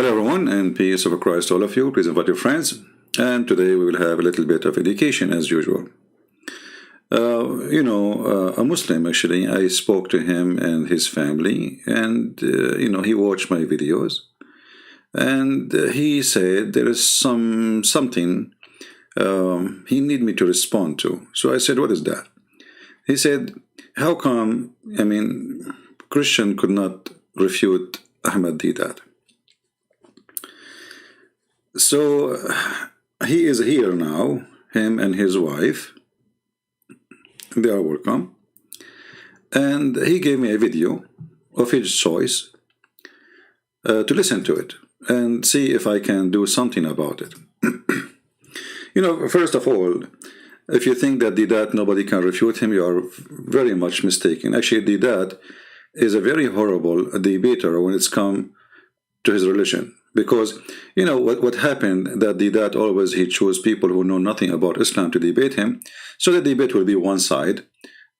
Hello everyone, and peace of Christ to all of you. Please invite your friends. And today we will have a little bit of education as usual. A Muslim actually, I spoke to him and his family, and he watched my videos, and he said there is something he need me to respond to. So I said, what is that? He said, how come, Christian could not refute Ahmad Deedat? So he is here now, him and his wife, they are welcome, and he gave me a video of his choice to listen to it and see if I can do something about it. First of all, if you think that Deedat nobody can refute him, you are very much mistaken. Actually, Deedat is a very horrible debater when it's come to his religion. Because, what happened, that Deedat always, he chose people who know nothing about Islam to debate him. So the debate will be one side.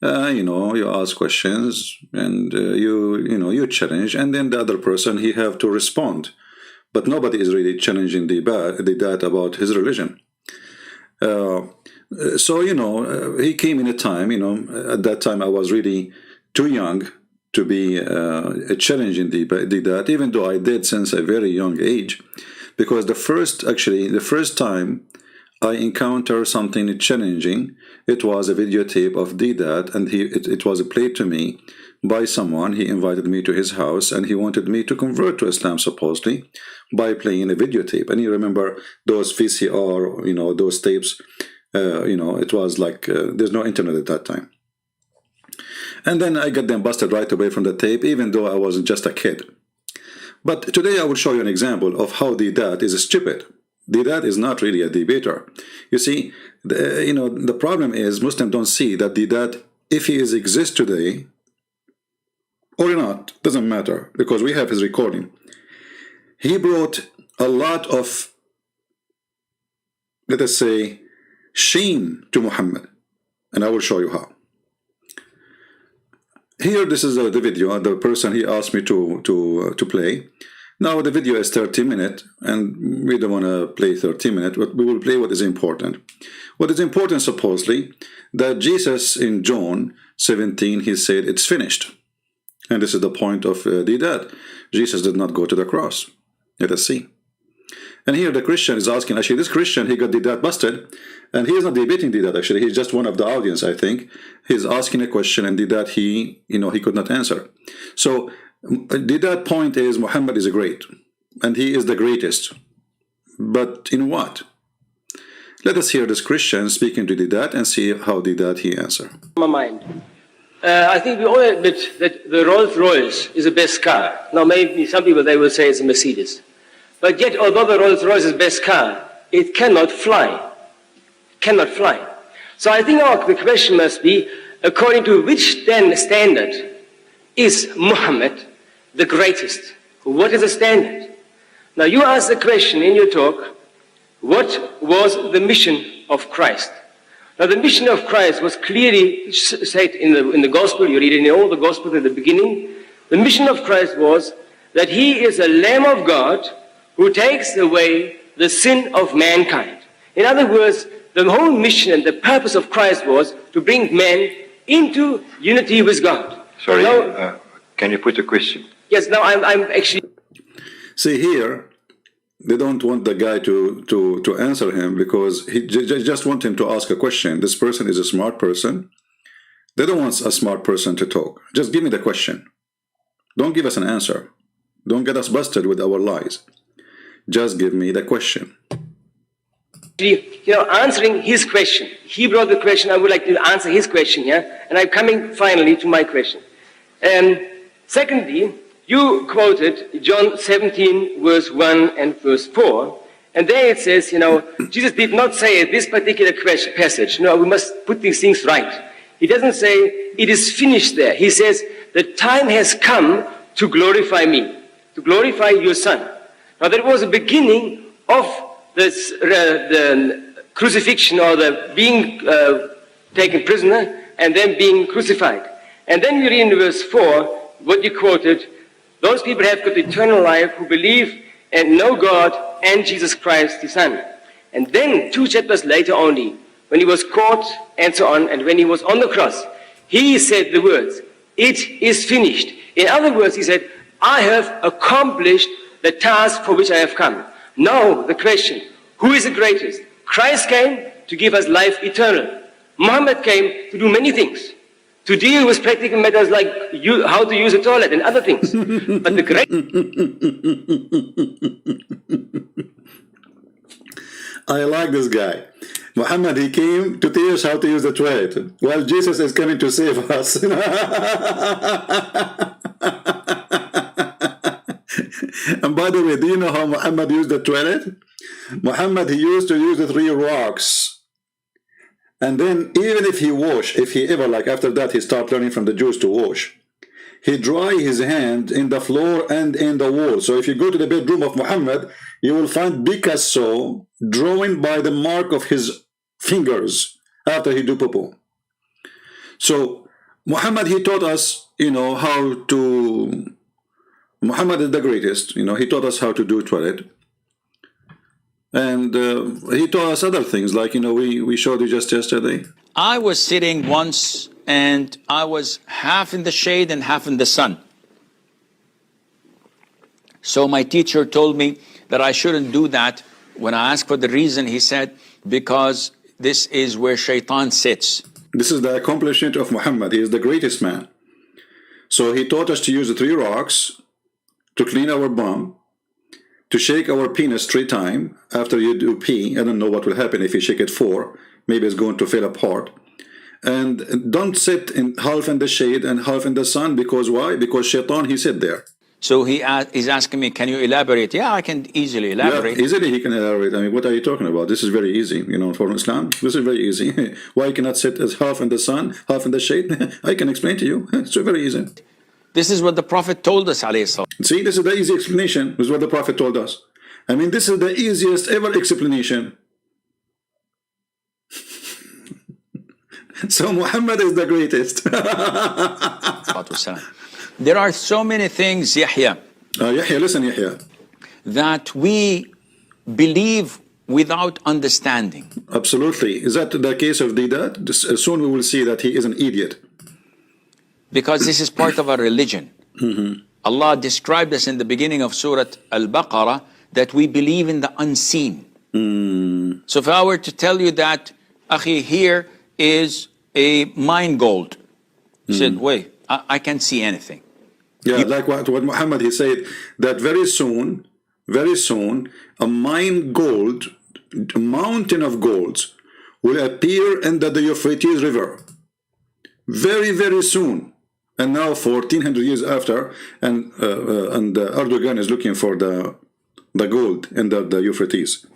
You ask questions and you challenge, and then the other person, he have to respond. But nobody is really challenging Deedat about his religion. He came in a time, at that time I was really too young to be a challenging Deedat, even though I did since a very young age, because the first time I encountered something challenging, it was a videotape of Deedat, and it was played to me by someone. He invited me to his house, and he wanted me to convert to Islam, supposedly, by playing a videotape. And you remember those VCR, those tapes, it was like, there's no internet at that time. And then I got them busted right away from the tape, even though I wasn't just a kid. But today I will show you an example of how Deedat is stupid. Deedat is not really a debater. You see, the problem is Muslims don't see that Deedat, if he exists today or not, doesn't matter, because we have his recording. He brought a lot of, let us say, shame to Muhammad, and I will show you how. Here, this is the video, the person he asked me to play. Now the video is 30 minutes, and we don't want to play 30 minutes, but we will play what is important. What is important, supposedly, that Jesus in John 17, he said, it's finished. And this is the point of Deedat. Jesus did not go to the cross. Let us see. And here the Christian is asking, actually this Christian, he got Deedat busted, and he is not debating Deedat, actually, he's just one of the audience, I think. He's asking a question, and Deedat, he could not answer. So Deedat point is, Muhammad is great, and he is the greatest. But in what? Let us hear this Christian speaking to Deedat and see how Deedat he answer. My mind. I think we all admit that the Rolls Royce is the best car. Now maybe some people, they will say it's a Mercedes. But yet, although the Rolls Royce is the best car, it cannot fly. Cannot fly. So I think the question must be, according to which then standard is Muhammad the greatest? What is the standard? Now you ask the question in your talk, what was the mission of Christ? Now the mission of Christ was clearly said in the gospel. You read it in all the gospels at the beginning. The mission of Christ was that he is a Lamb of God who takes away the sin of mankind. In other words, the whole mission and the purpose of Christ was to bring man into unity with God. Sorry, can you put a question? Yes, now I'm actually... See here, they don't want the guy to answer him, because he just want him to ask a question. This person is a smart person. They don't want a smart person to talk. Just give me the question. Don't give us an answer. Don't get us busted with our lies. Just give me the question. Answering his question. He brought the question. I would like to answer his question here. And I'm coming finally to my question. Secondly, you quoted John 17, verse 1 and verse 4. And there it says, Jesus did not say this particular passage, we must put these things right. He doesn't say it is finished there. He says, the time has come to glorify me, to glorify your Son. Now that was the beginning of the crucifixion, or the being taken prisoner and then being crucified. And then you read in verse 4, what you quoted, those people have got eternal life who believe and know God and Jesus Christ, his Son. And then 2 chapters later only, when he was caught and so on, and when he was on the cross, he said the words, "It is finished." In other words, he said, "I have accomplished the task for which I have come." Now the question, who is the greatest? Christ came to give us life eternal. Muhammad came to do many things, to deal with practical matters like how to use a toilet and other things. But the great I like this guy. Muhammad, he came to teach us how to use the toilet, while Jesus is coming to save us. And by the way, do you know how Muhammad used the toilet? Muhammad, he used to use the 3 rocks. And then even if he ever, like after that, he started learning from the Jews to wash, he dry his hand in the floor and in the wall. So if you go to the bedroom of Muhammad, you will find Picasso drawing by the mark of his fingers after he do poo. So Muhammad, he taught us, how to. Muhammad is the greatest. He taught us how to do toilet. And he taught us other things, like, we showed you just yesterday. I was sitting once and I was half in the shade and half in the sun. So my teacher told me that I shouldn't do that. When I asked for the reason, he said, because this is where shaitan sits. This is the accomplishment of Muhammad. He is the greatest man. So he taught us to use the 3 rocks to clean our bum, to shake our penis 3 times after you do pee. I don't know what will happen if you shake it 4. Maybe it's going to fall apart. And don't sit in half in the shade and half in the sun. Because why? Because shaitan, he sit there. So he's asking me, can you elaborate? Yeah, I can easily elaborate. Yeah, easily he can elaborate. I mean, what are you talking about? This is very easy, for Islam. This is very easy. Why you cannot sit as half in the sun, half in the shade? I can explain to you. It's very easy. This is what the Prophet told us, alayhi salam. See, this is the easy explanation. This is what the Prophet told us. I mean, this is the easiest ever explanation. So Muhammad is the greatest. There are so many things, Yahya, listen, Yahya, that we believe without understanding. Absolutely. Is that the case of Deedat? Soon we will see that he is an idiot. Because this is part of our religion. Allah described us in the beginning of Surah Al-Baqarah that we believe in the unseen. So if I were to tell you that, Akhi, here is a mine gold. You said, wait, I can't see anything. Yeah, like what Muhammad, he said, that very soon, a mountain of golds will appear in the Euphrates River. Very, very soon. And now 1400 years after, and Erdogan is looking for the gold in the Euphrates.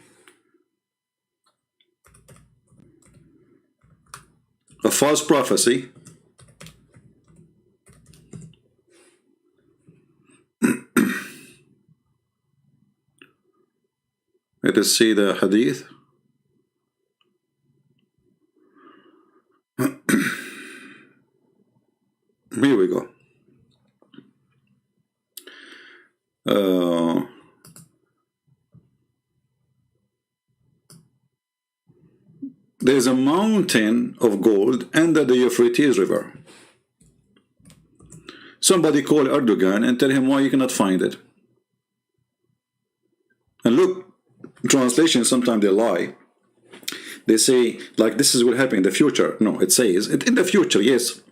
A false prophecy. Let us see the hadith. Here we go. There's a mountain of gold under the Euphrates River. Somebody call Erdogan and tell him why you cannot find it. And look, translations, sometimes they lie. They say, like, this is what will happen in the future. No, it says, in the future, yes.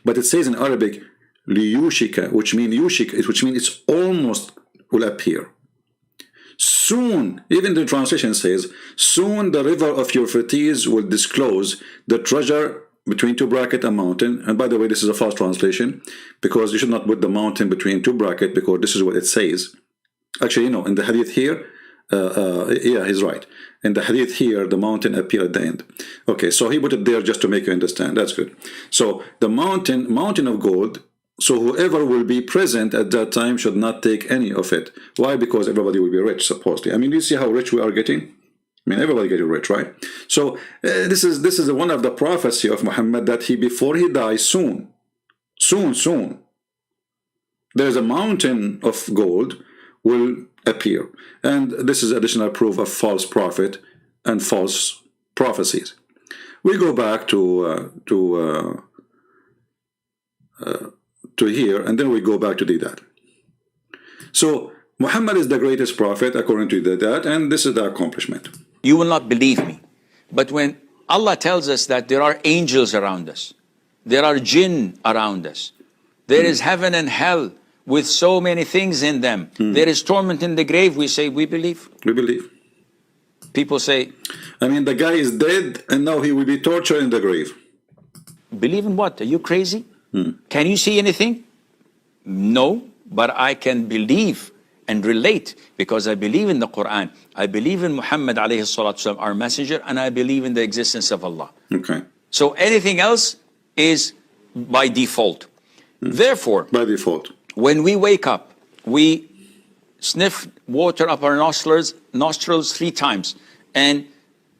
But it says in Arabic, liyushika, which means it's almost will appear. Soon, even the translation says, soon the river of Euphrates will disclose the treasure between 2 brackets, a mountain. And by the way, this is a false translation, because you should not put the mountain between 2 brackets, because this is what it says. Actually, in the hadith here, yeah, he's right. In the hadith here, the mountain appeared at the end. Okay, so he put it there just to make you understand. That's good. So the mountain of gold. So whoever will be present at that time should not take any of it. Why? Because everybody will be rich, supposedly. I mean, you see how rich we are getting? I mean, everybody getting rich, right? So this is one of the prophecy of Muhammad, that before he dies, soon, there's a mountain of gold will appear. And this is additional proof of false prophet and false prophecies. We go back to here, and then we go back to Deedat. So Muhammad is the greatest prophet according to Deedat, and this is the accomplishment. You will not believe me, but when Allah tells us that there are angels around us, there are jinn around us, there is heaven and hell with so many things in them, there is torment in the grave, we say we believe. We believe. People say, I mean, the guy is dead and now he will be tortured in the grave. believe in what? Are you crazy? Can you see anything? No, but I can believe and relate because I believe in the Quran. I believe in Muhammad alayhi salatu wasalam, our messenger, and I believe in the existence of Allah. Okay. So anything else is by default. Therefore, By default. when we wake up, we sniff water up our nostrils 3 times and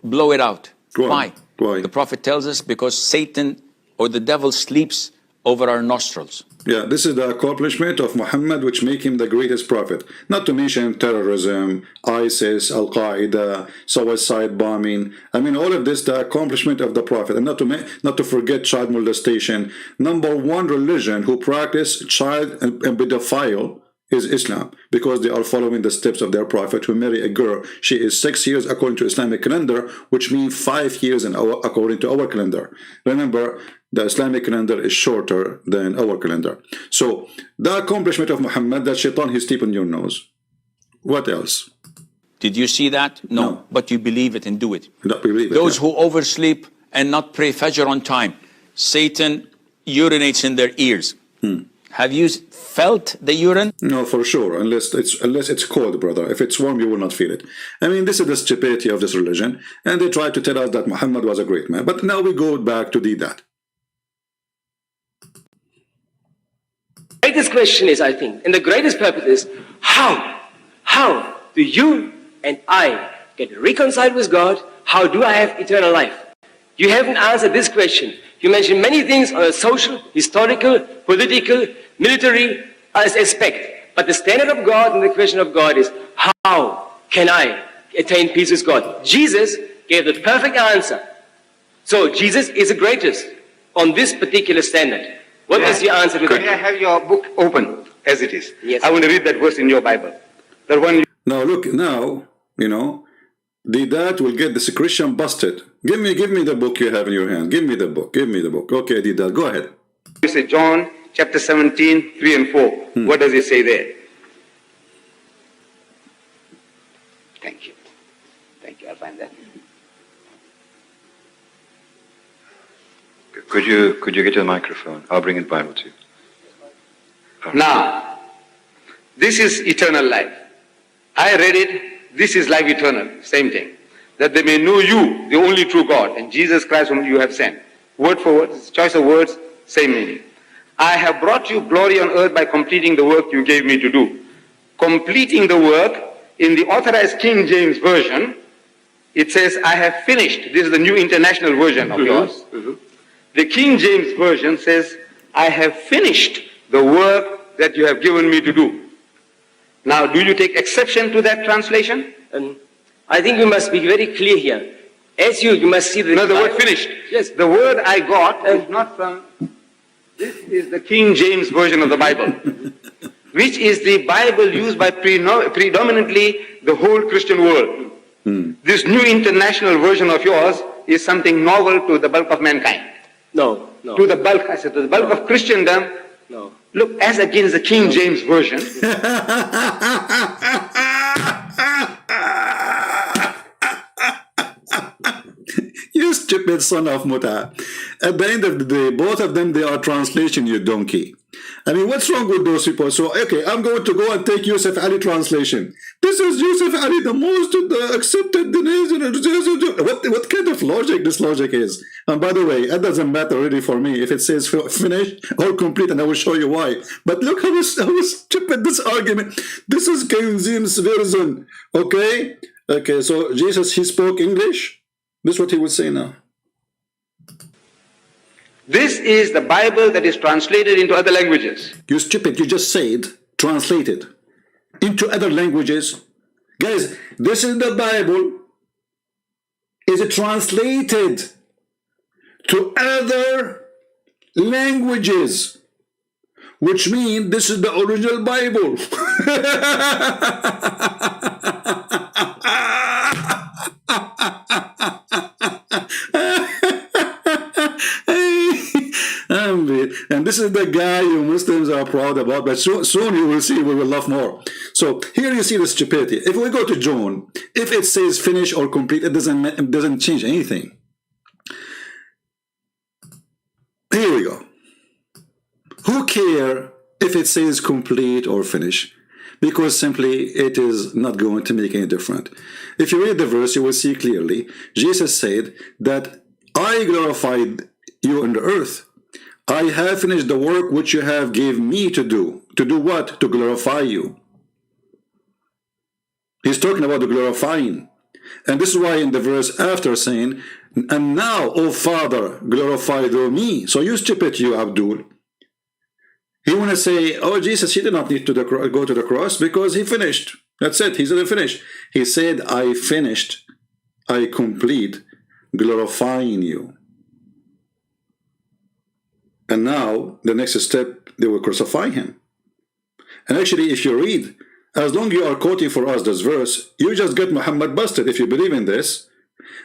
blow it out. Why? Why? The Prophet tells us because Satan or the devil sleeps over our nostrils. Yeah, this is the accomplishment of Muhammad, which make him the greatest prophet. Not to mention terrorism, ISIS, Al-Qaeda, suicide bombing. I mean, all of this, the accomplishment of the prophet. And not to forget child molestation. Number 1 religion who practice child and pedophile is Islam, because they are following the steps of their prophet, who marry a girl. She is 6 years according to Islamic calendar, which means 5 years according to our calendar. Remember, the Islamic calendar is shorter than our calendar. So the accomplishment of Muhammad, that shaitan he sleep on your nose. What else? Did you see that? No. No. But you believe it and do it. Not believe it, Those yeah. who oversleep and not pray Fajr on time, Satan urinates in their ears. Have you felt the urine? No, for sure, unless it's cold, brother. If it's warm, you will not feel it. I mean, this is the stupidity of this religion, and they try to tell us that Muhammad was a great man. But now we go back to Deedat. The greatest question is, I think, and the greatest purpose is, how do you and I get reconciled with God? How do I have eternal life? You haven't answered this question. You mentioned many things on a social, historical, political, military aspect. But the standard of God and the question of God is, how can I attain peace with God? Jesus gave the perfect answer. So Jesus is the greatest on this particular standard. What is your answer to that? Could I have your book open as it is? Yes. I want to read that verse in your Bible. That one. Now look, now you know, Deedat will get this Christian busted. Give me the book you have in your hand. Give me the book. Give me the book. Okay, Deedat, go ahead. You say John chapter 17, 3 and 4. What does it say there? Thank you. Thank you. I'll find that. Could you get your microphone? I'll bring the Bible to you. Now, this is eternal life. I read it. This is life eternal. Same thing. That they may know you, the only true God, and Jesus Christ whom you have sent. Word for word, choice of words, same meaning. I have brought you glory on earth by completing the work you gave me to do. Completing the work, in the Authorized King James Version, it says, I have finished. This is the New International Version of yours. The King James Version says, I have finished the work that you have given me to do. Now, do you take exception to that translation? I think we must be very clear here. As you must see the... No, the word finished. Yes. The word I got is not from... This is the King James Version of the Bible, which is the Bible used by predominantly the whole Christian world. This New International Version of yours is something novel to the bulk of mankind. No. To the bulk, I said, to the bulk of Christendom. No. Look, as against the King James Version. You stupid son of Muta. At the end of the day, both of them, they are translation, you donkey. I mean, what's wrong with those people? So, okay, I'm going to go and take Yusuf Ali translation. This is Yusuf Ali, the most accepted. What kind of logic this logic is? And by the way, that doesn't matter really for me if it says finished or complete, and I will show you why. But look how stupid this argument. This is King James version. Okay? Okay, so Jesus, he spoke English. This is what he would say now. This is the Bible that is translated into other languages. You stupid, you just said translated. into other languages. Guys, this is the Bible. Is it translated to other languages? Which means this is the original Bible. And this is the guy you Muslims are proud about, but soon you will see we will laugh more. So here you see the stupidity. If we go to John, if it says finish or complete, it doesn't change anything. Here we go. Who care if it says complete or finish? Because simply it is not going to make any difference. If you read the verse, you will see clearly, Jesus said that I glorified you on the earth. I have finished the work which you have gave me to do. To do what? To glorify you. He's talking about the glorifying. And this is why in the verse after saying, and now, O Father, glorify thou me. So you stupid, you Abdul. He want to say, oh, Jesus, he did not need to go to the cross because he finished. That's it. He didn't finish. He said, I finished. I complete glorifying you. And now, the next step, they will crucify him. And actually, if you read, as long as you are quoting for us this verse, you just get Muhammad busted. If you believe in this,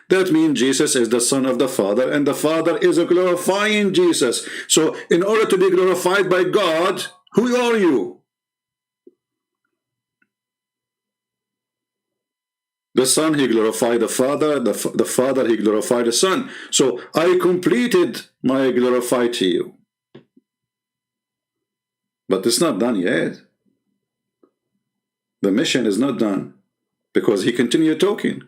that means Jesus is the Son of the Father, and the Father is a glorifying Jesus. So, in order to be glorified by God, who are you? The Son, he glorified the Father. The Father, he glorified the Son. So, I completed my glorify to you. But it's not done yet. The mission is not done because he continued talking.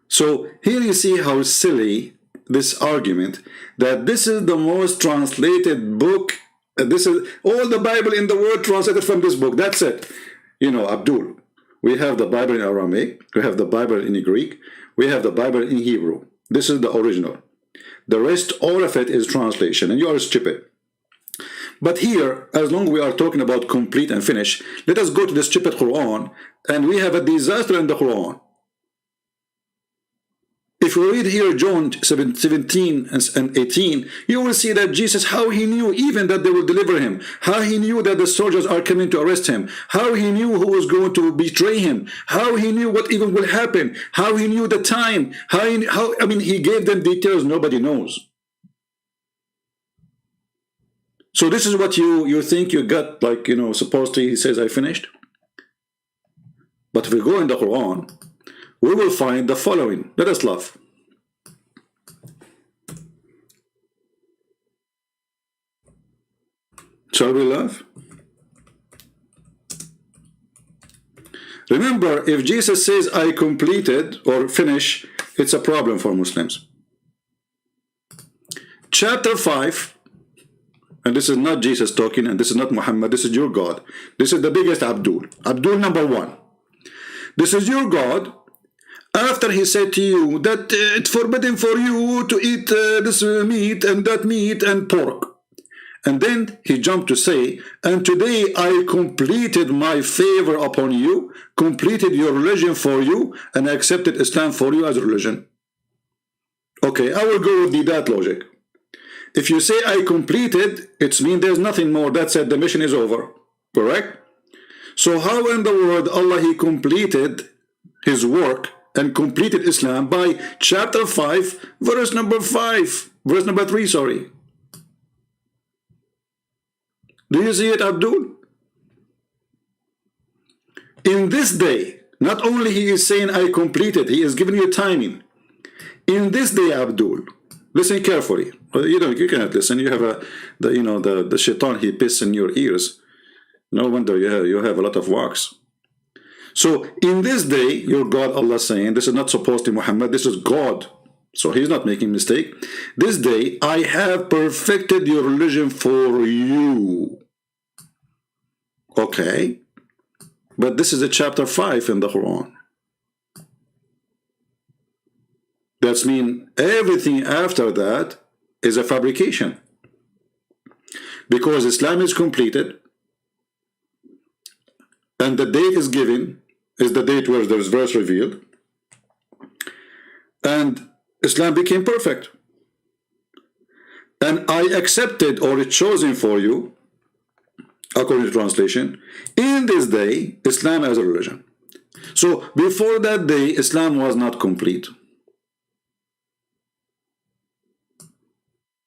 So here you see how silly this argument that this is the most translated book. This is all the Bible in the world translated from this book. That's it. You know, Abdul, we have the Bible in Aramaic, we have the Bible in Greek, we have the Bible in Hebrew. This is the original. The rest, all of it is translation, and you are stupid. But here, as long as we are talking about complete and finish, let us go to the stupid Quran, and we have a disaster in the Quran. If you read here John 17 and 18, you will see that Jesus, how he knew even that they will deliver him, how he knew that the soldiers are coming to arrest him, how he knew who was going to betray him, how he knew what even will happen, how he knew the time, he gave them details nobody knows. So this is what you think you got, like, you know, supposedly he says, I finished. But if we go in the Quran, we will find the following. Let us laugh. Shall we laugh? Remember, if Jesus says, I completed or finish, it's a problem for Muslims. Chapter 5, and this is not Jesus talking, and this is not Muhammad, this is your God. This is the biggest Abdul. Abdul number 1. This is your God. After he said to you that it's forbidden for you to eat this meat and that meat and pork. And then he jumped to say, and today I completed my favor upon you, completed your religion for you, and accepted Islam for you as a religion. Okay, I will go with that logic. If you say I completed, it means there's nothing more. That's it, the mission is over. Correct? So how in the world Allah, he completed his work and completed Islam by chapter 5, verse number 3, sorry. Do you see it, Abdul? In this day, not only he is saying I completed, he is giving you timing. In this day, Abdul, listen carefully. You know, you cannot listen. You have the shaitan, he pisses in your ears. No wonder you have a lot of wax. So in this day, your God, Allah saying, this is not supposed to be Muhammad, this is God. So he's not making mistake. This day, I have perfected your religion for you. Okay. But this is a chapter 5 in the Quran. That's mean everything after that is a fabrication. because Islam is completed, and the date is given, is the date where there's verse revealed, and Islam became perfect. And I accepted, or it's chosen for you, according to translation, in this day, Islam as a religion. So before that day, Islam was not complete.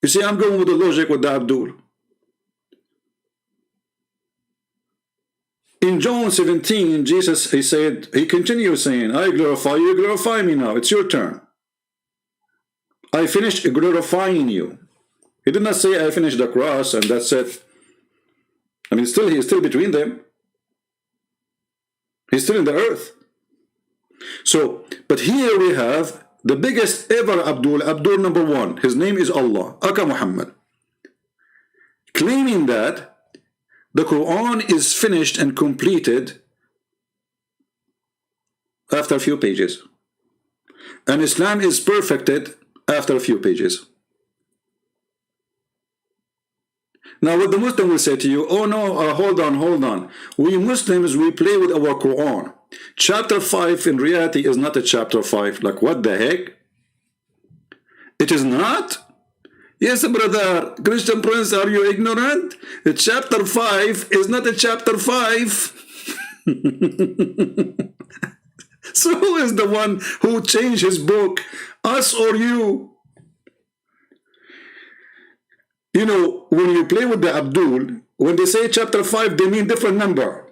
You see, I'm going with the logic with the Abdul. In John 17, Jesus, he continues saying, I glorify you, glorify me now, it's your turn. I finished glorifying you. He did not say I finished the cross and that's it. I mean, still, he is still between them. He's still in the earth. So, but here we have the biggest ever Abdul number one. His name is Allah, Aka Muhammad, claiming that the Quran is finished and completed after a few pages, and Islam is perfected after a few pages. Now what the Muslim will say to you, oh no, hold on. We Muslims, we play with our Quran. Chapter 5 in reality is not a chapter 5. Like, what the heck? It is not? Yes, brother. Christian Prince, are you ignorant? The chapter 5 is not a chapter 5. So who is the one who changed his book? Us or you? You know, when you play with the Abdul, when they say chapter 5, they mean different number.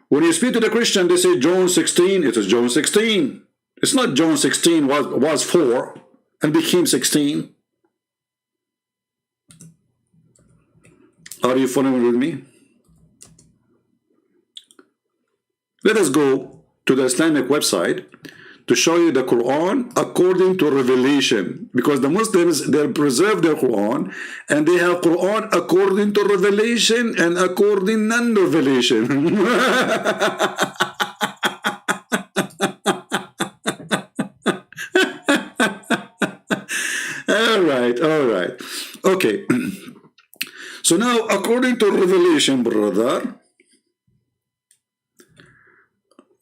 When you speak to the Christian, they say John 16, it is John 16. It's not John 16 was 4 and became 16. Are you following with me? Let us go to the Islamic website to show you the Quran according to revelation, because the Muslims, they preserve their Quran and they have Quran according to revelation and according non-revelation. all right, okay. So now according to revelation, brother,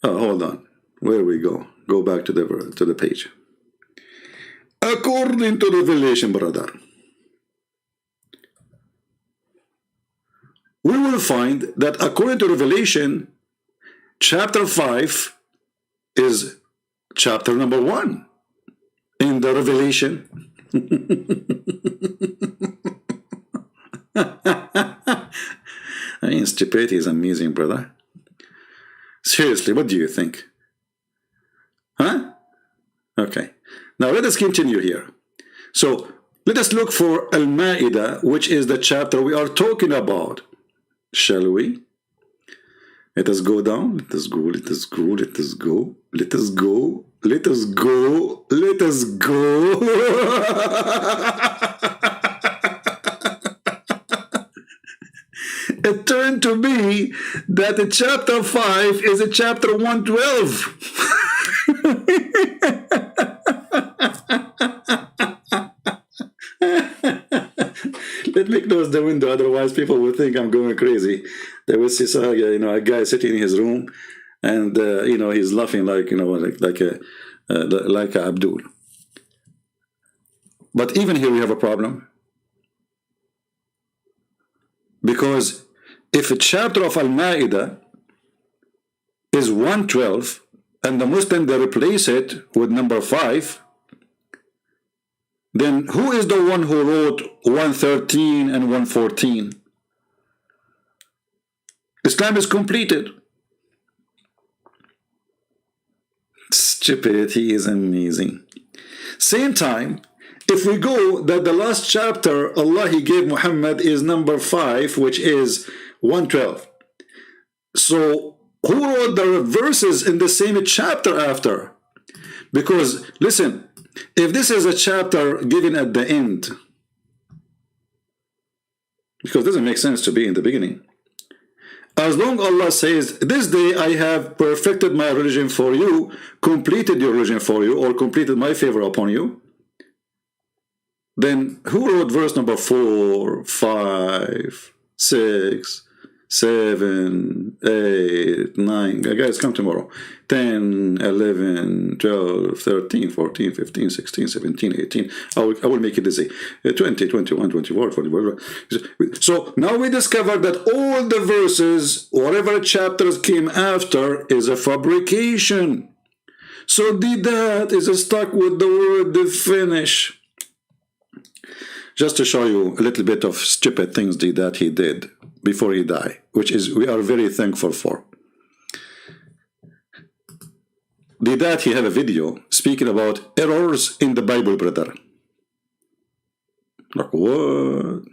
hold on, where we go back to the page. According to revelation, brother, we will find that according to revelation, chapter 5 is chapter number 1 in the revelation. I mean, stupidity is amazing, brother. Seriously, what do you think? Huh? Okay. Now let us continue here. So let us look for Al-Ma'idah, which is the chapter we are talking about. Shall we? Let us go down. Let us go. Let us go. Let us go. Let us go. Let us go. Let us go. It turned to be that the chapter 5 is a chapter 112. Let me close the window, otherwise people will think I'm going crazy. They will see, a guy sitting in his room, and he's laughing like a Abdul. But even here we have a problem, because if a chapter of Al-Ma'idah is 112 and the Muslim, they replace it with number 5, then who is the one who wrote 113 and 114? Islam is completed. Stupidity is amazing. Same time, if we go that the last chapter Allah He gave Muhammad is number 5, which is 112. So who wrote the verses in the same chapter after? Because listen, if this is a chapter given at the end, because it doesn't make sense to be in the beginning. As long Allah says, this day I have perfected my religion for you, completed your religion for you, or completed my favor upon you, then who wrote verse number 4, 5, 6, 7, 8, 9? Guys, come tomorrow. 10, 11, 12, 13, 14, 15, 16, 17, 18. I will make it easy. 20, 21, 24, 24. So now we discovered that all the verses, whatever chapters came after, is a fabrication. So Deedat is stuck with the word the finish. Just to show you a little bit of stupid things that he did before he died, which is we are very thankful for. Deedat, he have a video speaking about errors in the Bible, brother. Like what?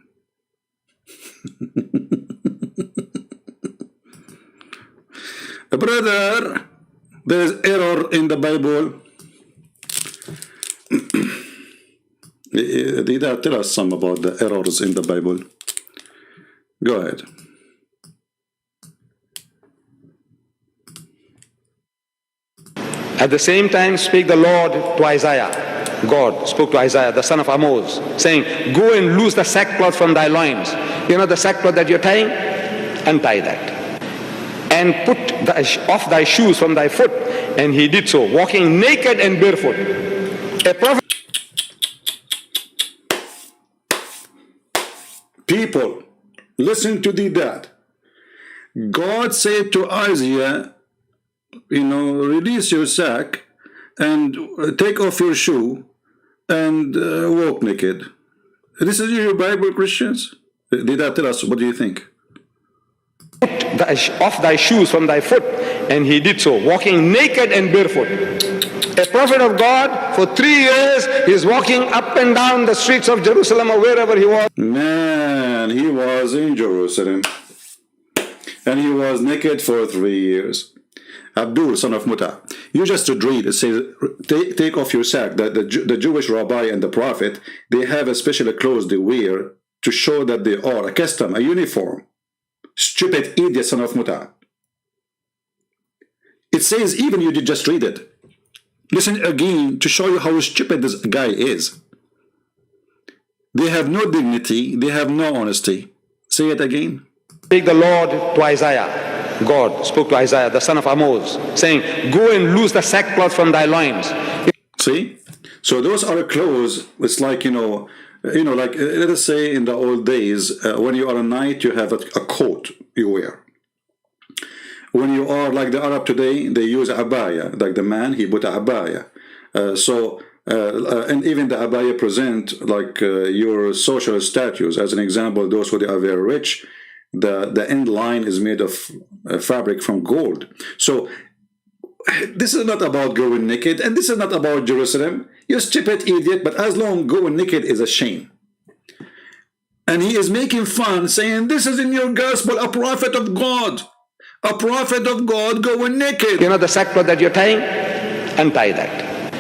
Brother, there is error in the Bible. Deedat, tell us some about the errors in the Bible. Go ahead. At the same time spake the Lord to Isaiah. God spoke to Isaiah, the son of Amos, saying, go and loose the sackcloth from thy loins. You know the sackcloth that you're tying? Untie that. And put off thy shoes from thy foot. And he did so, walking naked and barefoot. A prophet. People, listen to Deedat. God said to Isaiah, release your sack and take off your shoe and walk naked. This is your Bible, Christians? Deedat, tell us, what do you think? Put off thy shoes from thy foot. And he did so, walking naked and barefoot. A prophet of God, for 3 years, he's walking up and down the streets of Jerusalem or wherever he was. Man, he was in Jerusalem. And he was naked for 3 years. Abdul, son of Muta, you just read, it says, take off your sack. The Jewish rabbi and the prophet, they have a special clothes they wear to show that they are a custom, a uniform. Stupid idiot, son of Muta. It says, even you did just read it. Listen again to show you how stupid this guy is. They have no dignity, they have no honesty. Say it again. Speak the Lord to Isaiah. God spoke to Isaiah, the son of Amos, saying, go and loose the sackcloth from thy loins. See? So those are clothes. It's like, like, let us say in the old days, when you are a knight, you have a coat you wear. When you are like the Arab today, they use abaya. Like the man, he put a abaya. And even the abaya present like your social status. As an example, those who are very rich, the end line is made of fabric from gold. So this is not about going naked, and this is not about Jerusalem. You stupid idiot, but as long going naked is a shame. And he is making fun, saying, this is in your gospel, a prophet of God. A prophet of God going naked. You know the sackcloth that you're tying? Untie that.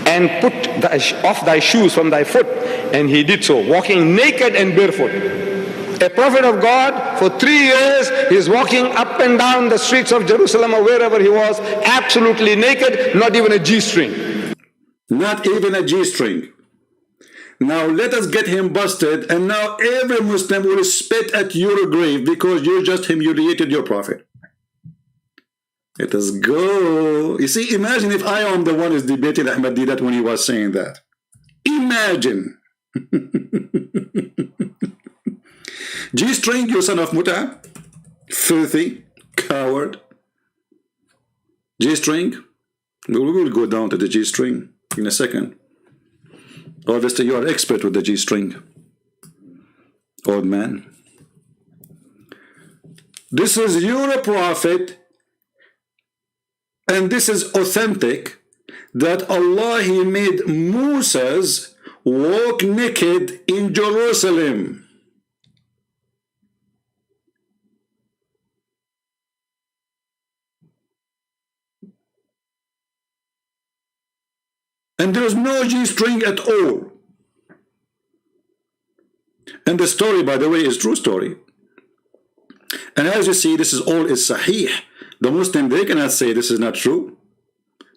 And put off thy shoes from thy foot. And he did so, walking naked and barefoot. A prophet of God, for 3 years, he's walking up and down the streets of Jerusalem or wherever he was, absolutely naked, not even a G-string. Not even a G-string. Now let us get him busted, and now every Muslim will spit at your grave because you just humiliated your prophet. Let us go. You see, imagine if I am the one who's debating Ahmad Deedat when he was saying that. Imagine. G-string, you son of Muta. Filthy. Coward. G-string. We will go down to the G-string in a second. Obviously, you are expert with the G-string. Old man. This is your prophet. And this is authentic, that Allah, He made Moses walk naked in Jerusalem. And there is no G-string at all. And the story, by the way, is true story. And as you see, this is all is sahih. The Muslim, they cannot say this is not true.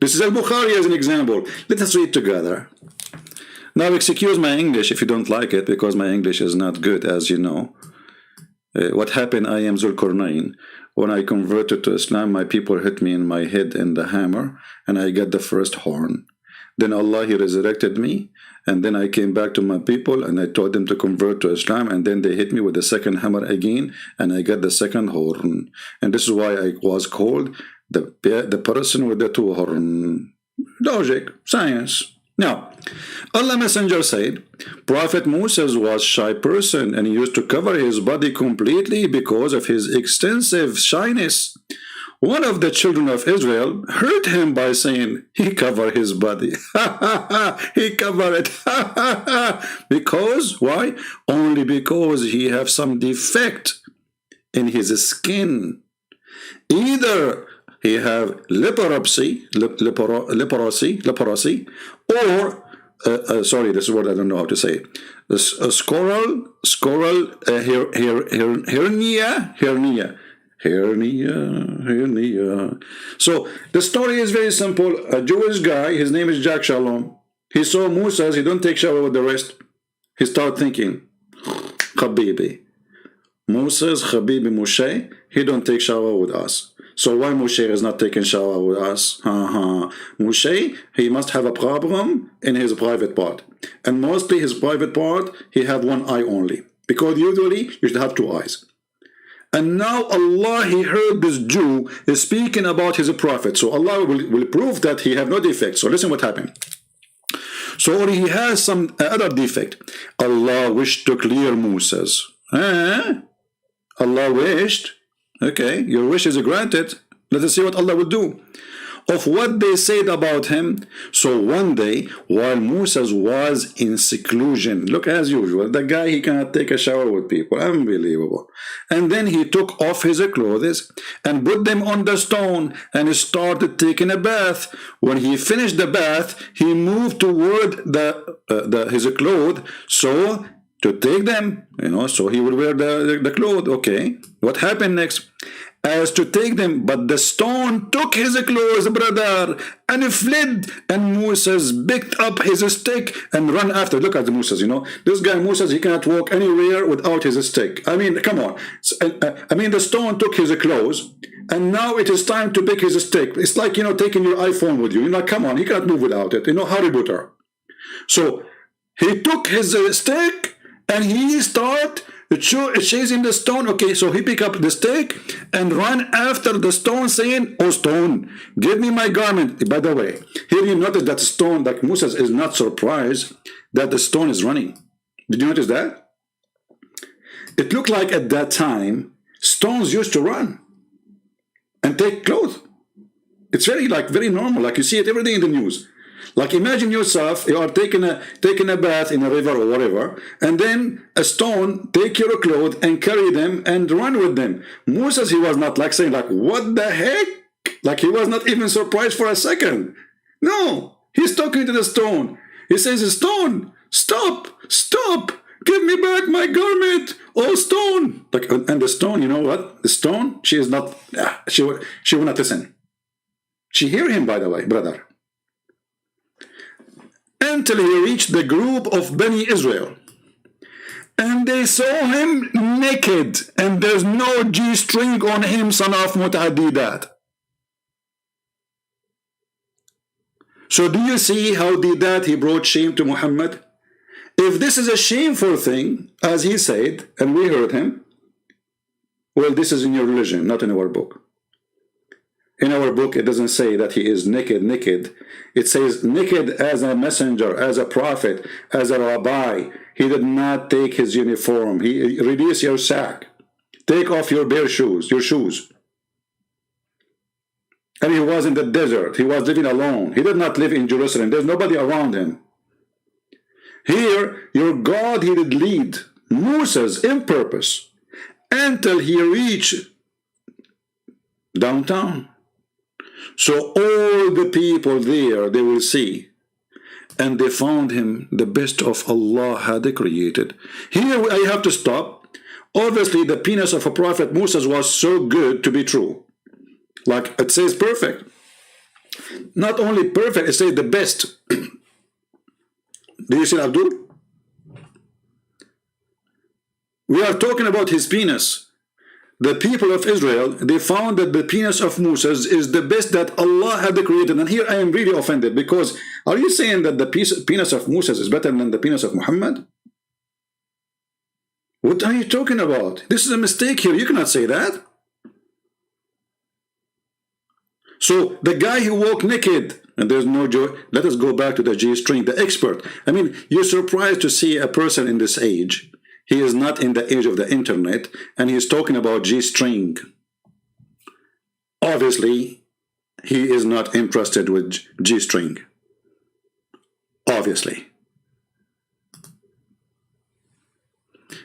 This is Al-Bukhari as an example. Let us read together. Now, excuse my English if you don't like it, because my English is not good, as you know. What happened, I am Zulkarnain. When I converted to Islam, my people hit me in my head in the hammer, and I got the first horn. Then Allah, He resurrected me, and then I came back to my people, and I told them to convert to Islam, and then they hit me with the second hammer again, and I got the second horn. And this is why I was called the person with the two horns. Logic, science. Now, Allah Messenger said, Prophet Moses was a shy person, and he used to cover his body completely because of his extensive shyness. One of the children of Israel hurt him by saying, he covered his body. He covered it. Because, why? Only because he have some defect in his skin. Either he have leprosy, or sorry, this word I don't know how to say. Hernia. So the story is very simple. A Jewish guy, his name is Jack Shalom. He saw Moses, he don't take shower with the rest. He started thinking, Habibi. Moses, Habibi, Moshe, he don't take shower with us. So why Moshe is not taking shower with us? Moshe, he must have a problem in his private part. And mostly his private part, he have one eye only. Because usually you should have two eyes. And now Allah, He heard this Jew is speaking about his prophet. So Allah will prove that he have no defect. So listen what happened. So he has some other defect. Allah wished to clear Moses. Allah wished. Okay, your wish is granted. Let us see what Allah will do. Of what they said about him. So one day, while Moses was in seclusion, look, as usual, the guy, he cannot take a shower with people. Unbelievable. And then he took off his clothes and put them on the stone and started taking a bath. When he finished the bath, he moved toward his clothes, so to take them, so he would wear the clothes. Okay, what happened next? As to take them, but the stone took his clothes, brother, and fled. And Moses picked up his stick and ran after. Look at Moses, this guy Moses, he cannot walk anywhere without his stick. I mean, come on. The stone took his clothes, and now it is time to pick his stick. It's like, taking your iPhone with you. Come on, he cannot move without it. Harry Potter. So he took his stick, and he started chasing the stone. Okay, so he picked up the stick and ran after the stone, saying, "Oh stone, give me my garment." By the way, here you notice that stone, like Moses is not surprised that the stone is running. Did you notice that? It looked like at that time, stones used to run and take clothes. It's very normal, like you see it every day in the news. Like imagine yourself, you are taking a bath in a river or whatever, and then a stone take your clothes and carry them and run with them. Moses, he was not saying what the heck? He was not even surprised for a second. No, he's talking to the stone. He says, "Stone, stop, give me back my garment, oh stone." And the stone, you know what? The stone, she is not, she will not listen. She hear him, by the way, brother. Until he reached the group of Bani Israel. And they saw him naked, and there's no G-string on him, son of Deedat. So do you see how Deedat, he brought shame to Muhammad? If this is a shameful thing, as he said, and we heard him, well, this is in your religion, not in our book. In our book, it doesn't say that he is naked. It says naked as a messenger, as a prophet, as a rabbi. He did not take his uniform. He reduce your sack. Take off your bare shoes, your shoes. And he was in the desert. He was living alone. He did not live in Jerusalem. There's nobody around him. Here, your God, he did lead Moses in purpose until he reached downtown. So all the people there, they will see, and they found him the best of Allah had created. Here I have to stop. Obviously, the penis of a prophet Moses was so good to be true. Like it says perfect. Not only perfect, it says the best. Do you see Abdul? We are talking about his penis. The people of Israel, they found that the penis of Moses is the best that Allah had created. And here I am really offended, because are you saying that the penis of Moses is better than the penis of Muhammad? What are you talking about? This is a mistake here. You cannot say that. So the guy who walked naked, and there's no joy. Let us go back to the G-string, the expert. I mean, you're surprised to see a person in this age. He is not in the age of the internet, and he's talking about G-string. Obviously, he is not interested with G-string. Obviously.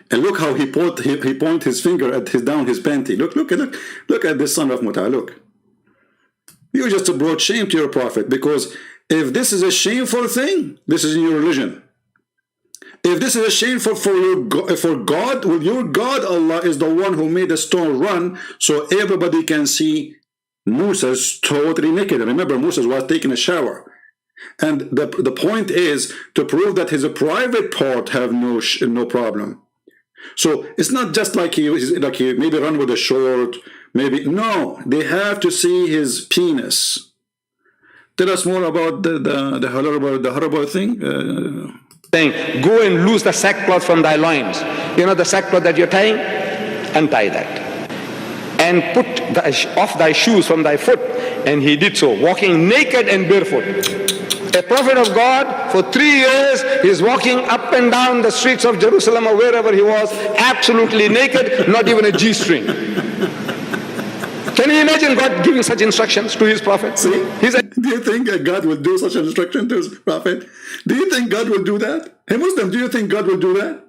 And look how he point his finger at down his panty. Look at this son of Muta. Look. You just brought shame to your prophet, because if this is a shameful thing, this is in your religion. If this is a shameful for God, well, your God Allah is the one who made the stone run so everybody can see Moses totally naked. Remember, Moses was taking a shower. And the point is to prove that his private part have no problem. So it's not just like he maybe run with a short, maybe. No, they have to see his penis. Tell us more about the horrible thing. Saying, go and loose the sackcloth from thy loins. You know the sackcloth that you're tying? Untie that. And put off thy shoes from thy foot. And he did so, walking naked and barefoot. A prophet of God, for 3 years, he's walking up and down the streets of Jerusalem or wherever he was, absolutely naked, not even a G-string. Can you imagine God giving such instructions to his prophet? See? Do you think God will do such an instruction to his prophet? Do you think God will do that? Hey Muslim, do you think God will do that?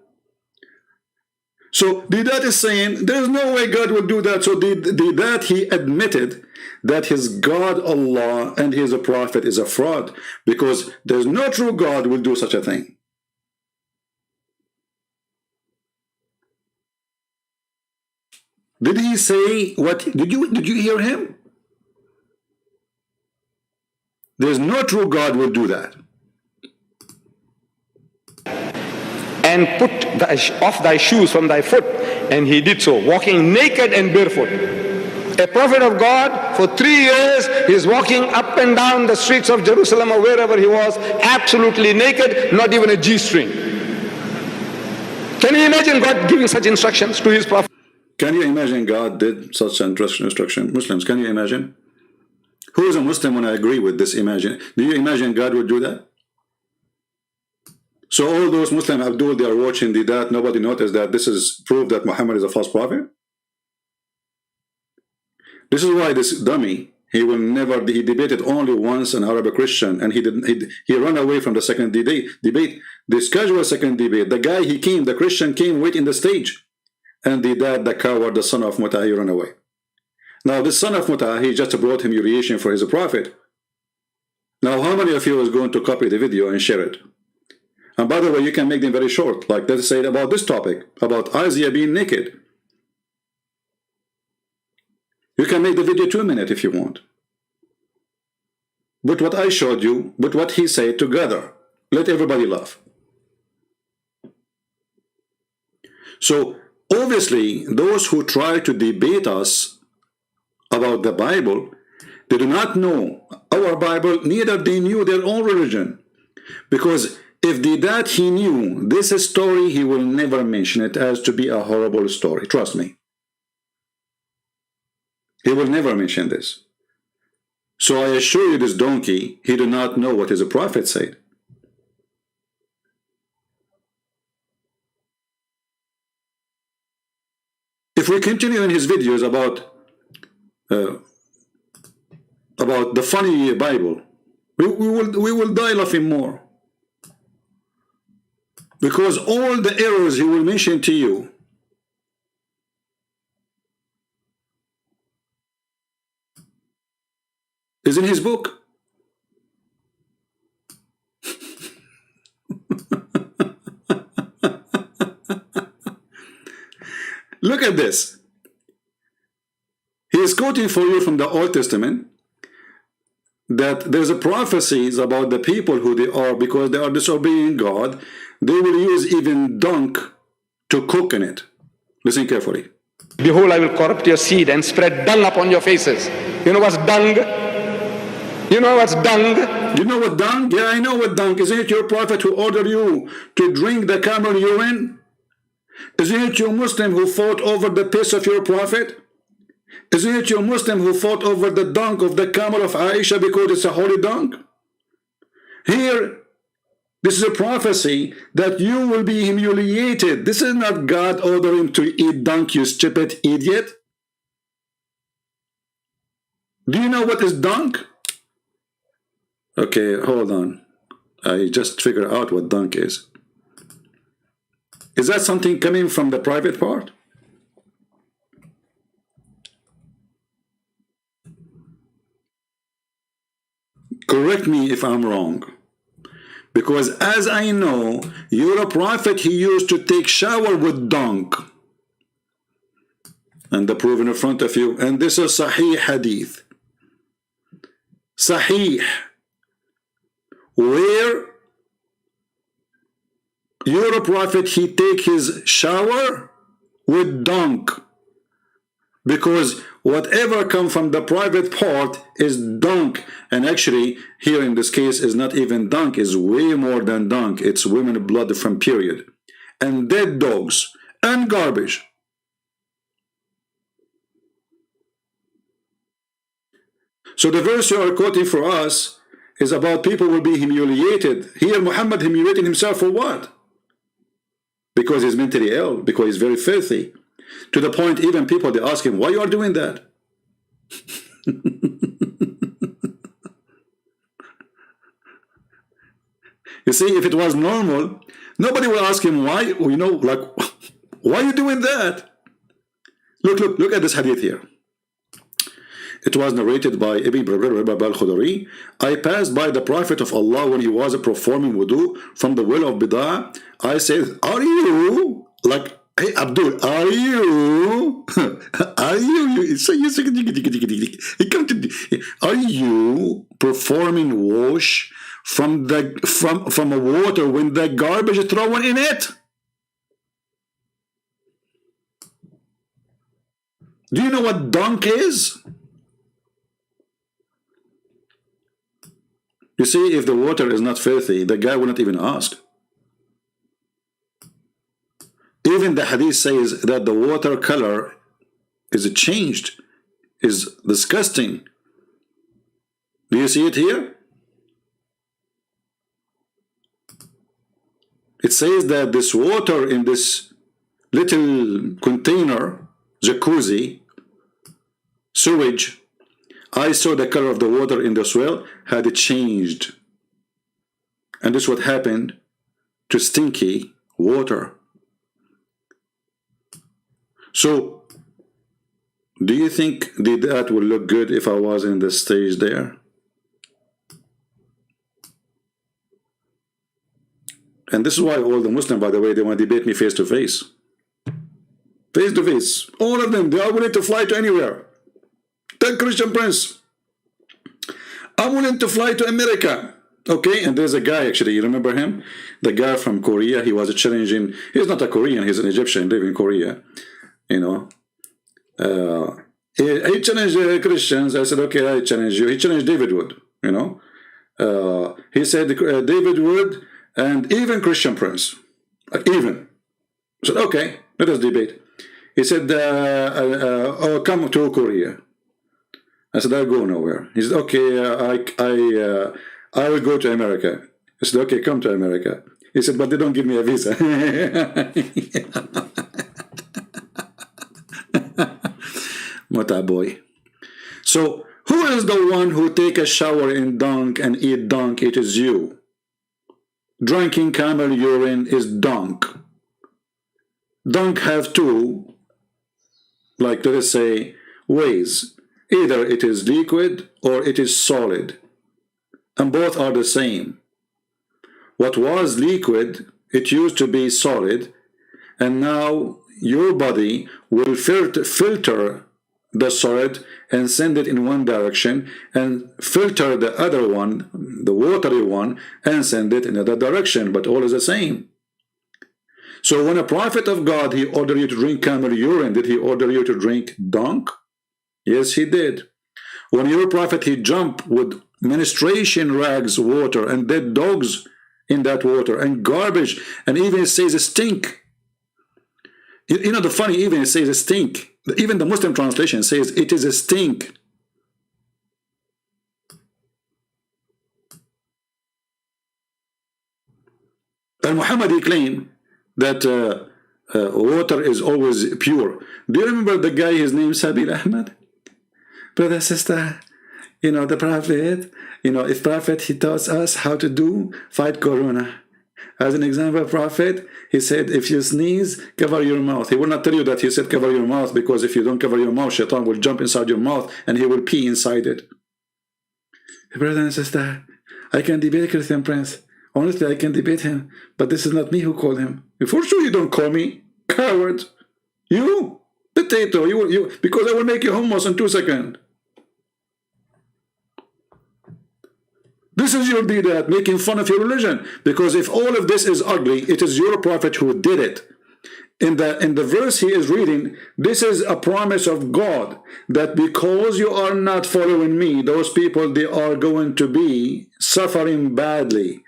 So Deedat is saying there's no way God will do that. So Deedat, he admitted that his God Allah and his prophet is a fraud, because there's no true God will do such a thing. Did he say what? Did you hear him? There's no true God will do that. And put off thy shoes from thy foot. And he did so, walking naked and barefoot. A prophet of God, for 3 years, he's walking up and down the streets of Jerusalem or wherever he was, absolutely naked, not even a G-string. Can you imagine God giving such instructions to his prophet? Can you imagine God did such an instruction? Muslims, can you imagine? Who is a Muslim when I agree with this? Imagine. Do you imagine God would do that? So all those Muslim Abdul, they are watching that. Nobody noticed that this is proof that Muhammad is a false prophet. This is why this dummy, he debated only once an Arab Christian, and he ran away from the second debate. The scheduled second debate. The guy the Christian came wait in the stage. And the coward, the son of Muta, he ran away. Now this son of Muta, he just brought humiliation for his prophet. Now how many of you is going to copy the video and share it? And by the way, you can make them very short, like let's say about this topic, about Isaiah being naked. You can make the video 2 minutes if you want. But what I showed you, but what he said together, let everybody laugh. So obviously, those who try to debate us about the Bible, they do not know our Bible, neither they knew their own religion. Because if Deedat he knew this story, he will never mention it as to be a horrible story. Trust me. He will never mention this. So I assure you, this donkey, he did not know what his prophet said. If we continue in his videos about the funny Bible, we will die laughing more, because all the errors he will mention to you is in his book. Look at this. He is quoting for you from the Old Testament. that there's a prophecies about the people who they are, because they are disobeying God, they will use even dung to cook in it. Listen carefully. Behold, I will corrupt your seed and spread dung upon your faces. You know what's dung? You know what's dung? You know what dung? Yeah, I know what dung. Isn't it your prophet who ordered you to drink the camel urine? Isn't it your Muslim who fought over the piss of your prophet? Isn't it your Muslim who fought over the dung of the camel of Aisha because it's a holy dung? Here, this is a prophecy that you will be humiliated. This is not God ordering to eat dung, you stupid idiot. Do you know what is dung? Okay, hold on. I just figured out what dung is. Is that something coming from the private part? Correct me if I'm wrong. Because as I know, you're a prophet, he used to take shower with dung. And the proof in front of you. And this is Sahih Hadith. Sahih. Where you're a prophet, he take his shower with dung. Because whatever come from the private part is dung. And actually, here in this case, is not even dung, is way more than dung. It's women blood from period. And dead dogs. And garbage. So the verse you are quoting for us is about people will be humiliated. Here Muhammad humiliating himself for what? Because he's mentally ill. Because he's very filthy. To the point even people, they ask him, why you are doing that? You see, if it was normal, nobody will ask him why, you know, like, why are you doing that? Look at this hadith here. It was narrated by Ibn al-Khudari. I passed by the Prophet of Allah when he was performing wudu from the well of Bid'ah. I said, are you, like, hey Abdul, are you? Are you performing wash from a water when the garbage is thrown in it? Do you know what dung is? You see, if the water is not filthy, the guy will not even ask. Even the hadith says that the water color is changed, is disgusting. Do you see it here? It says that this water in this little container, jacuzzi, sewage, I saw the color of the water in the soil had changed. And this is what happened to stinky water. So, do you think that would look good if I was in the stage there? And this is why all the Muslims, by the way, they want to debate me face to face. Face to face. All of them, they are willing to fly to anywhere. Tell Christian Prince, I'm willing to fly to America. Okay, and there's a guy, actually, you remember him? The guy from Korea, he was challenging, he's not a Korean, he's an Egyptian, living in Korea. You know, he challenged Christians. I said, okay, I challenge you. He challenged David Wood, you know. He said, David Wood and even Christian Prince. Even. I said, okay, let us debate. He said, oh, come to Korea. I said, I'll go nowhere. He said, okay, I will go to America. I said, okay, come to America. He said, but they don't give me a visa. What boy. So, who is the one who take a shower in dung and eat dung? It is you. Drinking camel urine is dung. Dung have two, like let us say, ways. Either it is liquid or it is solid. And both are the same. What was liquid, it used to be solid, and now your body will filter the solid and send it in one direction, and filter the other one, the watery one, and send it in another direction, but all is the same. So when a prophet of God, he ordered you to drink camel urine, did he order you to drink dung? Yes, he did. When your prophet, he jumped with menstruation rags water and dead dogs in that water and garbage, and even it says a stink. You know the funny, even it says a stink. Even the Muslim translation says it is a stink. And Muhammad, he claimed that water is always pure. Do you remember the guy, his name Sabil Ahmed? Brother, sister, you know, the prophet, you know, if prophet, he taught us how to fight corona. As an example, prophet, he said, if you sneeze, cover your mouth. He will not tell you that he said cover your mouth, because if you don't cover your mouth, shaitan will jump inside your mouth and he will pee inside it. Brother and sister, I can debate Christian Prince. Honestly, I can debate him, but this is not me who called him. For sure you don't call me. Coward. You. Potato. You. Because I will make you hummus in 2 seconds. This is your Deedat, making fun of your religion. Because if all of this is ugly, it is your prophet who did it. In the verse he is reading, this is a promise of God, that because you are not following me, those people, they are going to be suffering badly,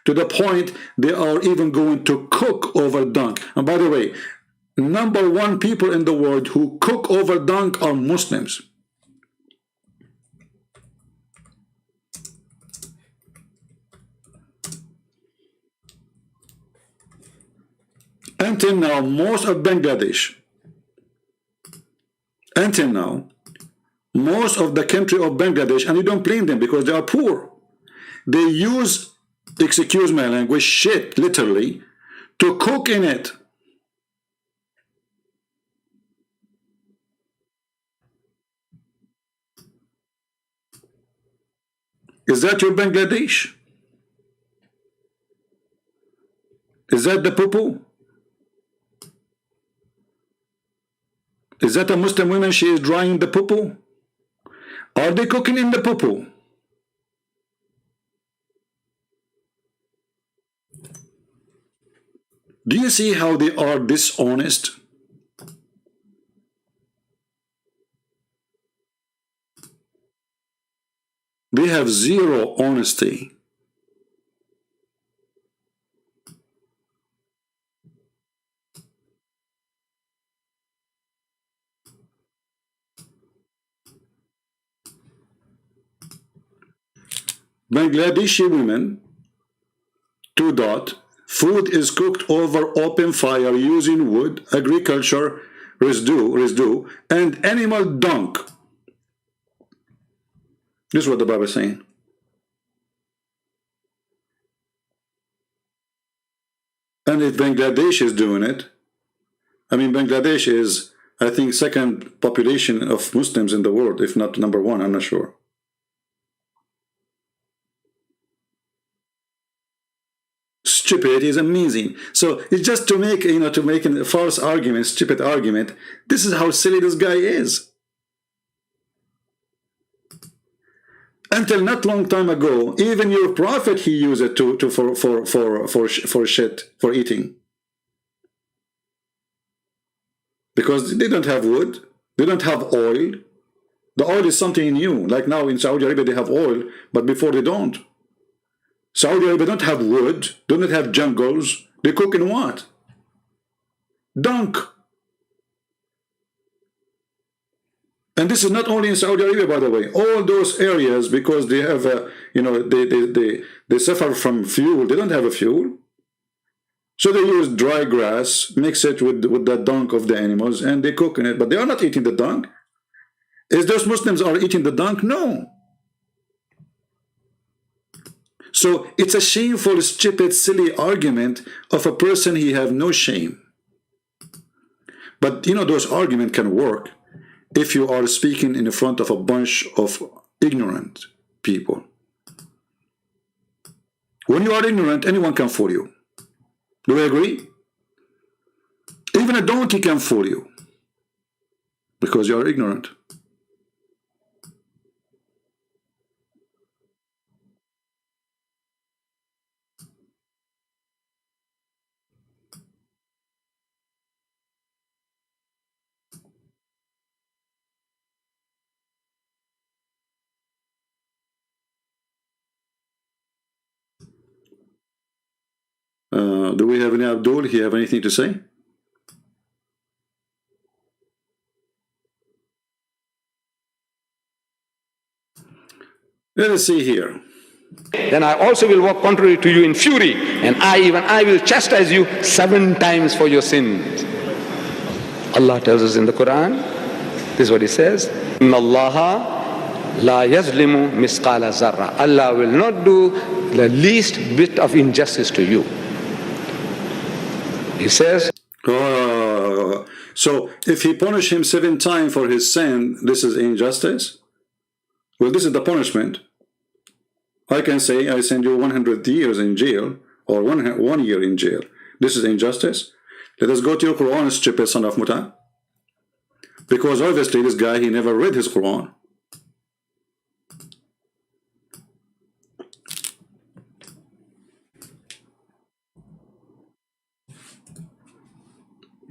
to the point they are even going to cook over dung. And by the way, #1 people in the world who cook over dung are Muslims. Until now, most of Bangladesh, until now, most of the country of Bangladesh, and you don't blame them because they are poor, they use, excuse my language, shit, literally, to cook in it. Is that your Bangladesh? Is that the poo-poo? Is that a Muslim woman, she is drying the poo-poo? Are they cooking in the poo-poo? Do you see how they are dishonest? They have zero honesty. Bangladeshi women, 2. Food is cooked over open fire using wood, agriculture, residue, and animal dung. This is what the Bible is saying. And if Bangladesh is doing it, I mean, Bangladesh is, I think, 2nd population of Muslims in the world, if not #1, I'm not sure. Stupid is amazing. So it's just to make, you know, to make a false argument, stupid argument. This is how silly this guy is. Until not long time ago, even your prophet, he used it for shit, for eating. Because they don't have wood, they don't have oil. The oil is something new. Like now in Saudi Arabia they have oil, but before they don't. Saudi Arabia don't have wood, do not have jungles. They cook in what? Dung. And this is not only in Saudi Arabia, by the way. All those areas, because they have, you know, they suffer from fuel. They don't have a fuel. So they use dry grass, mix it with the dung of the animals, and they cook in it. But they are not eating the dung. Is those Muslims are eating the dung? No. So it's a shameful, stupid, silly argument of a person he have no shame. But you know, those arguments can work if you are speaking in front of a bunch of ignorant people. When you are ignorant, anyone can fool you. Do we agree? Even a donkey can fool you because you are ignorant. Do we have any Abdul? He have anything to say? Let us see here. Then I also will walk contrary to you in fury, and I will chastise you 7 times for your sins. Allah tells us in the Quran, this is what He says, Inna Allaha la yazlimu misqala zarra. Allah will not do the least bit of injustice to you. He says, so if he punish him 7 times for his sin, this is injustice? Well, this is the punishment. I can say I send you 100 years in jail, or one year in jail. This is injustice. Let us go to your Quran, stupid son of Muta. Because obviously this guy, he never read his Quran.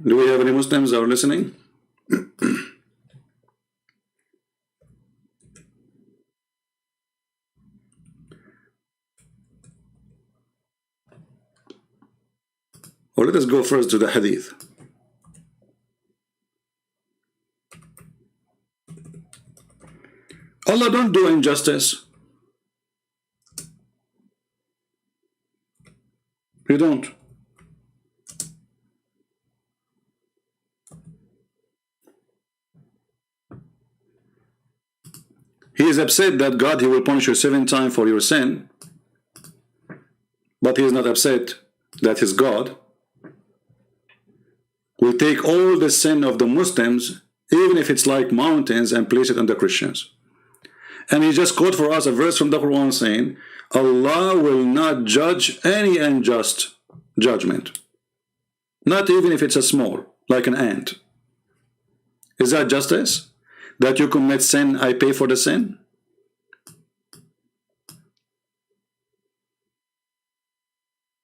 Do we have any Muslims that are listening? Or let us go first to the hadith. Allah don't do injustice. He don't. He is upset that God, He will punish you 7 times for your sin, but He is not upset that His God will take all the sin of the Muslims, even if it's like mountains, and place it on the Christians. And He just quote for us a verse from the Quran saying, Allah will not judge any unjust judgment, not even if it's a small, like an ant. Is that justice? That you commit sin, I pay for the sin?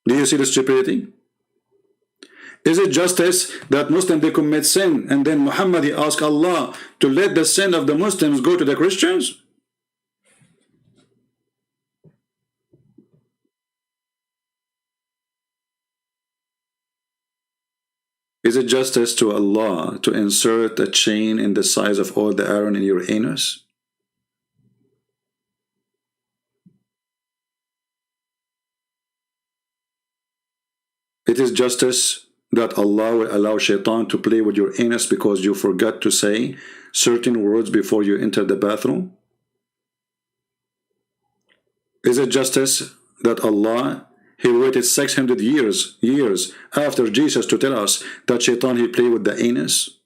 Do you see the stupidity? Is it justice that Muslims, they commit sin, and then Muhammad, he asked Allah to let the sin of the Muslims go to the Christians? Is it justice to Allah to insert a chain in the size of all the iron in your anus? It is justice that Allah will allow shaitan to play with your anus because you forgot to say certain words before you enter the bathroom? Is it justice that Allah, He waited 600 years after Jesus to tell us that shaitan, he played with the anus?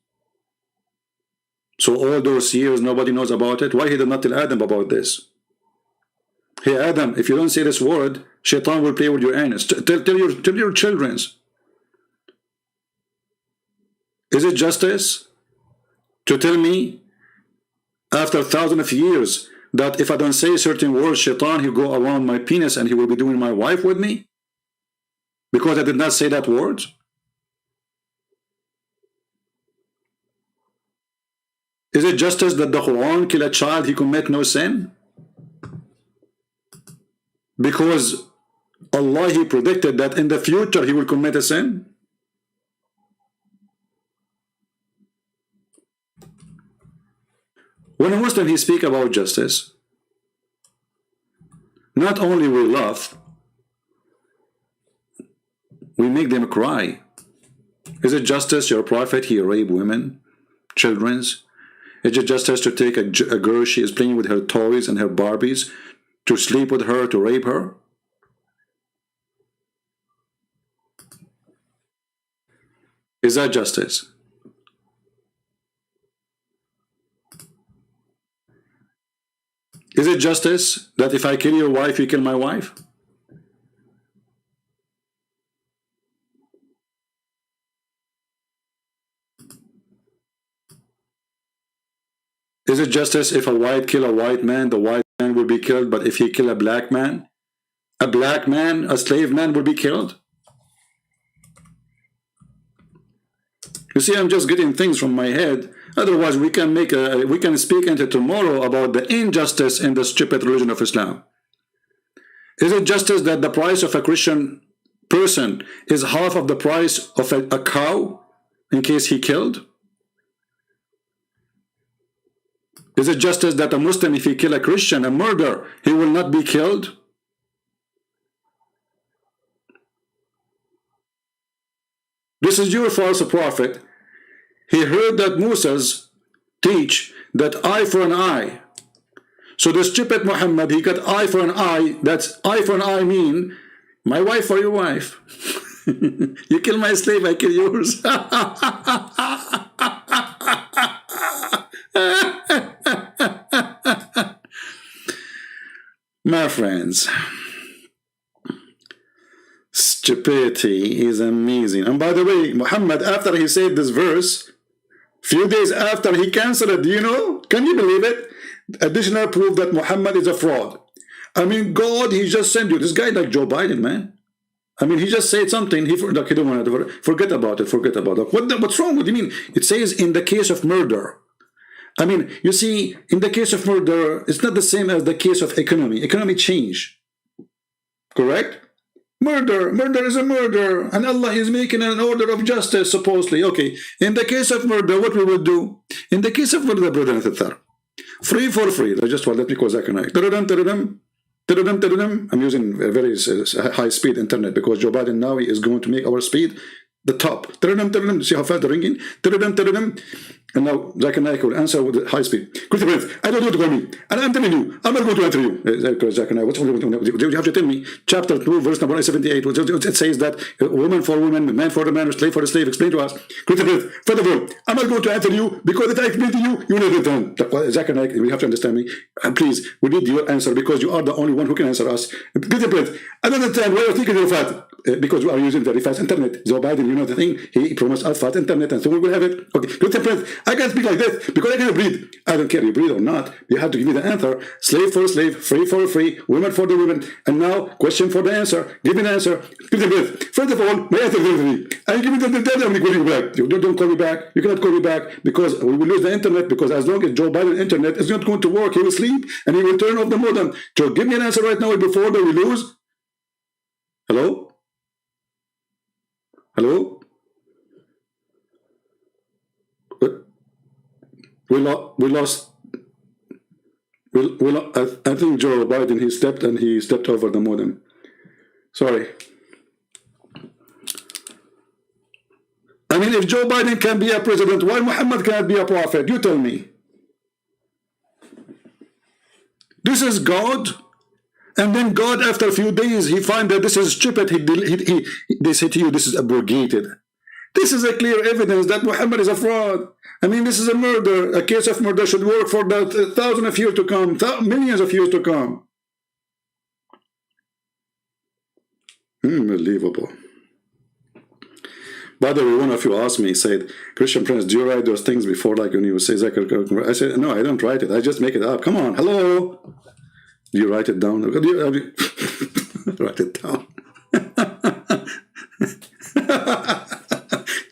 So all those years nobody knows about it. Why He did not tell Adam about this? Hey Adam, if you don't say this word, shaitan will play with your anus. Tell your children. Is it justice to tell me after thousands of years that if I don't say certain words, shaitan, he'll go around my penis and he will be doing my wife with me? Because I did not say that word? Is it justice that the Quran kill a child, he commit no sin? Because Allah, He predicted that in the future he will commit a sin? When a Muslim, he speak about justice, not only we laugh, we make them cry. Is it justice your prophet, he rape women, children's? Is it justice to take a girl, she is playing with her toys and her Barbies, to sleep with her, to rape her? Is that justice? Is it justice that if I kill your wife, you kill my wife? Is it justice if a white kill a white man, the white man will be killed, but if he kill a black man, a slave man will be killed? You see, I'm just getting things from my head. Otherwise, we can speak into tomorrow about the injustice in the stupid religion of Islam. Is it justice that the price of a Christian person is half of the price of a cow in case he killed? Is it justice that a Muslim, if he kill a Christian, a murder, he will not be killed? This is your false prophet. He heard that Moses teach that eye for an eye. So the stupid Muhammad, he got eye for an eye. That's eye for an eye mean my wife for your wife. You kill my slave, I kill yours. My friends, stupidity is amazing. And by the way, Muhammad, after he said this verse, few days after he canceled it, do you know? Can you believe it? Additional proof that Muhammad is a fraud. I mean, God, he just sent you. This guy like Joe Biden, man. I mean, he just said something. He don't want to forget about it. Forget about it. What's wrong? What do you mean? It says in the case of murder. I mean, you see, in the case of murder, it's not the same as the case of economy. Economy change. Correct? Murder is a murder, and Allah is making an order of justice, supposedly. Okay, in the case of murder, what we will do? In the case of murder, brother and sister, free for free. I just want that because I can. I'm using a very high speed internet because Joe Biden now is going to make our speed the top. See how fast the ringing? And now Zakir Naik will answer with high speed. I don't want to call me. And I'm telling you, I'm not going to answer you. Zakir Naik, you have to tell me. Chapter 2, verse number 78. It says that woman for woman, man for the man, slave for the slave. Explain to us. First of all, I'm not going to answer you because if I explain to you, you will never return. Zakir Naik, you have to understand me. And please, we need your answer because you are the only one who can answer us. I don't understand why you're thinking you're fat. Because we are using very fast internet. Joe Biden, you know the thing, he promised us fast internet, and so we will have it. Okay, I can speak like this because I cannot breathe. I don't care if you breathe or not. You have to give me the answer. Slave for slave, free for free, women for the women. And now, question for the answer. Give me the answer. Give me the breath. First of all, my answer is free. And give me the answer. I'm calling you back. You don't call me back. You cannot call me back because we will lose the internet. Because as long as Joe Biden internet is not going to work, he will sleep and he will turn off the modem. So give me an answer right now before that we lose. Hello? Hello? We lost. I think Joe Biden, he stepped over the modem. Sorry. I mean, if Joe Biden can be a president, why Muhammad cannot be a prophet? You tell me. This is God. And then God, after a few days, he find that this is stupid. They say to you, this is abrogated. This is a clear evidence that Muhammad is a fraud. I mean, this is a murder. A case of murder should work for the thousands of years to come, millions of years to come. Unbelievable. By the way, one of you asked me, said, Christian Prince, do you write those things before, like when you say Zakir? I said, no, I don't write it. I just make it up. Come on, hello. Do you write it down? Write it down.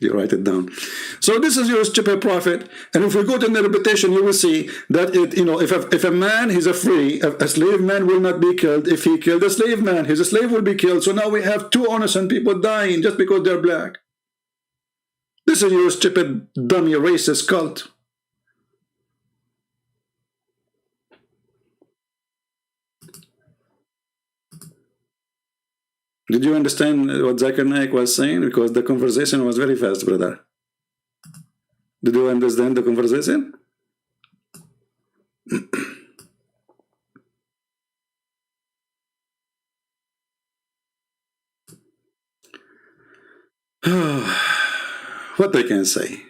You write it down. So this is your stupid prophet. And if we go to the interpretation, you will see that if a man is a slave man will not be killed. If he killed a slave man, his slave will be killed. So now we have two innocent people dying just because they're black. This is your stupid, dummy, racist cult. Did you understand what Zakir Naik was saying? Because the conversation was very fast, brother. Did you understand the conversation? What they can say?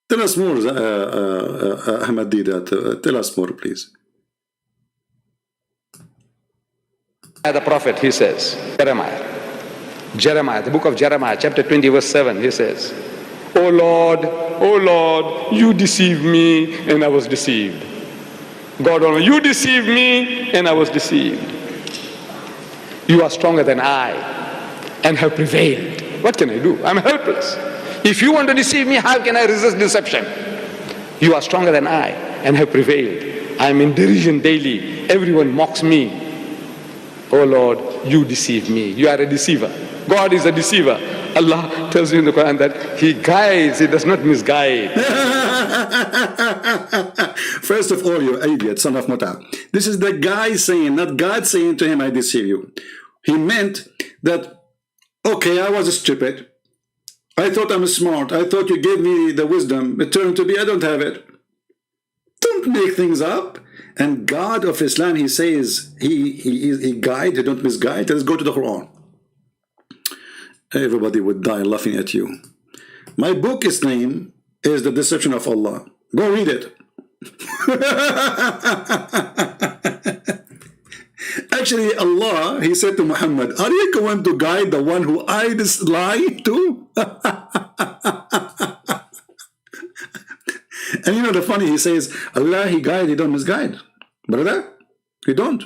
Tell us more, Ahmad Deedat. Tell us more, please. The prophet, he says, Jeremiah, the book of Jeremiah, chapter 20, verse 7, he says, O Lord, you deceived me and I was deceived. God only, you deceived me and I was deceived. You are stronger than I and have prevailed. What can I do? I'm helpless. If you want to deceive me, how can I resist deception? You are stronger than I and have prevailed. I am in derision daily. Everyone mocks me. Oh Lord, you deceive me. You are a deceiver. God is a deceiver. Allah tells you in the Quran that He guides, He does not misguide. First of all, you idiot, son of Muta. This is the guy saying, not God saying to him, I deceive you. He meant that, okay, I was stupid. I thought I'm smart. I thought you gave me the wisdom. It turned to be I don't have it. Don't make things up. And God of Islam, He says, He guide, He don't misguide. Let's go to the Quran. Everybody would die laughing at you. My book's name is The Deception of Allah. Go read it. Actually, Allah, He said to Muhammad, are you going to guide the one who I lie to? And you know the funny, He says, Allah, He guide, He don't misguide. Brother, He don't.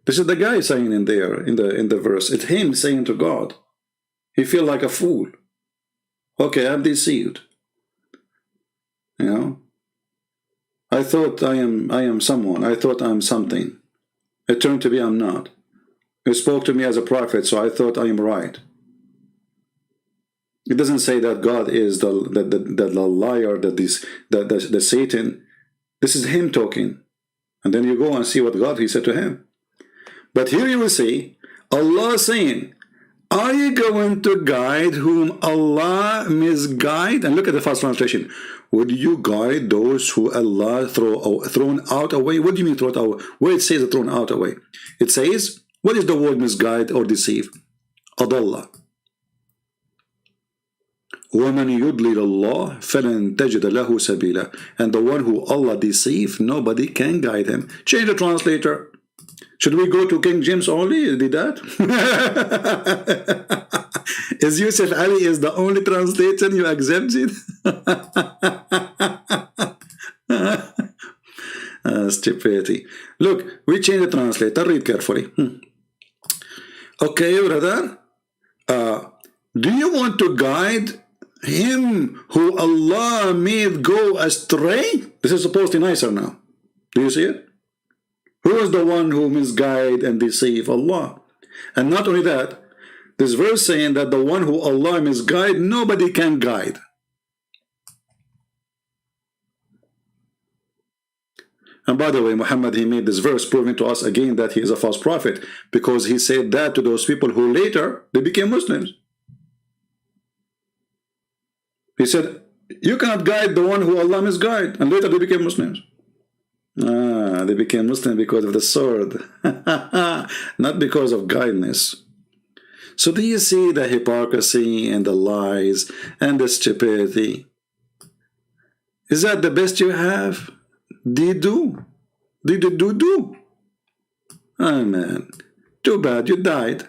This is the guy saying in there, in the verse. It's him saying to God. He feel like a fool. Okay, I'm deceived. You know? I thought I am someone. I thought I'm something. It turned to be I'm not. He spoke to me as a prophet, so I thought I am right. It doesn't say that God is the liar, the Satan. This is him talking. And then you go and see what God, He said to him. But here you will see Allah saying, are you going to guide whom Allah misguide? And look at the first translation. Would you guide those who Allah thrown out away? What do you mean thrown out? Where it says thrown out away? It says, what is the word misguide or deceive? Adallah. وَمَنْ يُضْلِلَ اللَّهِ فَلَنْ تَجِدَ لَهُ سَبِيلًا. And the one who Allah deceive, nobody can guide him. Change the translator. Should we go to King James only? Did that? Is Yusuf Ali is the only translation you accepted? Stupidity. Look, we change the translator. Read carefully. Okay, brother. Do you want to guide him who Allah made go astray? This is supposed to be nicer now. Do you see it? Who is the one who misguide and deceive? Allah. And not only that, this verse saying that the one who Allah misguide, nobody can guide. And by the way, Muhammad, he made this verse proving to us again that he is a false prophet, because he said that to those people who later, they became Muslims. He said, you cannot guide the one who Allah misguide, and later they became Muslims. They became Muslim because of the sword, not because of guidance. So do you see the hypocrisy and the lies and the stupidity? Is that the best you have? Did you do? Oh man, too bad you died.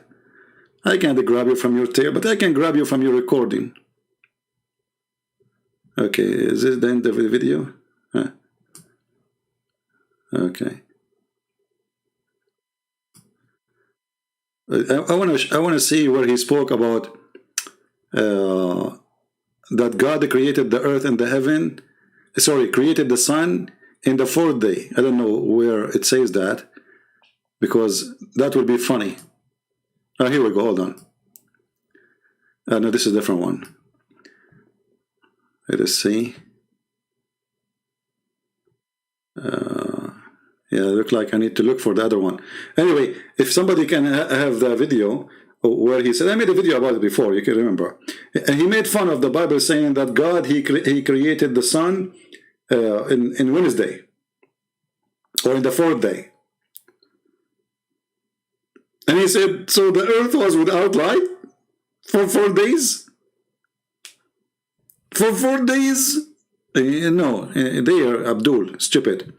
I can't grab you from your tail, but I can grab you from your recording. Okay, is this the end of the video? Huh. Okay. I want to see where he spoke about that God created the earth and the heaven. Sorry, created the sun in the fourth day. I don't know where it says that, because that would be funny. Oh, here we go. Hold on. No, this is a different one. Let us see. Yeah, look like I need to look for the other one. Anyway, if somebody can have the video where he said, I made a video about it before, you can remember. And he made fun of the Bible saying that God, he created the sun in Wednesday, or in the fourth day. And he said, so the earth was without light for 4 days? For 4 days? No, there, Abdul, stupid.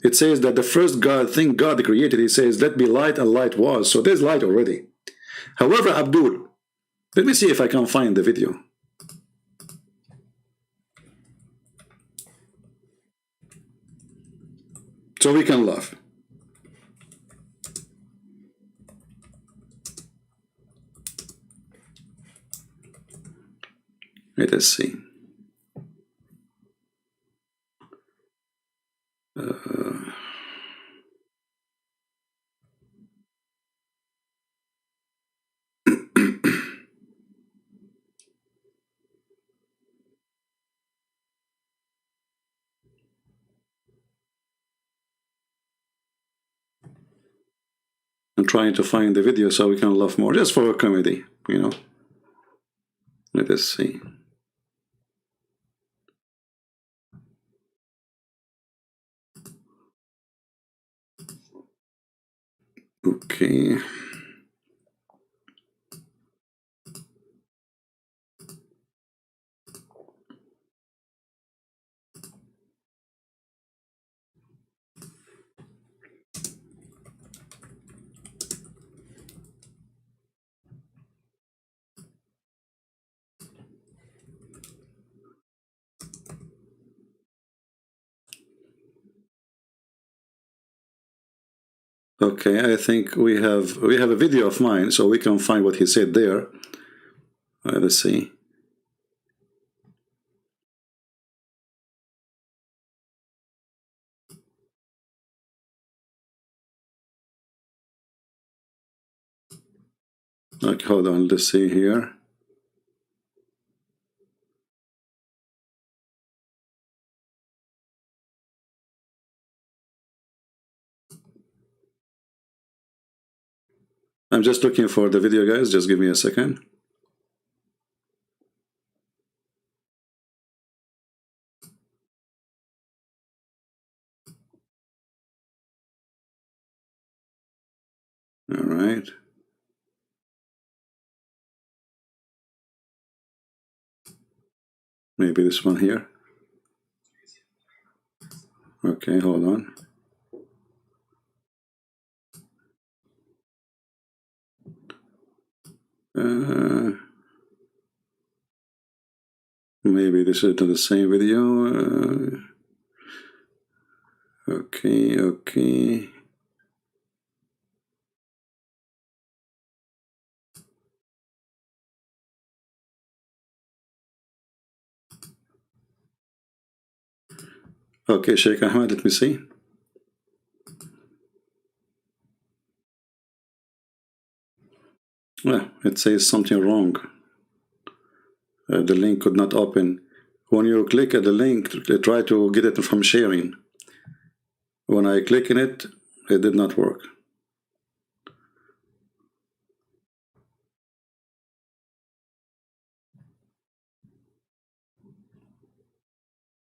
It says that the first thing God created, He says, let be light, and light was. So there's light already. However, Abdul, let me see if I can find the video. So we can laugh. Let us see. I'm trying to find the video so we can laugh more, just for a comedy, you know. Let us see. Okay. Okay, I think we have a video of mine, so we can find what he said there. Let's see. Okay, hold on, let's see here. I'm just looking for the video, guys. Just give me a second. All right. Maybe this one here. Okay, hold on. Maybe this is the same video. Okay. Okay, Sheikh Ahmed, let me see. Well, it says something wrong. The link could not open. When you click at the link, try to get it from sharing. When I click in it, it did not work.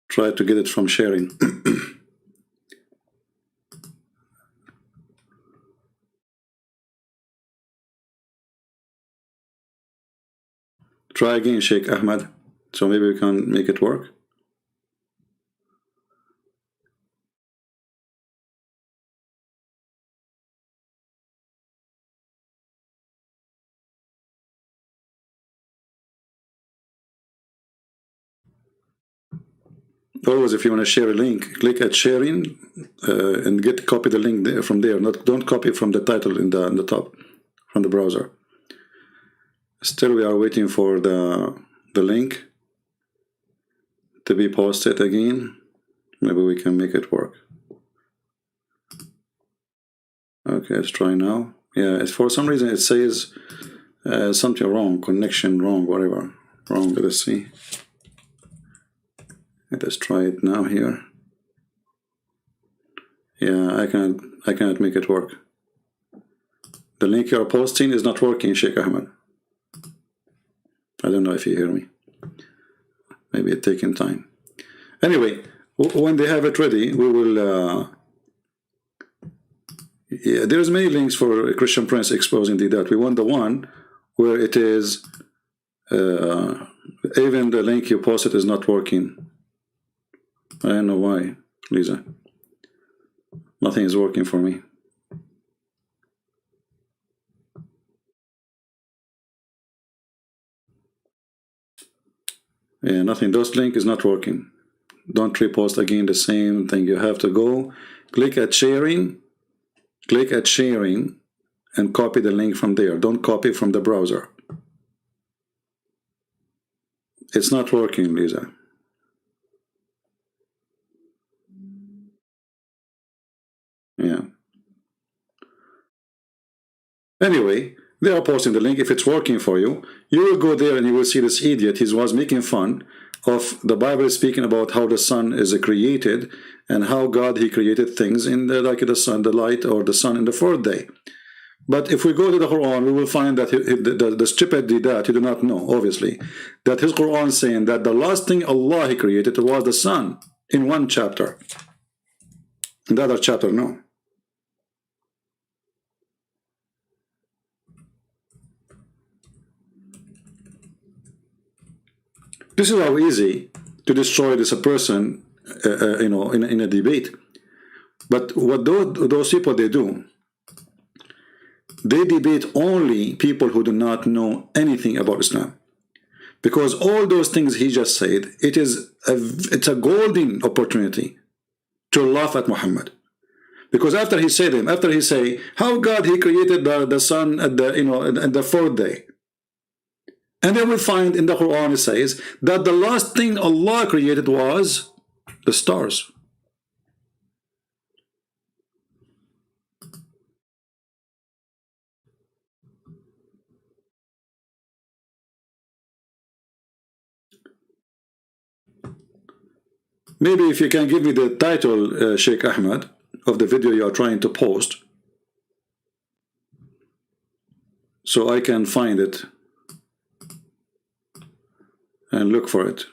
Try to get it from sharing. Try again, Sheikh Ahmed. So maybe we can make it work. Always, if you want to share a link, click at sharing and copy the link there, from there. Don't copy from the title in the top from the browser. Still, we are waiting for the link to be posted again. Maybe we can make it work. Okay, let's try now. Yeah, for some reason it says something wrong, connection wrong, whatever. Wrong, let's see. Let's try it now here. Yeah, I cannot make it work. The link you are posting is not working, Sheikh Ahmed. I don't know if you hear me. Maybe it's taking time. Anyway, when they have it ready, we will... yeah, there's many links for a Christian Prince exposing Deedat. We want the one where it is... even the link you posted is not working. I don't know why, Lisa. Nothing is working for me. Yeah, nothing. Those link is not working. Don't repost again the same thing. You have to go, click at sharing, and copy the link from there. Don't copy from the browser. It's not working, Lisa. Yeah. Anyway, they are posting the link. If it's working for you, you will go there and you will see this idiot. He was making fun of the Bible, speaking about how the sun is created and how God, he created things in the, like the sun, the light, or the sun in the fourth day. But if we go to the Quran, we will find that the stupid Deedat, he do not know, obviously, that his Quran is saying that the last thing Allah he created was the sun in one chapter. In the other chapter, no. This is how easy to destroy this a person, you know, in a debate. But what those people they do, they debate only people who do not know anything about Islam, because all those things he just said, it's a golden opportunity to laugh at Muhammad. Because after he said him, after he say how God he created the sun at the, you know, at the fourth day. And then we find in the Quran it says that the last thing Allah created was the stars. Maybe if you can give me the title, Sheikh Ahmed, of the video you are trying to post, so I can find it and look for it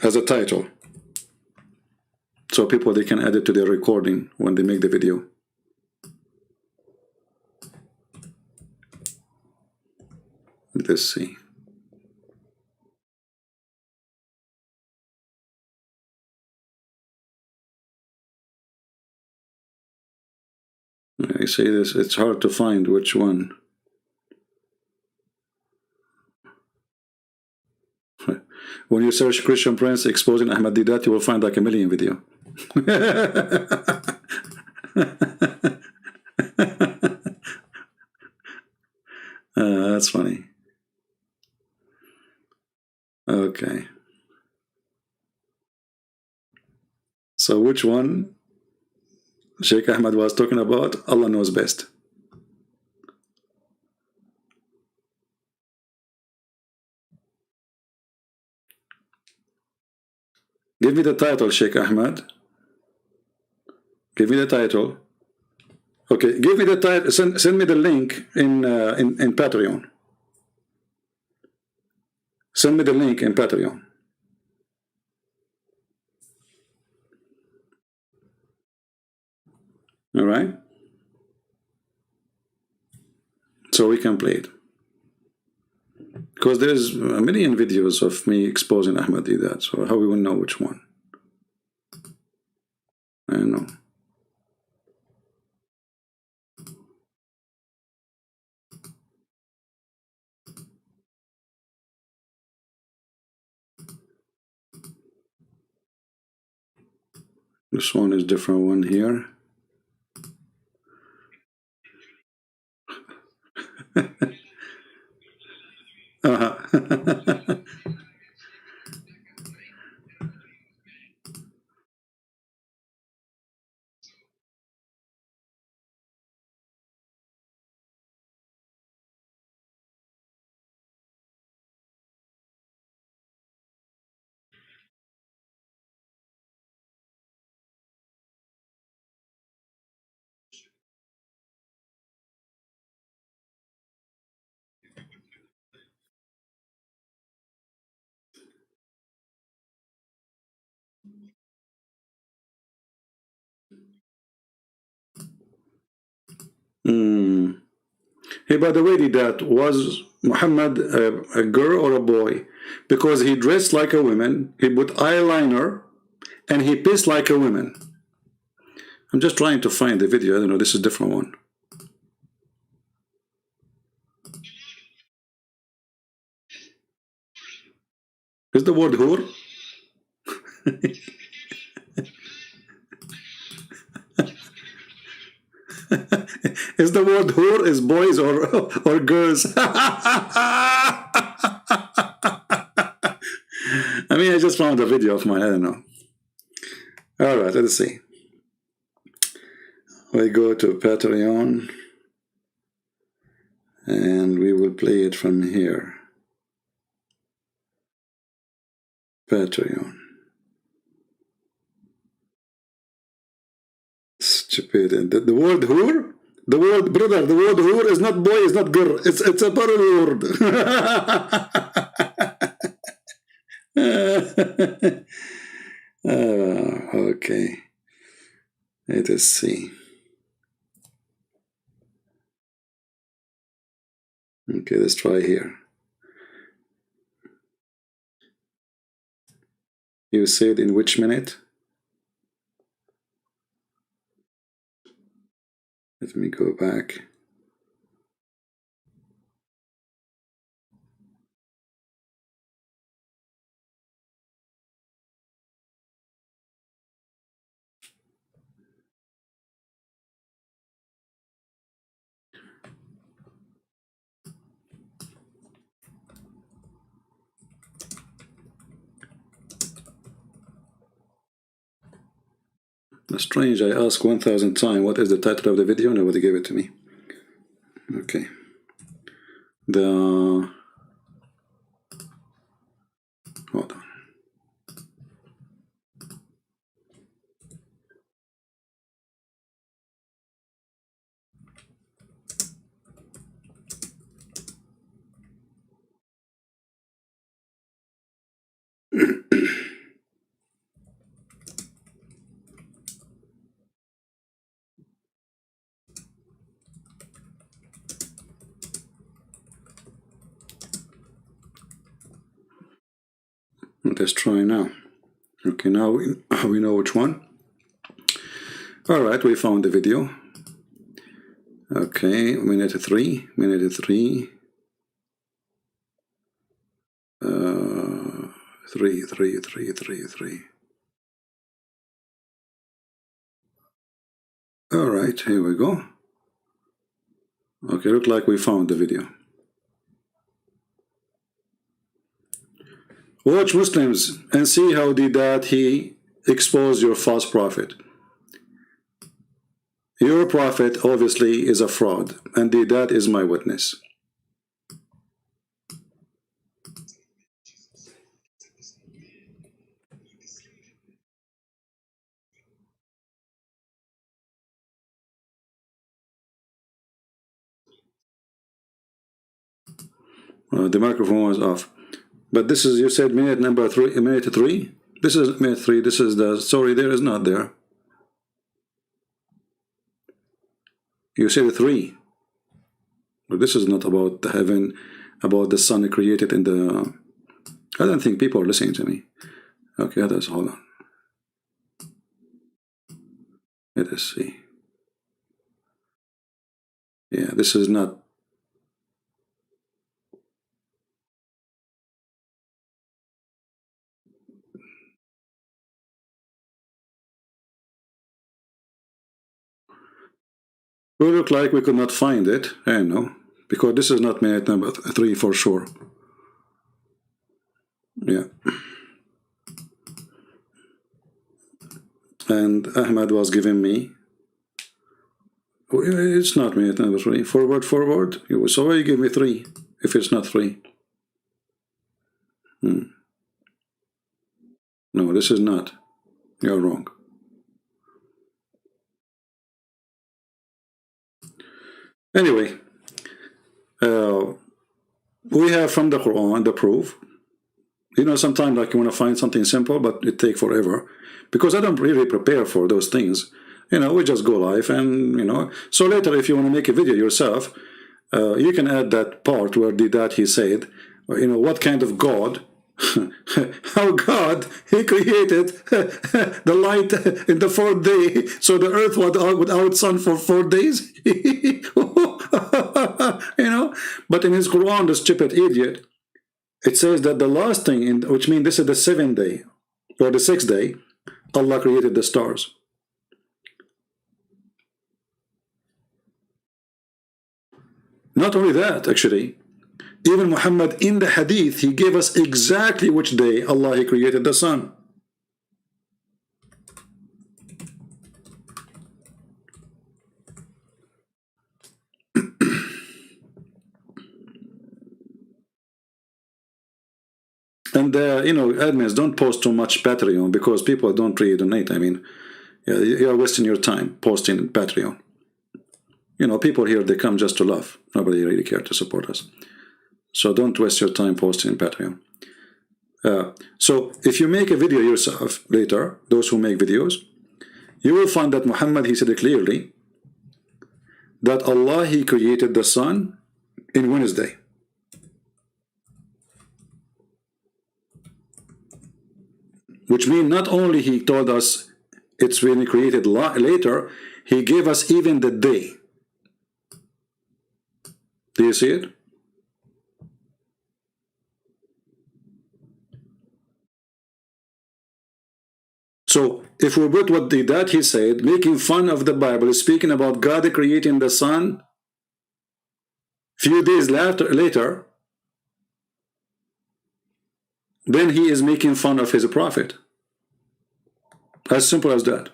as a title, so people they can add it to their recording when they make the video. Let's see. I say this, it's hard to find which one. When you search Christian Prince exposing Ahmad Deedat, you will find like a million video. That's funny. Okay. So which one Sheikh Ahmed was talking about? Allah knows best. Give me the title, Sheikh Ahmed. Give me the title. Okay, give me the title. Send me the link in Patreon. Send me the link in Patreon. All right. So we can play it. Because there's a million videos of me exposing Ahmad Deedat, so how we will know which one? I don't know. This one is different one here. Hey, by the way, Deedat, was Muhammad a girl or a boy? Because he dressed like a woman, he put eyeliner, and he pissed like a woman. I'm just trying to find the video. I don't know, this is a different one. Is the word whore? Is the word whore is boys or girls? mean, I just found a video of mine. I don't know. All right, let's see. We go to Patreon, and we will play it from here. Patreon. Stupid. The word whore? The word, brother, the word whore is not boy, it's not girl. It's a plural word. Okay. Let us see. Okay, let's try here. You said in which minute? Let me go back. It's strange, I asked 1,000 times what is the title of the video, nobody gave it to me. Okay. Hold on. Let's try now. Okay, now we know which one. All right, we found the video. Okay, minute 3. 3. All right, here we go. Okay, look like we found the video. Watch Muslims and see how did that he exposed your false prophet. Your prophet obviously is a fraud, and that is my witness. The microphone was off. But this is, you said minute number 3, minute 3? This is minute 3, this is the, sorry, there is not there. You said 3. But this is not about the heaven, about the sun created in the, I don't think people are listening to me. Okay, let us, hold on. Let us see. Yeah, this is not. We look like we could not find it, I know, because this is not minute number 3 for sure. Yeah. And Ahmed was giving me, it's not minute number 3. Forward. So why you give me 3 if it's not 3? No, this is not. You're wrong. Anyway, we have from the Quran the proof. You know, sometimes like you want to find something simple, but it takes forever. Because I don't really prepare for those things. You know, we just go live and, you know. So later, if you want to make a video yourself, you can add that part where that he said, you know, what kind of God, how God, he created the light in the 4th day, so the earth was without sun for 4 days. You know, but in his Quran, the stupid idiot, it says that the last thing, which means this is the 7th day, or the 6th day, Allah created the stars. Not only that, actually, Even Muhammad in the hadith, he gave us exactly which day Allah he created the sun. And you know, admins, don't post too much Patreon because people don't really donate. I mean, you're wasting your time posting in Patreon. You know, people here, they come just to laugh. Nobody really cares to support us. So don't waste your time posting in Patreon. So if you make a video yourself later, those who make videos, you will find that Muhammad, he said it clearly, that Allah, he created the sun in Wednesday. Which means not only he told us it's when he created later, he gave us even the day. Do you see it? So if we put what that he said, making fun of the Bible, speaking about God creating the sun, few days later, then he is making fun of his prophet. As simple as that.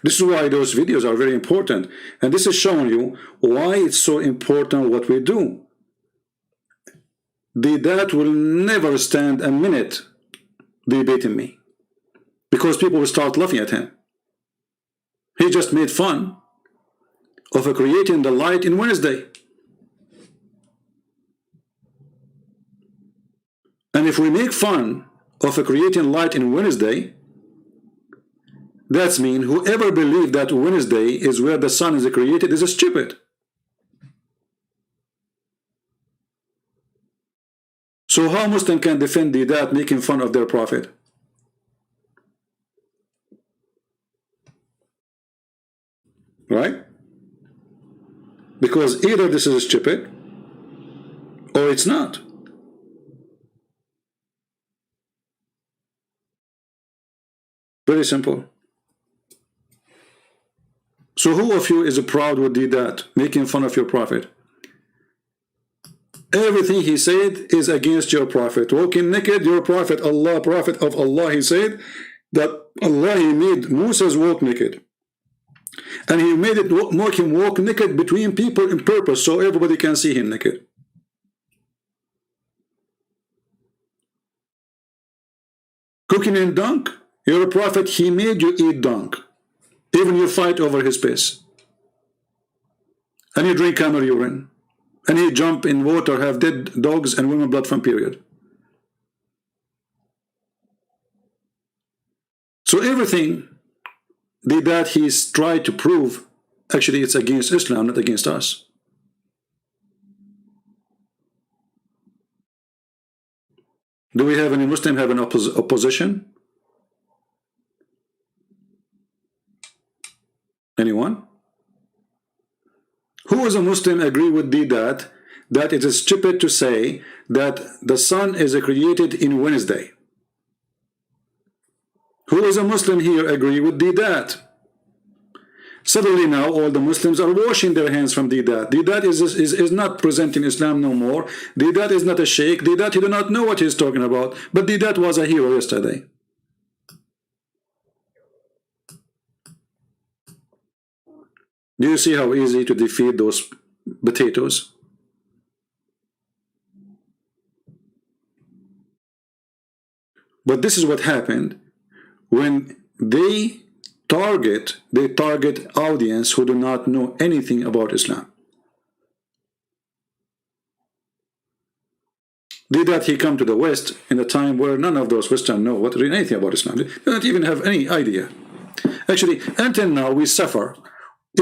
This is why those videos are very important. And this is showing you why it's so important what we do. That will never stand a minute debating me. Because people will start laughing at him. He just made fun of creating the light in Wednesday. And if we make fun of creating light in Wednesday, that means whoever believes that Wednesday is where the sun is created is stupid. So how Muslim can defend that making fun of their prophet? Right? Because either this is stupid or it's not. Very simple. So who of you is proud with that, making fun of your prophet? Everything he said is against your prophet. Walking naked, your prophet, Allah, prophet of Allah, he said that Allah, he made Moses walk naked. And he made it make him walk naked between people in purpose so everybody can see him naked. Cooking in dunk, your prophet, he made you eat dunk. Even you fight over his piss. And you drink camel urine. And you jump in water, have dead dogs and women blood from period. So everything that he's tried to prove, actually it's against Islam, not against us. Do we have any Muslim have an opposition? Anyone? Who is a Muslim agree with that it is stupid to say that the sun is created in Wednesday? Who is a Muslim here agree with that? Suddenly now all the Muslims are washing their hands from that. That is not presenting Islam no more. That is not a sheikh. That he do not know what he's talking about. But that was a hero yesterday. Do you see how easy to defeat those potatoes? But this is what happened when they target audience who do not know anything about Islam. Did that he come to the West in a time where none of those Western know anything about Islam? They don't even have any idea. Actually, until now we suffer.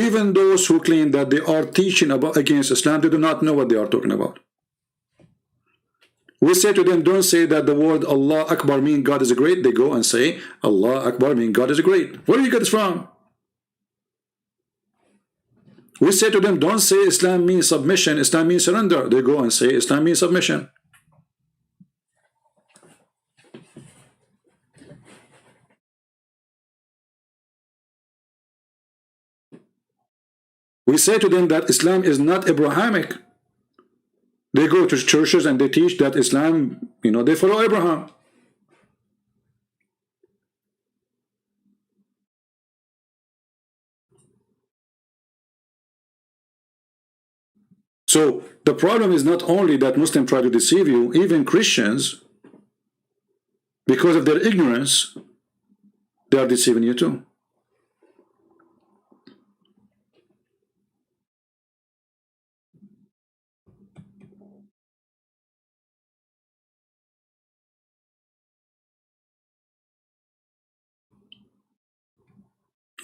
Even those who claim that they are teaching against Islam, they do not know what they are talking about. We say to them, don't say that the word Allah Akbar means God is great. They go and say, Allah Akbar means God is great. Where do you get this from? We say to them, don't say Islam means submission, Islam means surrender. They go and say Islam means submission. We say to them that Islam is not Abrahamic. They go to churches and they teach that Islam, they follow Abraham. So the problem is not only that Muslims try to deceive you, even Christians, because of their ignorance, they are deceiving you too.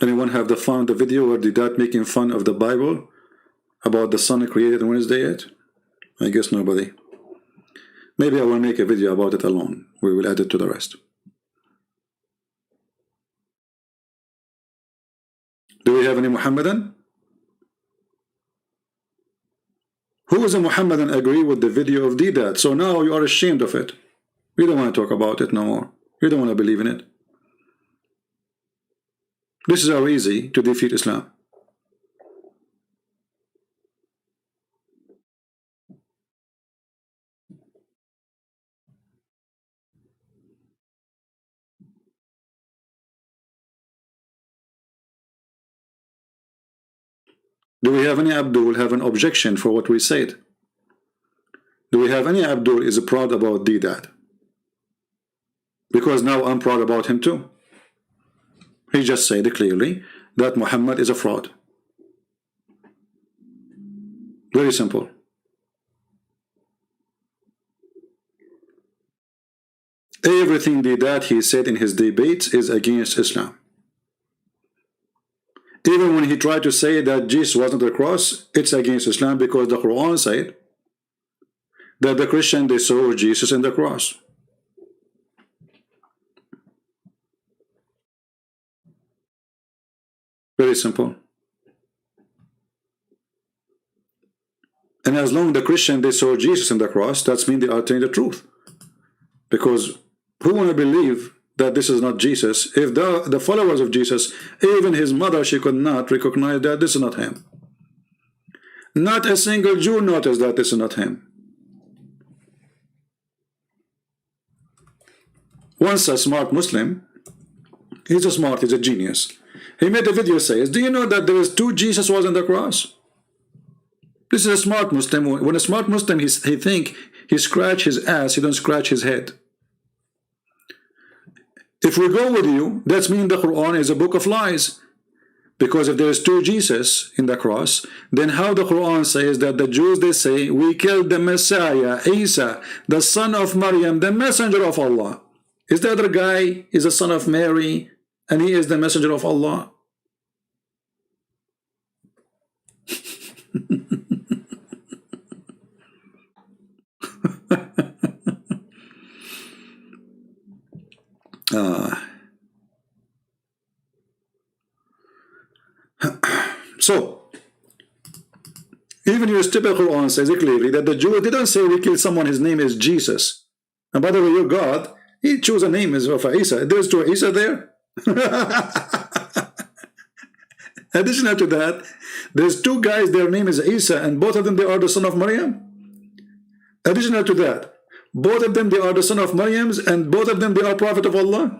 Anyone have the fun of the video where Deedat making fun of the Bible about the sun created on Wednesday yet? I guess nobody. Maybe I will make a video about it alone. We will add it to the rest. Do we have any Muhammadan? Who is a Muhammadan agree with the video of Deedat? So now you are ashamed of it. You don't want to talk about it no more. You don't want to believe in it. This is how easy to defeat Islam. Do we have any Abdul have an objection for what we said? Do we have any Abdul is proud about Deedat? Because now I'm proud about him too. He just said clearly that Muhammad is a fraud. Very simple. Everything that he said in his debates is against Islam. Even when he tried to say that Jesus wasn't the cross, it's against Islam because the Quran said that the Christian, they saw Jesus in the cross. Very simple. And as long as the Christian, they saw Jesus in the cross, that means they are telling the truth. Because who want to believe that this is not Jesus? If the followers of Jesus, even his mother, she could not recognize that this is not him. Not a single Jew noticed that this is not him. Once a smart Muslim, he's a genius. He made a video says, do you know that there is two Jesus was on the cross? This is a smart Muslim. When a smart Muslim, he think he scratch his ass, he don't scratch his head. If we go with you, that means the Quran is a book of lies. Because if there is two Jesus in the cross, then how the Quran says that the Jews, they say, we killed the Messiah, Isa, the son of Maryam, the messenger of Allah. Is the other guy is the son of Mary, and he is the messenger of Allah? So, even your stupid Quran says it clearly that the Jews didn't say we killed someone, his name is Jesus. And by the way, your God, he chose a name of Isa. There's two Isa there. Additional to that, there's two guys, their name is Isa, and both of them, they are the son of Maryam. Additional to that, both of them, they are the son of Maryam, and both of them, they are prophet of Allah.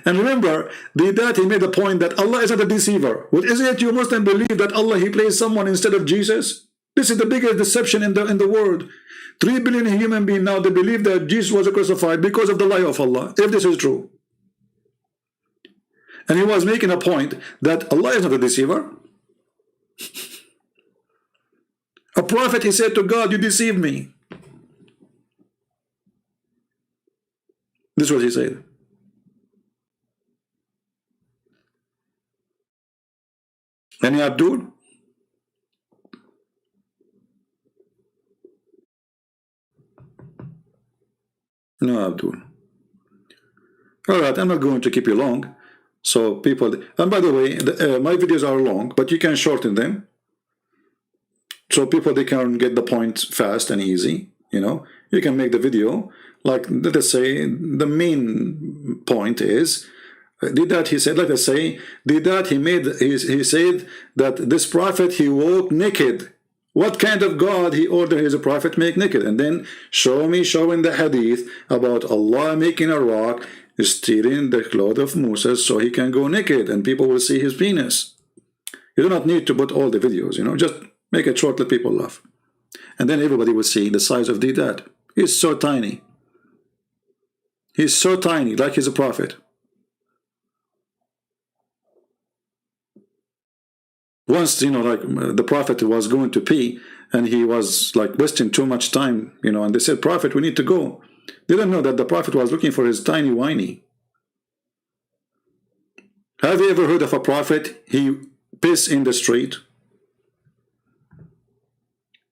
And remember, Deedat, he made the point that Allah is not a deceiver. Well, is it you Muslim believe that Allah, he placed someone instead of Jesus? This is the biggest deception in the world. 3 billion human beings now, they believe that Jesus was crucified because of the lie of Allah, if this is true. And he was making a point that Allah is not a deceiver. A prophet, he said to God, you deceived me. This is what he said. Any Abdul? No Abdul. All right, I'm not going to keep you long. So people, and by the way, my videos are long, but you can shorten them. So people, they can get the point fast and easy. You can make the video, like let us say, the main point is Did that he said, let us say, did that he said that this prophet, he walked naked. What kind of God he ordered his prophet make naked? And then showing the hadith about Allah making a rock, stealing the cloth of Moses so he can go naked and people will see his penis. You do not need to put all the videos, just make it short, let people laugh. And then everybody will see the size of Deedat. He's so tiny. He's so tiny, like he's a prophet. Once, like the prophet was going to pee and he was like wasting too much time, and they said, Prophet, we need to go. They didn't know that the prophet was looking for his tiny whiny. Have you ever heard of a prophet, he piss in the street?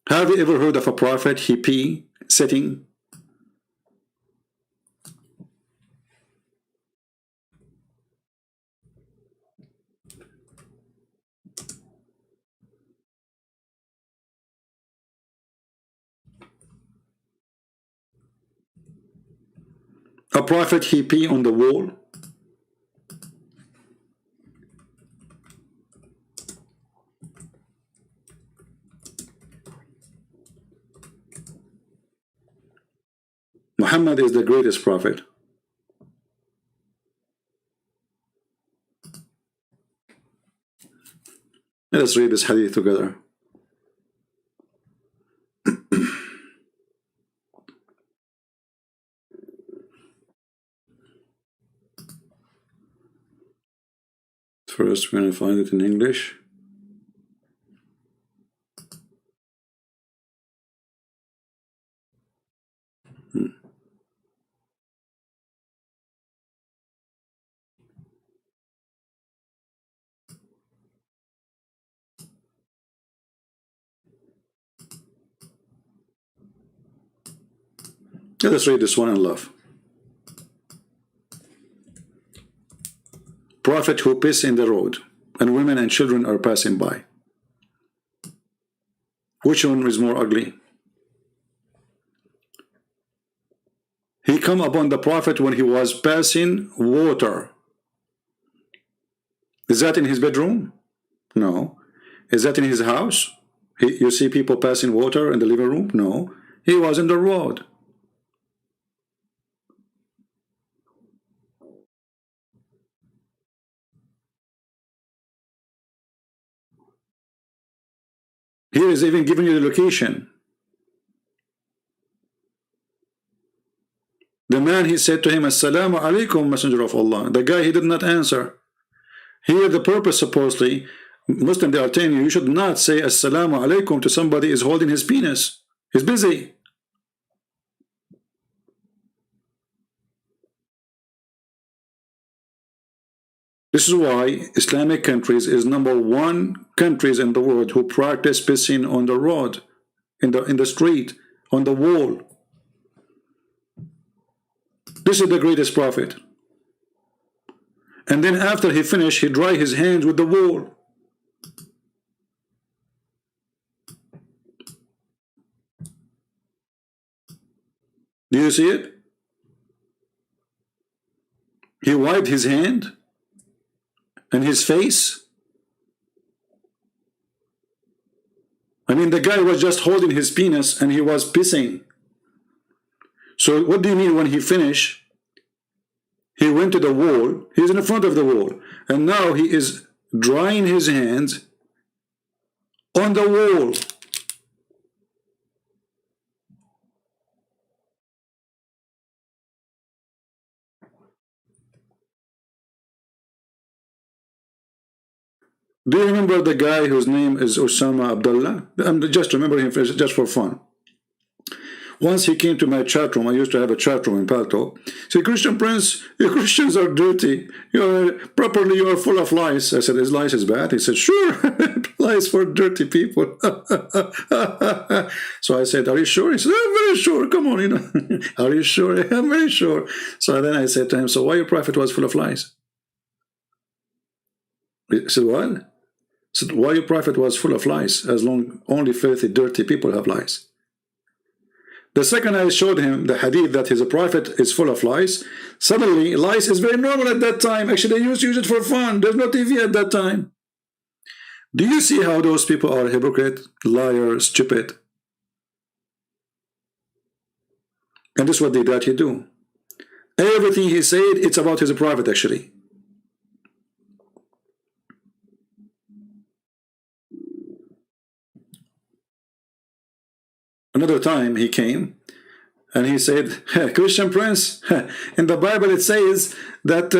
Have you ever heard of a prophet, he pee sitting? A prophet, he pee on the wall? Muhammad is the greatest prophet. Let us read this hadith together. First, we're going to find it in English. Let us read this one and laugh. Prophet who piss in the road, and women and children are passing by. Which one is more ugly? He come upon the prophet when he was passing water. Is that in his bedroom? No. Is that in his house? You see people passing water in the living room? No. He was in the road. Here is even giving you the location. The man, he said to him, Assalamu alaikum, Messenger of Allah. The guy, he did not answer. Here the purpose, supposedly, Muslim, they are telling you, you should not say Assalamu alaikum to somebody who is holding his penis. He's busy. This is why Islamic countries is #1 countries in the world who practice pissing on the road, in the street, on the wall. This is the greatest prophet. And then after he finished, he dry his hands with the wall. Do you see it? He wiped his hand and his face. I mean, the guy was just holding his penis and he was pissing. So what do you mean when he finished? He went to the wall. He's in the front of the wall. And now he is drying his hands on the wall. Do you remember the guy whose name is Osama Abdullah? Just remember him just for fun. Once he came to my chat room. I used to have a chat room in Palto. He said, Christian Prince, you Christians are dirty. You are full of lies. I said, is lies is bad? He said, sure, lies for dirty people. So I said, are you sure? He said, I'm very sure. Come on, Are you sure? I'm very sure. So then I said to him, so why your prophet was full of lies? He said, what? I said, why your prophet was full of lies, as long only filthy, dirty people have lies? The second I showed him the hadith that his prophet is full of lies, suddenly lies is very normal at that time. Actually, they used to use it for fun. There's no TV at that time. Do you see how those people are hypocrite, liar, stupid? And this is what he do. Everything he said, it's about his prophet actually. Another time he came and he said, Christian Prince, in the Bible it says that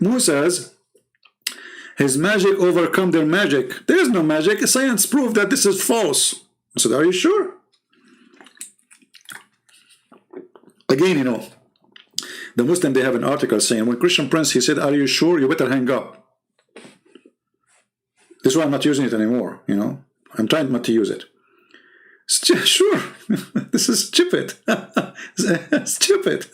Musa's his magic overcome their magic. There is no magic. Science proved that this is false. I said, are you sure? Again, you know, the Muslim, they have an article saying, when Christian Prince, he said, are you sure? You better hang up. This is why I'm not using it anymore, you know. I'm trying not to use it. Sure, this is stupid. Stupid.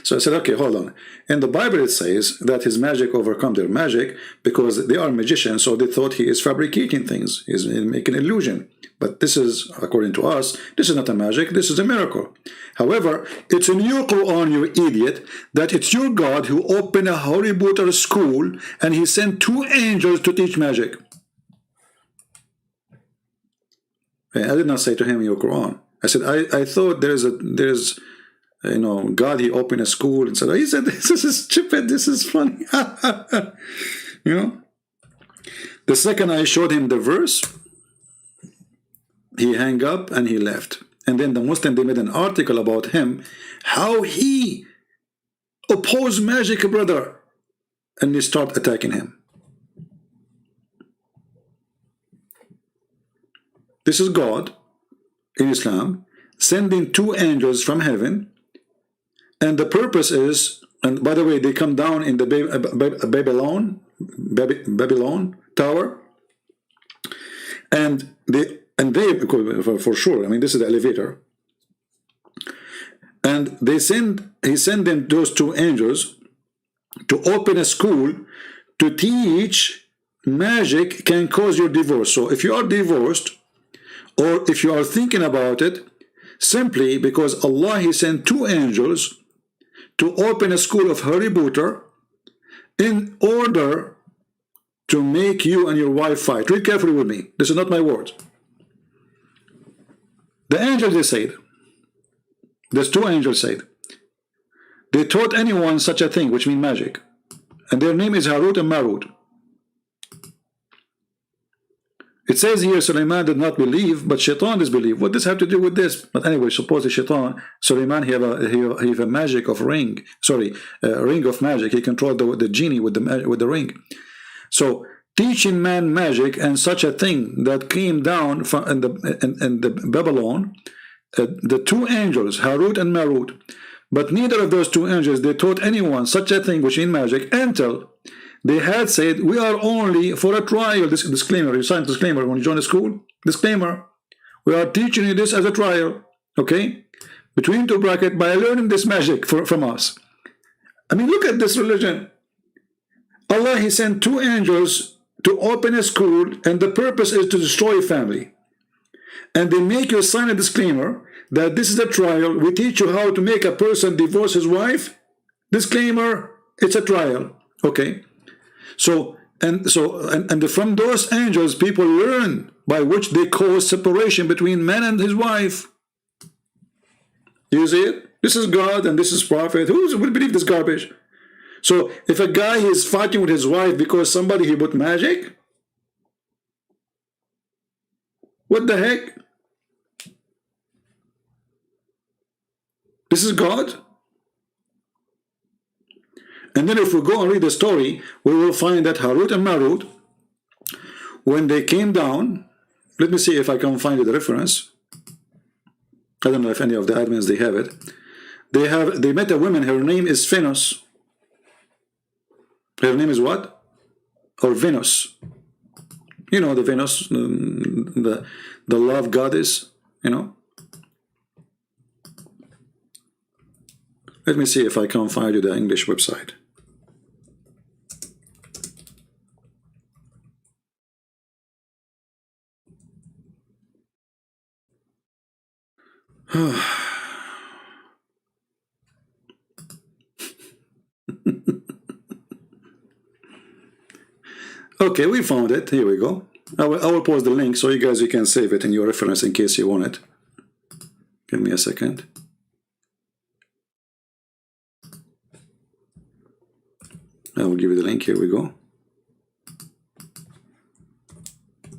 So I said, okay, hold on. In the Bible it says that his magic overcome their magic because they are magicians, so they thought he is fabricating things, he's making illusion. But this is, according to us, this is not a magic, this is a miracle. However, it's in your Quran, you idiot, that it's your God who opened a Harry Potter school and he sent 2 angels to teach magic. I did not say to him your Quran. I said I thought there's you know, God, he opened a school and said, he said, this is stupid, this is funny. You know. The second I showed him the verse, he hung up and he left. And then the Muslim, they made an article about him, how he opposed magic, brother, and they start attacking him. This is God in Islam sending 2 angels from heaven, and the purpose is, and by the way, they come down in the Babylon tower, and they for sure, I mean, this is the elevator, and he sent them, those 2 angels, to open a school to teach magic can cause your divorce. So if you are divorced, or if you are thinking about it, simply because Allah, he sent 2 angels to open a school of Harry Potter in order to make you and your wife fight. Read carefully with me. This is not my words. The angels, they said, there's 2 angels said, they taught anyone such a thing, which means magic. And their name is Harut and Marut. It says here Sulaiman did not believe, but Shaitan disbelieved. What does this have to do with this? But anyway, supposedly Shaitan, Sulaiman, he have a magic of ring. Sorry, a ring of magic. He controlled the genie with the ring. So teaching man magic and such a thing that came down from in the Babylon, the 2 angels, Harut and Marut. But neither of those 2 angels, they taught anyone such a thing, which in magic, until they had said, we are only for a trial. This disclaimer, you sign disclaimer when you join the school. Disclaimer, we are teaching you this as a trial, okay? Between 2 brackets, by learning this magic from us. I mean, look at this religion. Allah, he sent 2 angels to open a school, and the purpose is to destroy a family. And they make you sign a disclaimer that this is a trial. We teach you how to make a person divorce his wife. Disclaimer, it's a trial, okay? So from those angels, people learn by which they cause separation between man and his wife. You see it? This is God and this is prophet. Who will believe this garbage? So if a guy is fighting with his wife because somebody he put magic, what the heck? This is God? And then if we go and read the story, we will find that Harut and Marut, when they came down, let me see if I can find the reference. I don't know if any of the admins, they have it. They met a woman, her name is Venus. Her name is what? Or Venus. You know the Venus, the love goddess, you know. Let me see if I can find you the English website. Okay, we found it. Here we go. I will post the link so you guys, you can save it in your reference in case you want it. Give me a second. I will give you the link. Here we go.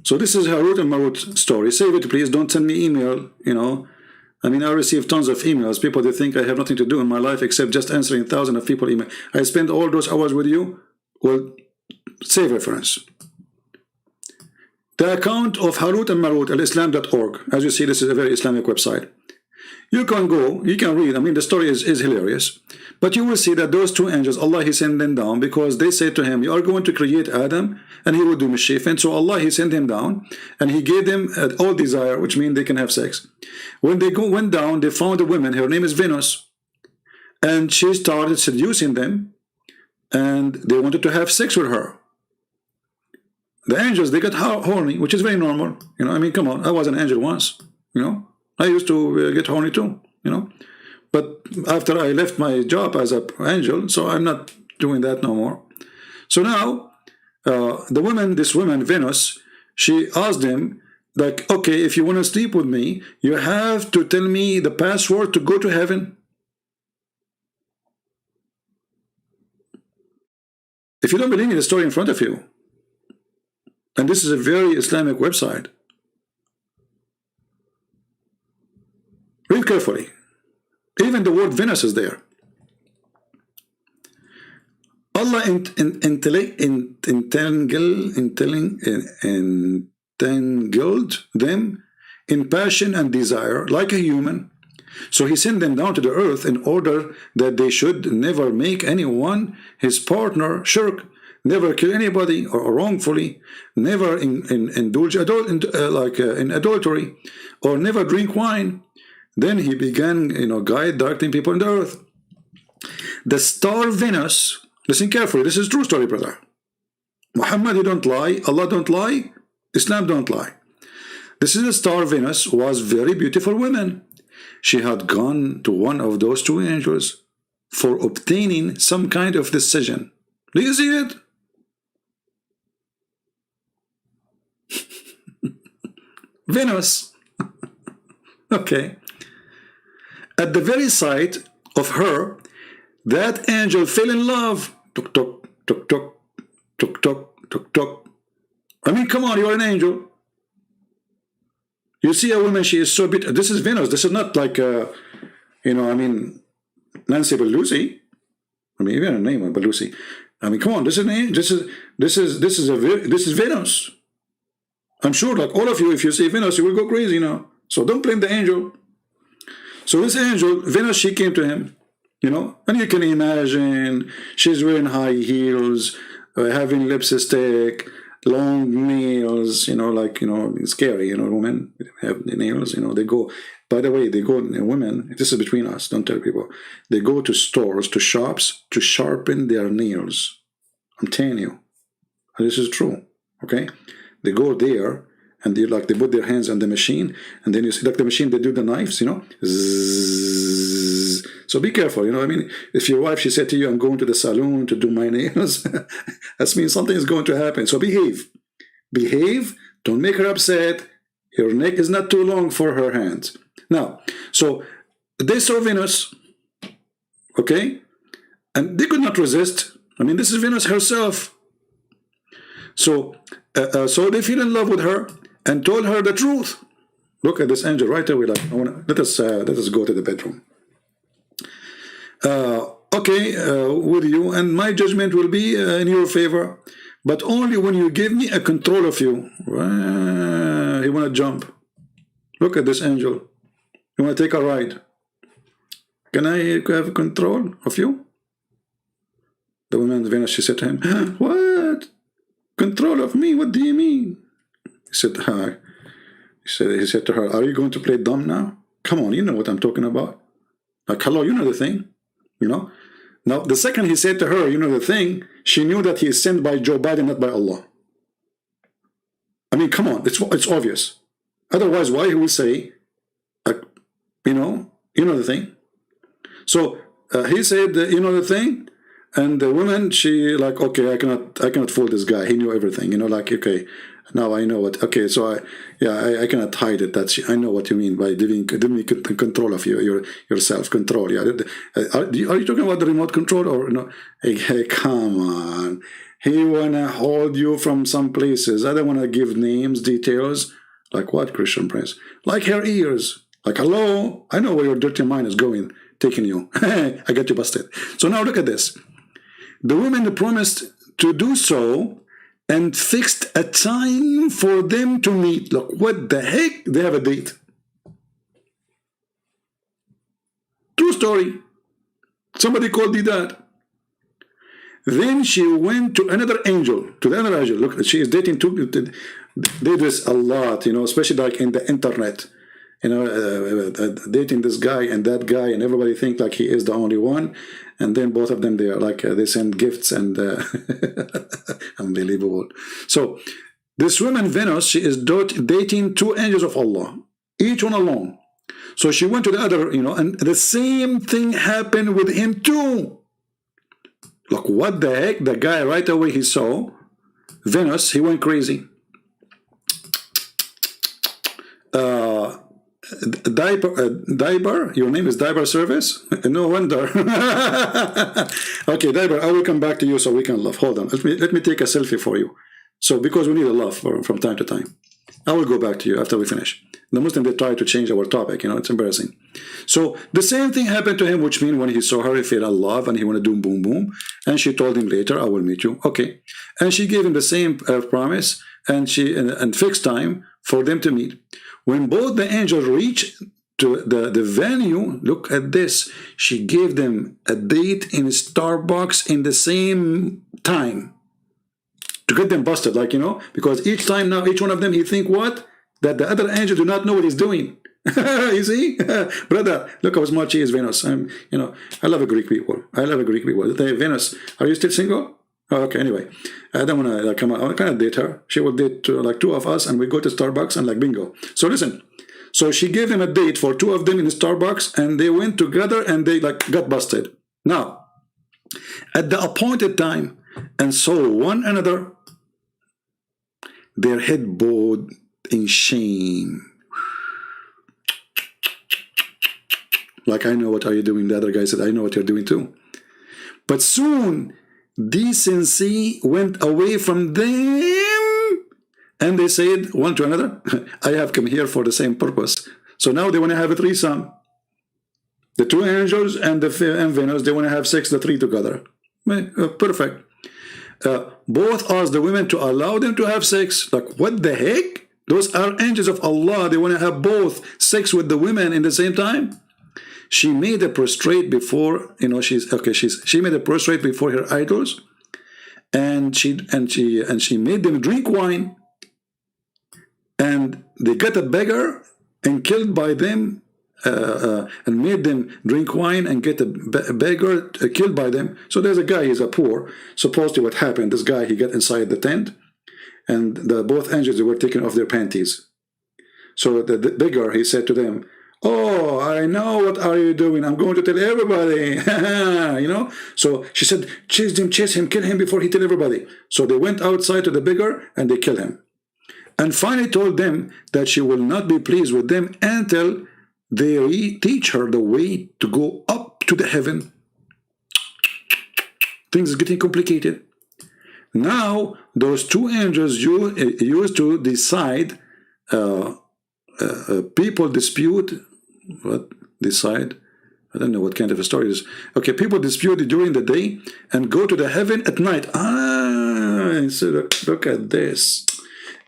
So this is Harut and Marut story. Save it, please. Don't send me email. You know, I mean, I receive tons of emails. People, they think I have nothing to do in my life except just answering thousands of people email. I spend all those hours with you. Well, save reference. The account of Harut and Marut, alislam.org. As you see, this is a very Islamic website. You can go, you can read. I mean, the story is hilarious. But you will see that those two angels, Allah, He sent them down because they said to him, you are going to create Adam and he will do mischief. And so Allah, He sent him down and He gave them all desire, which means they can have sex. When they went down, they found a woman, her name is Venus. And she started seducing them and they wanted to have sex with her. The angels, they got horny, which is very normal. You know, I mean, come on, I was an angel once, you know. I used to get horny too, you know. But after I left my job as an angel, so I'm not doing that no more. So now, this woman, Venus, she asked him, like, okay, if you want to sleep with me, you have to tell me the password to go to heaven. If you don't believe me, the story in front of you. And this is a very Islamic website. Read carefully. Even the word Venus is there. Allah entangled them in passion and desire like a human. So He sent them down to the earth in order that they should never make anyone his partner, shirk, never kill anybody or wrongfully, never indulge in adultery, or never drink wine. Then He began, directing people on the earth. The star Venus, listen carefully, this is true story, brother. Muhammad, he don't lie, Allah don't lie, Islam don't lie. This is the star Venus, was very beautiful woman. She had gone to one of those two angels for obtaining some kind of decision. Do you see it? Venus. Okay. At the very sight of her, that angel fell in love. Tuk tuk tuk tuk tuk tuk tuk tuk. I mean, come on, you're an angel. You see a woman, she is so beautiful. This is Venus. This is not like, Nancy Pelosi. I mean, even a name of Pelosi. I mean, come on, this is Venus. I'm sure, like all of you, if you see Venus, you will go crazy now. So don't blame the angel. So this angel, Venus, she came to him, and you can imagine she's wearing high heels, having lipstick, long nails, it's scary, women have the nails, they go, by the way, women, this is between us, don't tell people, they go to stores, to shops, to sharpen their nails. I'm telling you, this is true, okay? They go there, and they put their hands on the machine, and then you see, like the machine, they do the knives, Zzz. So be careful, I mean, if your wife, she said to you, I'm going to the salon to do my nails, that means something is going to happen. So behave. Behave, don't make her upset. Your neck is not too long for her hands. Now, so they saw Venus, okay? And they could not resist. I mean, this is Venus herself. So they fell in love with her and told her the truth. Look at this angel right away. Let us go to the bedroom. With you, and my judgment will be in your favor, but only when you give me a control of you. You want to jump? Look at this angel. You want to take a ride? Can I have control of you? The woman Venus, she said to him, what? Control of me? What do you mean? He said to her, are you going to play dumb now? Come on, you know what I'm talking about. Like, hello, you know the thing, Now, the second he said to her, you know the thing, she knew that he is sent by Joe Biden, not by Allah. I mean, come on, it's obvious. Otherwise, why he will say, you know the thing. So he said, you know the thing, And the woman, she like, okay, I cannot fool this guy. He knew everything, you know, like, okay, now I know what. Okay, so I cannot hide it. I know what you mean by giving control of your self control. Yeah, are you talking about the remote control or no? Hey, come on. He wanna hold you from some places. I don't wanna give names, details. Like what, Christian Prince? Like her ears. Like, hello, I know where your dirty mind is going, taking you. I got you busted. So now look at this. The woman promised to do so and fixed a time for them to meet. Look, what the heck? They have a date. True story. Somebody called Deedat. Then she went to another angel, Look, she is dating two. They do this a lot, you know, especially like in the internet. You know, dating this guy and that guy, and everybody think like he is the only one, and then both of them, they are like they send gifts and unbelievable. So this woman Venus, she is dating two angels of Allah, each one alone. So she went to the other, you know, and the same thing happened with him too. Look, what the heck? The guy right away he saw Venus, he went crazy. Diaper, your name is Diaper Service? No wonder. Okay, Diaper, I will come back to you so we can laugh. Hold on, let me take a selfie for you. So because we need a laugh from time to time. I will go back to you after we finish. The Muslim, they try to change our topic, you know, it's embarrassing. So the same thing happened to him, which means when he saw her, he fell in love and he wanted to do boom boom. And she told him later, I will meet you. Okay. And she gave him the same promise and fixed time for them to meet. When both the angels reached to the venue, look at this. She gave them a date in Starbucks in the same time. To get them busted, like, you know, because each time now, each one of them, he think what? That the other angel do not know what he's doing. You see? Brother, look how smart she is, Venus. You know, I love a Greek people. I love a Greek people. Venus, are you still single? Oh, okay, anyway. I don't want to come out. I kind of date her. She will date like two of us and we go to Starbucks and like bingo. So listen. So she gave them a date for two of them in Starbucks and they went together and they like got busted. Now, at the appointed time and saw one another, their head bowed in shame. Like, I know what are you doing. The other guy said, I know what you're doing too. But soon, decency went away from them. And they said one to another, I have come here for the same purpose. So now they want to have a threesome. The two angels and Venus, they want to have sex, the three together. Perfect. Both asked the women to allow them to have sex. Like, what the heck? Those are angels of Allah. They want to have both sex with the women in the same time. She made a prostrate before, you know, she made a prostrate before her idols, and she made them drink wine, and they got a beggar and killed by them. And made them drink wine and get a beggar killed by them. So there's a guy, he's a poor. Supposedly what happened, this guy, he got inside the tent and both angels, they were taking off their panties. So the beggar, he said to them, oh, I know what are you doing. I'm going to tell everybody. You know? So she said, chase him, kill him before he tell everybody. So they went outside to the beggar and they killed him. And finally told them that she will not be pleased with them until they teach her the way to go up to the heaven. Things are getting complicated. Now, those two angels used to decide people dispute. What? Decide? I don't know what kind of a story it is. Okay, people dispute during the day and go to the heaven at night. So look at this.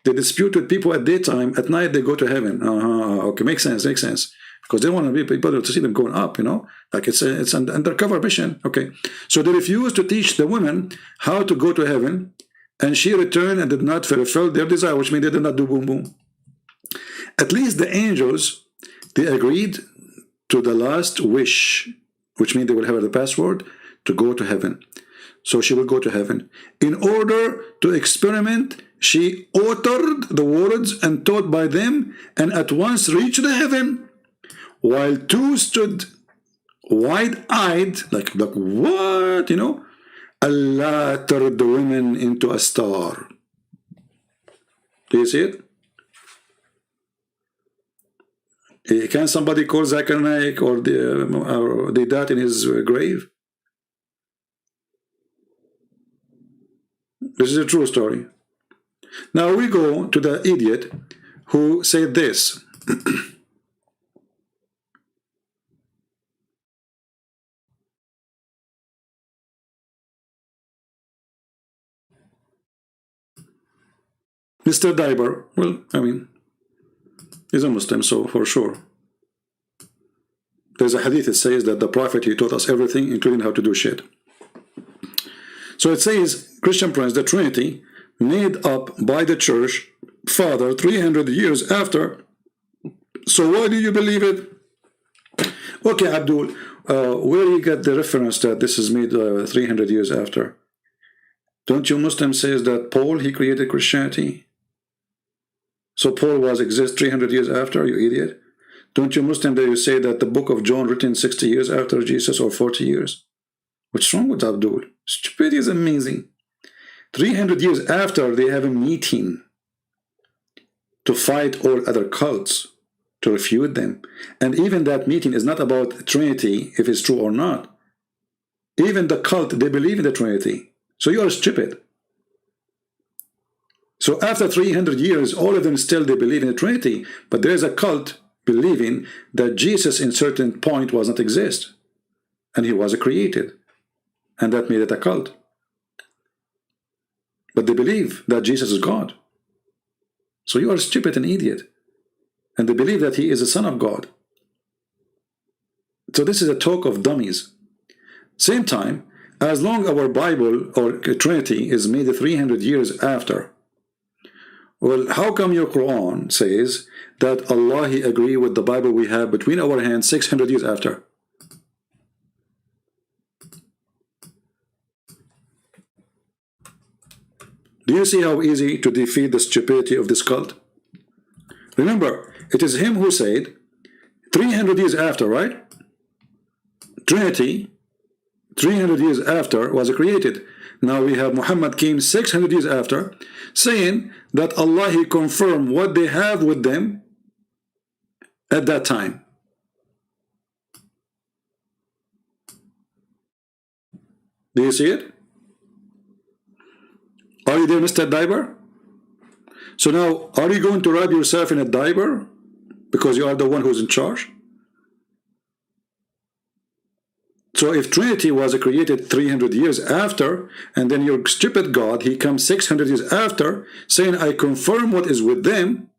They dispute with people at daytime. At night, they go to heaven. Okay, makes sense. Because they want to be people to see them going up, you know, like it's an undercover mission. Okay, so they refused to teach the women how to go to heaven, and she returned and did not fulfill their desire, which means they did not do boom boom. At least the angels, they agreed to the last wish, which means they will have the password to go to heaven. So she will go to heaven. In order to experiment, she uttered the words and taught by them, and at once reached the heaven. While two stood wide-eyed, like what, you know, Allah turned the women into a star. Do you see it? Can somebody call Zakir Naik or Deedat in his grave? This is a true story. Now we go to the idiot who said this. Mr. Diber, well, I mean, he's a Muslim, so for sure. There's a hadith that says that the Prophet, he taught us everything, including how to do shit. So it says, Christian Prince, the Trinity, made up by the Church Father 300 years after. So why do you believe it? Okay, Abdul, where you get the reference that this is made 300 years after? Don't you Muslims say that Paul, he created Christianity? So Paul was exist 300 years after, you idiot? Don't you Muslim that you say that the book of John written 60 years after Jesus or 40 years? What's wrong with Abdul? Stupidity is amazing. 300 years after, they have a meeting to fight all other cults, to refute them. And even that meeting is not about Trinity, if it's true or not. Even the cult, they believe in the Trinity. So you are stupid. So after 300 years, all of them still, they believe in the Trinity. But there is a cult believing that Jesus in certain point was not exist. And he was created. And that made it a cult. But they believe that Jesus is God. So you are stupid and idiot. And they believe that he is the Son of God. So this is a talk of dummies. Same time, as long our Bible or Trinity is made 300 years after, well, how come your Quran says that Allah, he agree with the Bible we have between our hands 600 years after? Do you see how easy to defeat the stupidity of this cult? Remember, it is him who said 300 years after, right? Trinity, 300 years after was created. Now we have Muhammad came 600 years after, saying that Allah, he confirmed what they have with them at that time. Do you see it? Are you there, Mr. Diber? So now, are you going to wrap yourself in a diaper because you are the one who's in charge? So if Trinity was created 300 years after, and then your stupid God, he comes 600 years after, saying, I confirm what is with them,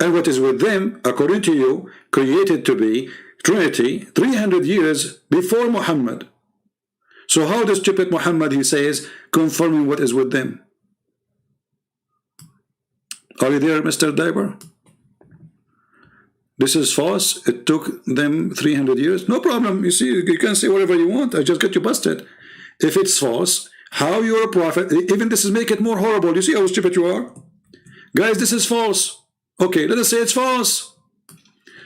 and what is with them, according to you, created to be Trinity 300 years before Muhammad. So how does stupid Muhammad, he says, confirming what is with them? Are you there, Mr. Diber? This is false. It took them 300 years. No problem. You see, you can say whatever you want. I just get you busted. If it's false, how you're a prophet, even this is make it more horrible. You see how stupid you are? Guys, this is false. Okay, let us say it's false.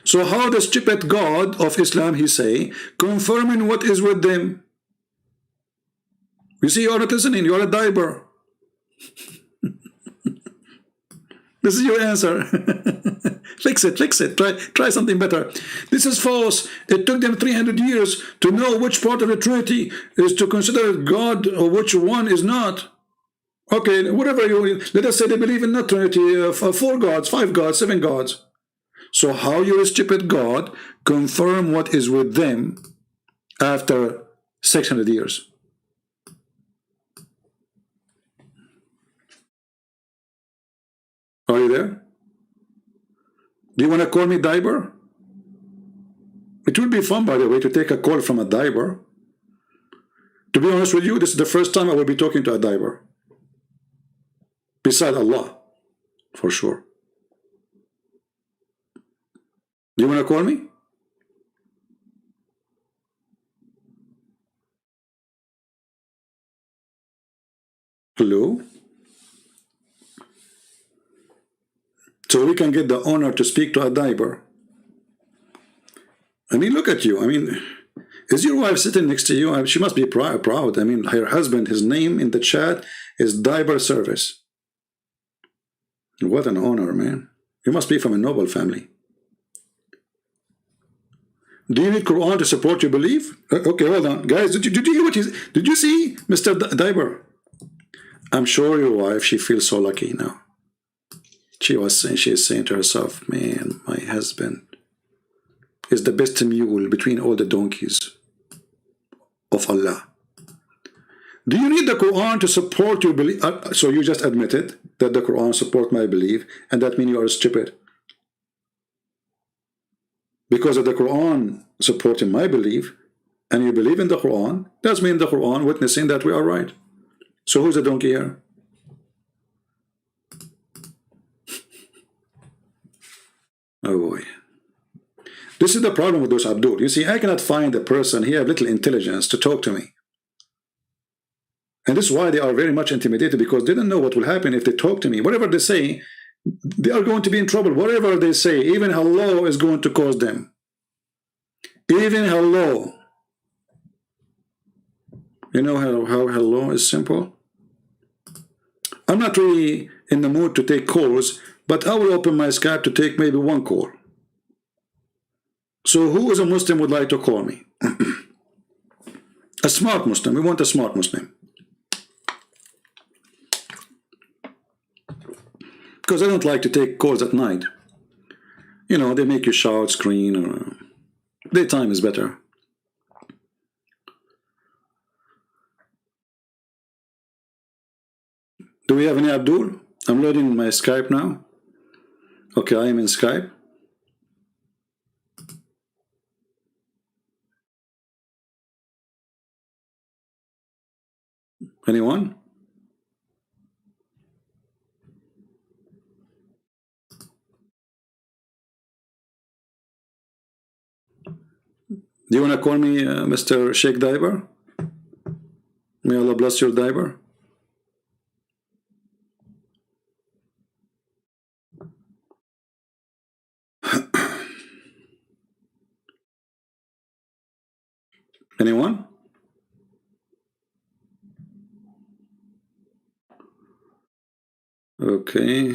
So how the stupid God of Islam, he say, confirming what is with them? You see, you're not listening. You're a diaper. This is your answer. Fix it, fix it. Try something better. This is false. It took them 300 years to know which part of the Trinity is to consider God or which one is not. Okay, whatever you... Let us say they believe in not Trinity, 4 gods, 5 gods, 7 gods. So how your stupid God confirm what is with them after 600 years? Are you there? Do you want to call me Diber? It will be fun, by the way, to take a call from a Diber. To be honest with you, this is the first time I will be talking to a Diber. Beside Allah, for sure. Do you want to call me? Hello? So we can get the honor to speak to a diver. I mean, look at you. I mean, Is your wife sitting next to you? She must be proud. I mean, her husband, his name in the chat is Diaper Service. What an honor, man. You must be from a noble family. Do you need Quran to support your belief? Okay, hold on. Guys, did you hear what did you see, Mr. Diaper? I'm sure your wife, she feels so lucky now. She is saying to herself, man, my husband is the best mule between all the donkeys of Allah. Do you need the Quran to support your belief? So you just admitted that the Quran support my belief, and that means you are stupid. Because of the Quran supporting my belief, and you believe in the Quran, that means the Quran witnessing that we are right. So who's the donkey here? Oh boy. This is the problem with those Abdul. You see, I cannot find a person, he have little intelligence to talk to me. And this is why they are very much intimidated, because they don't know what will happen if they talk to me. Whatever they say, they are going to be in trouble. Whatever they say, even hello is going to cause them. Even hello. You know how hello is simple? I'm not really in the mood to take calls, but I will open my Skype to take maybe one call. So who is a Muslim would like to call me? A smart Muslim. We want a smart Muslim. Because I don't like to take calls at night. You know, they make you shout, scream, or daytime is better. Do we have any Abdul? I'm loading my Skype now. Okay, I am in Skype. Anyone? Do you want to call me Mr. Sheikh Diver? May Allah bless your diver. Anyone? Okay.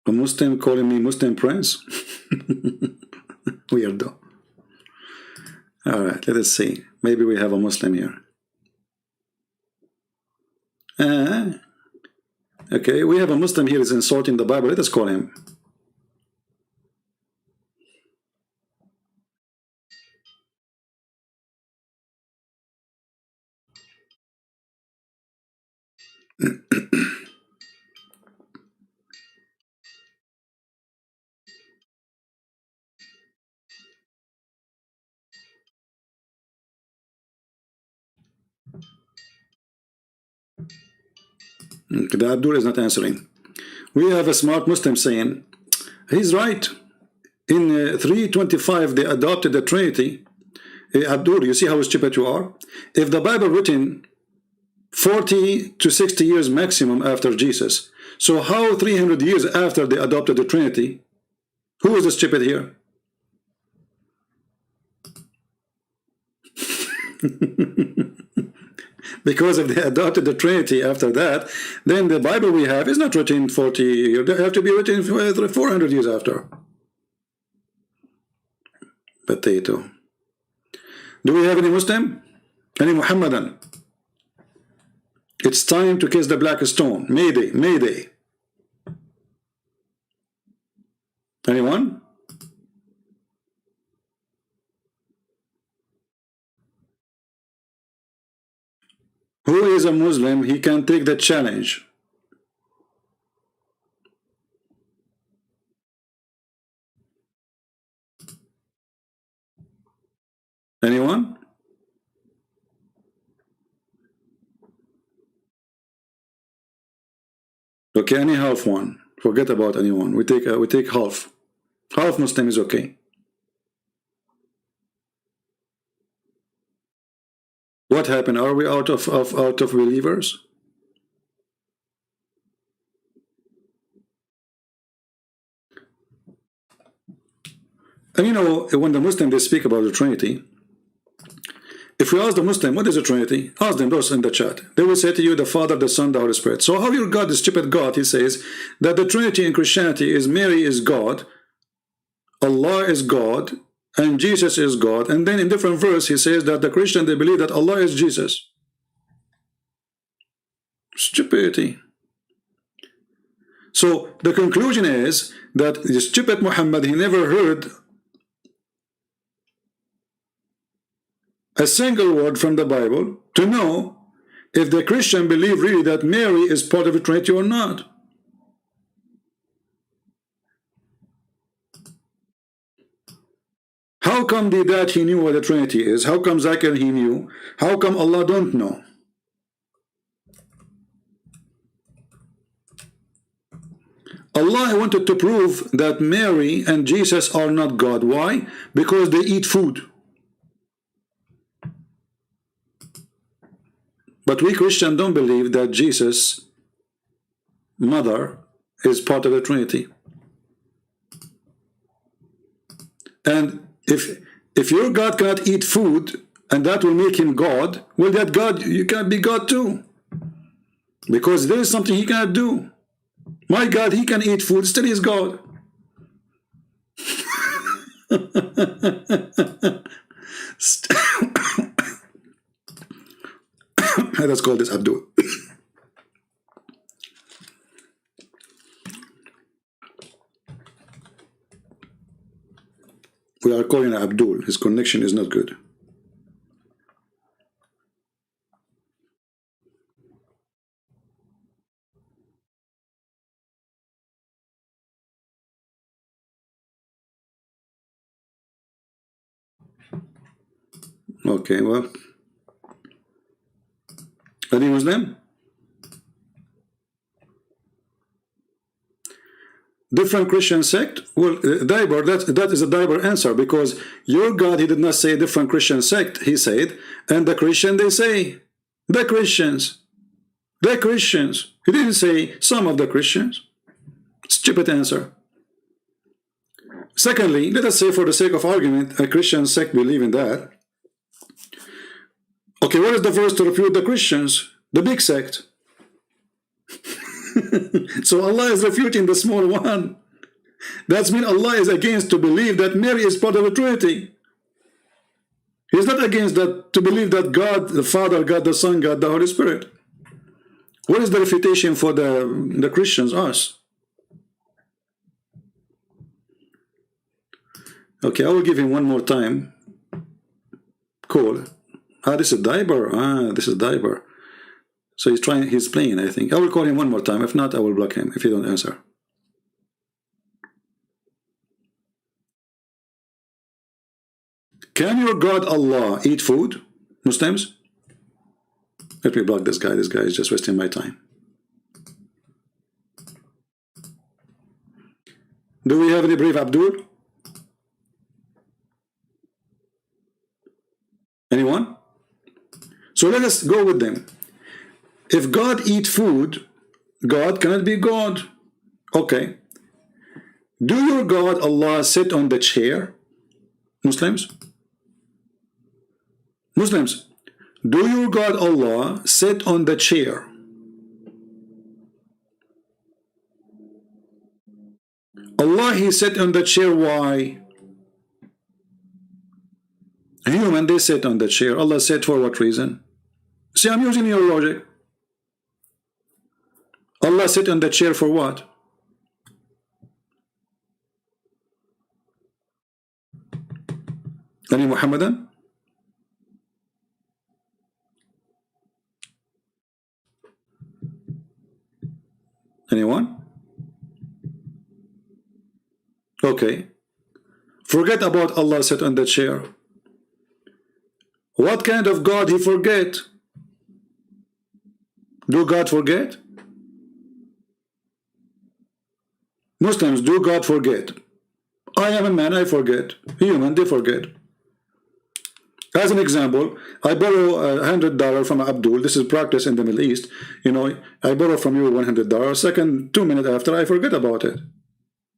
A Muslim calling me Muslim Prince? Weirdo. All right, let us see. Maybe we have a Muslim here. Okay, we have a Muslim here is insulting the Bible. Let us call him. The Abdul is not answering. We have a smart Muslim saying, he's right. In 325, they adopted the Trinity. Abdul, you see how stupid you are? If the Bible written 40 to 60 years maximum after Jesus, so how 300 years after they adopted the Trinity? Who is the stupid here? Because if they adopted the Trinity after that, then the Bible we have is not written 40 years. They have to be written 400 years after. Potato. Do we have any Muslim? Any Muhammadan? It's time to kiss the black stone. Mayday, Mayday. Anyone? Who is a Muslim? He can take the challenge. Anyone? Okay, any half one. Forget about anyone. We take half. Half Muslim is okay. what happened? Are we out of believers? And you know, when the Muslims they speak about the Trinity, if you ask the Muslim, what is the Trinity? Ask them those in the chat. They will say to you, the Father, the Son, the Holy Spirit. So how your God, the stupid God, he says that the Trinity in Christianity is Mary is God, Allah is God, and Jesus is God. And then in different verse, he says that the Christian, they believe that Allah is Jesus. Stupidity. So the conclusion is that the stupid Muhammad, he never heard a single word from the Bible to know if the Christian believe really that Mary is part of the Trinity or not. How come Deedat he knew what the Trinity is? How come Zakir he knew? How come Allah don't know? Allah wanted to prove that Mary and Jesus are not God. Why? Because they eat food. But we Christians don't believe that Jesus' mother is part of the Trinity. And if your God cannot eat food and that will make him God, well, that God, you can't be God too. Because there is something he cannot do. My God, he can eat food, still he's God. Let's call this Abdul. We are calling him Abdul. His connection is not good. Okay, well. Any Muslim? Different Christian sect? Well, Diber, that is a Diber answer, because your God, he did not say different Christian sect, he said, and the Christian, they say, the Christians. He didn't say some of the Christians. Stupid answer. Secondly, let us say for the sake of argument, a Christian sect believe in that. Okay, what is the verse to refute the Christians? The big sect. So Allah is refuting the small one. That means Allah is against to believe that Mary is part of the Trinity. He's not against that to believe that God, the Father, God the Son, God the Holy Spirit. What is the refutation for the Christians, us? Okay, I will give him one more time. Cool. This is Diber. This is Diber. So he's playing, I think. I will call him one more time. If not, I will block him if he don't answer. Can your God Allah eat food? Muslims? Let me block this guy. This guy is just wasting my time. Do we have any brave Abdul? Anyone? So let us go with them. If God eat food, God cannot be God. Okay. Do your God Allah sit on the chair? Muslims? Muslims, do your God Allah sit on the chair? Allah, he sit on the chair, why? Human, they sit on the chair. Allah said for what reason? See, I'm using your logic. Allah sit on the chair for what? Any Muhammadan? Anyone? Okay. Forget about Allah sit on the chair. What kind of God he forget? Do God forget? Muslims, do God forget? I am a man, I forget. Human, they forget. As an example, I borrow $100 from Abdul. This is practice in the Middle East. You know, I borrow from you $100. Second, 2 minutes after, I forget about it.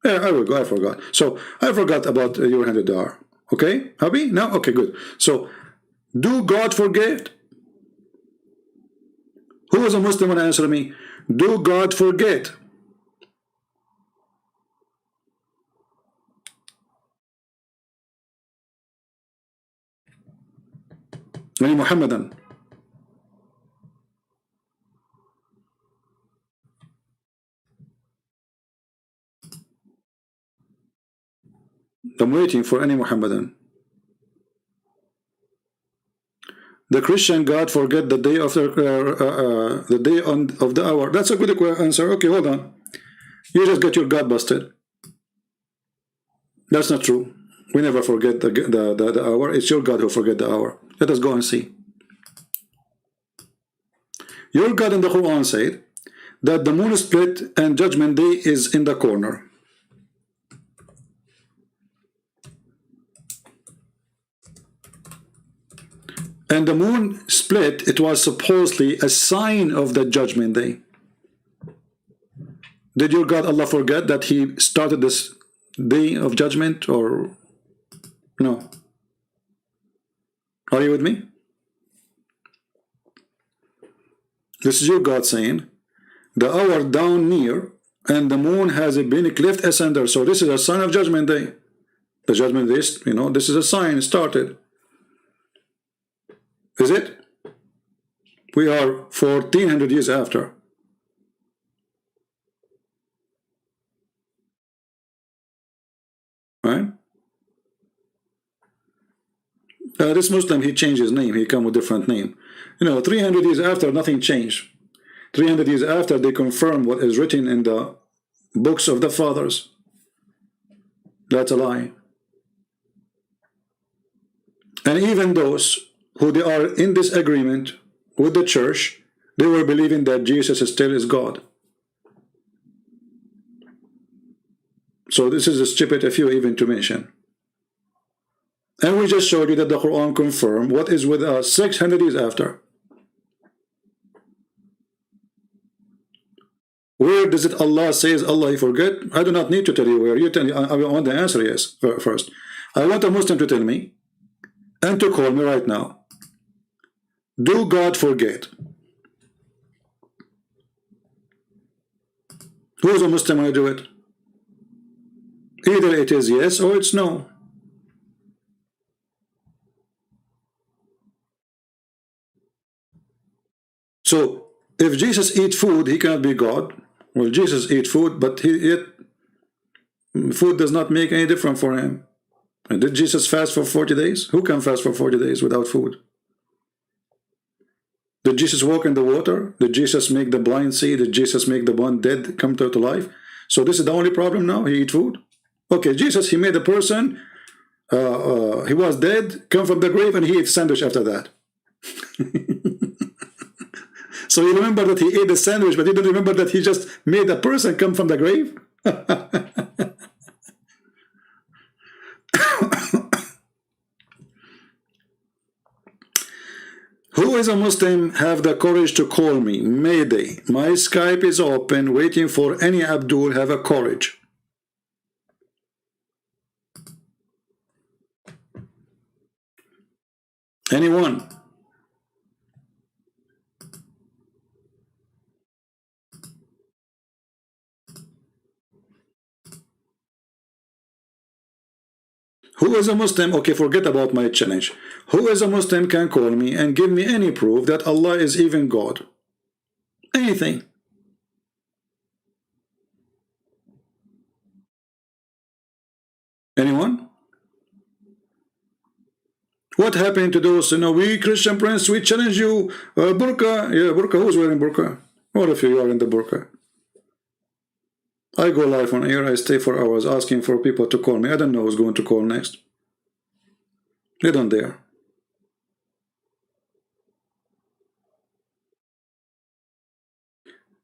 Yeah, I forgot. So I forgot about your $100. Okay, happy now? Okay, good. So, do God forget? Who is a Muslim when answer me? Do God forget? Any Muhammadan? I'm waiting for any Muhammadan. The Christian God forget the day of the day of the hour. That's a good answer. Okay, hold on. You just got your God busted. That's not true. We never forget the hour. It's your God who forget the hour. Let us go and see. Your God in the Quran said that the moon split and judgment day is in the corner. And the moon split, it was supposedly a sign of the judgment day. Did your God Allah forget that he started this day of judgment, or no? Are you with me? This is your God saying, the hour down near, and the moon has been cleft asunder. So this is a sign of judgment day. The judgment day, you know, this is a sign started. Is it? We are 1400 years after. Right? This Muslim, he changed his name. He come with a different name. You know, 300 years after, nothing changed. 300 years after, they confirm what is written in the books of the fathers. That's a lie. And even those who they are in disagreement with the church, they were believing that Jesus still is God. So this is a stupid a few even to mention. And we just showed you that the Quran confirmed what is with us 600 years after. Where does it Allah says Allah forget? I do not need to tell you where. You tell me. I want the answer yes first. I want a Muslim to tell me and to call me right now. Do God forget? Who is a Muslim when I do it? Either it is yes or it's no. So if Jesus eat food, he cannot be God. Well, Jesus eat food, but food does not make any difference for him. And did Jesus fast for 40 days? Who can fast for 40 days without food? Did Jesus walk in the water? Did Jesus make the blind see? Did Jesus make the one dead come to life? So this is the only problem now? He eat food? Okay, Jesus, he made a person, he was dead, come from the grave, and he ate sandwich after that. So you remember that he ate the sandwich, but you don't remember that he just made a person come from the grave? Who is a Muslim have the courage to call me? Mayday. My Skype is open, waiting for any Abdul have a courage. Anyone? Who is a Muslim? Okay, forget about my challenge. Who is a Muslim can call me and give me any proof that Allah is even God? Anything. Anyone? What happened to those, we Christian prince, we challenge you, burqa? Yeah, burqa, who's wearing burqa? All of you are in the burqa. I go live on air, I stay for hours asking for people to call me. I don't know who's going to call next. They don't dare.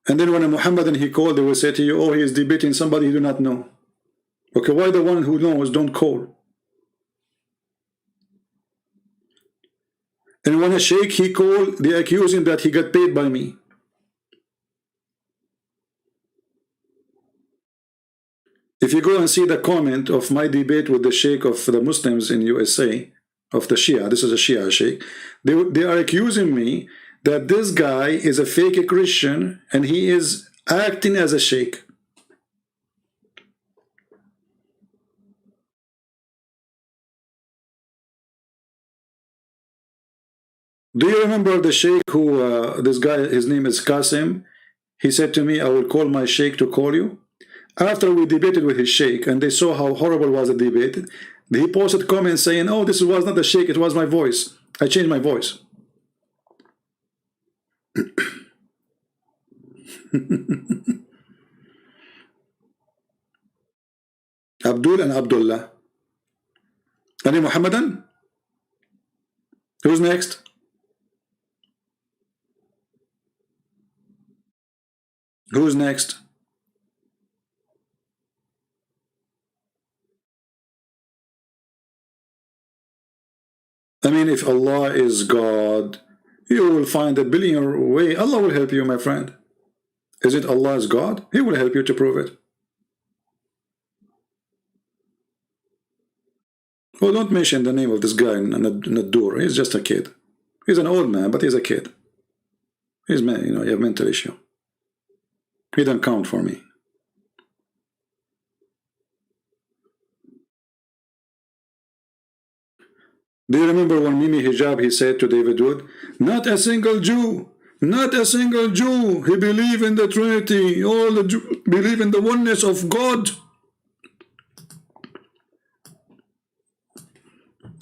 And then when a Muhammadan he called, they will say to you, oh, he is debating somebody you do not know. Okay, why the one who knows don't call? And when a sheikh he called, they accuse him that he got paid by me. If you go and see the comment of my debate with the sheikh of the Muslims in USA, of the Shia, this is a Shia sheikh, they are accusing me that this guy is a fake Christian and he is acting as a sheikh. Do you remember the sheikh who, this guy, his name is Qasim, he said to me, I will call my sheikh to call you. After we debated with his sheikh and they saw how horrible was the debate, he posted comments saying, oh, this was not the sheikh, it was my voice. I changed my voice. Abdul and Abdullah. Any Muhammadan? Who's next? Who's next? I mean, if Allah is God, you will find a billion way. Allah will help you, my friend. Is it Allah is God? He will help you to prove it. Oh, don't mention the name of this guy in the door. He's just a kid. He's an old man, but he's a kid. He's, you know, he have mental issue. He don't count for me. Do you remember when Mimi Hijab, he said to David Wood, not a single Jew, not a single Jew, he believe in the Trinity, all the Jews believe in the oneness of God.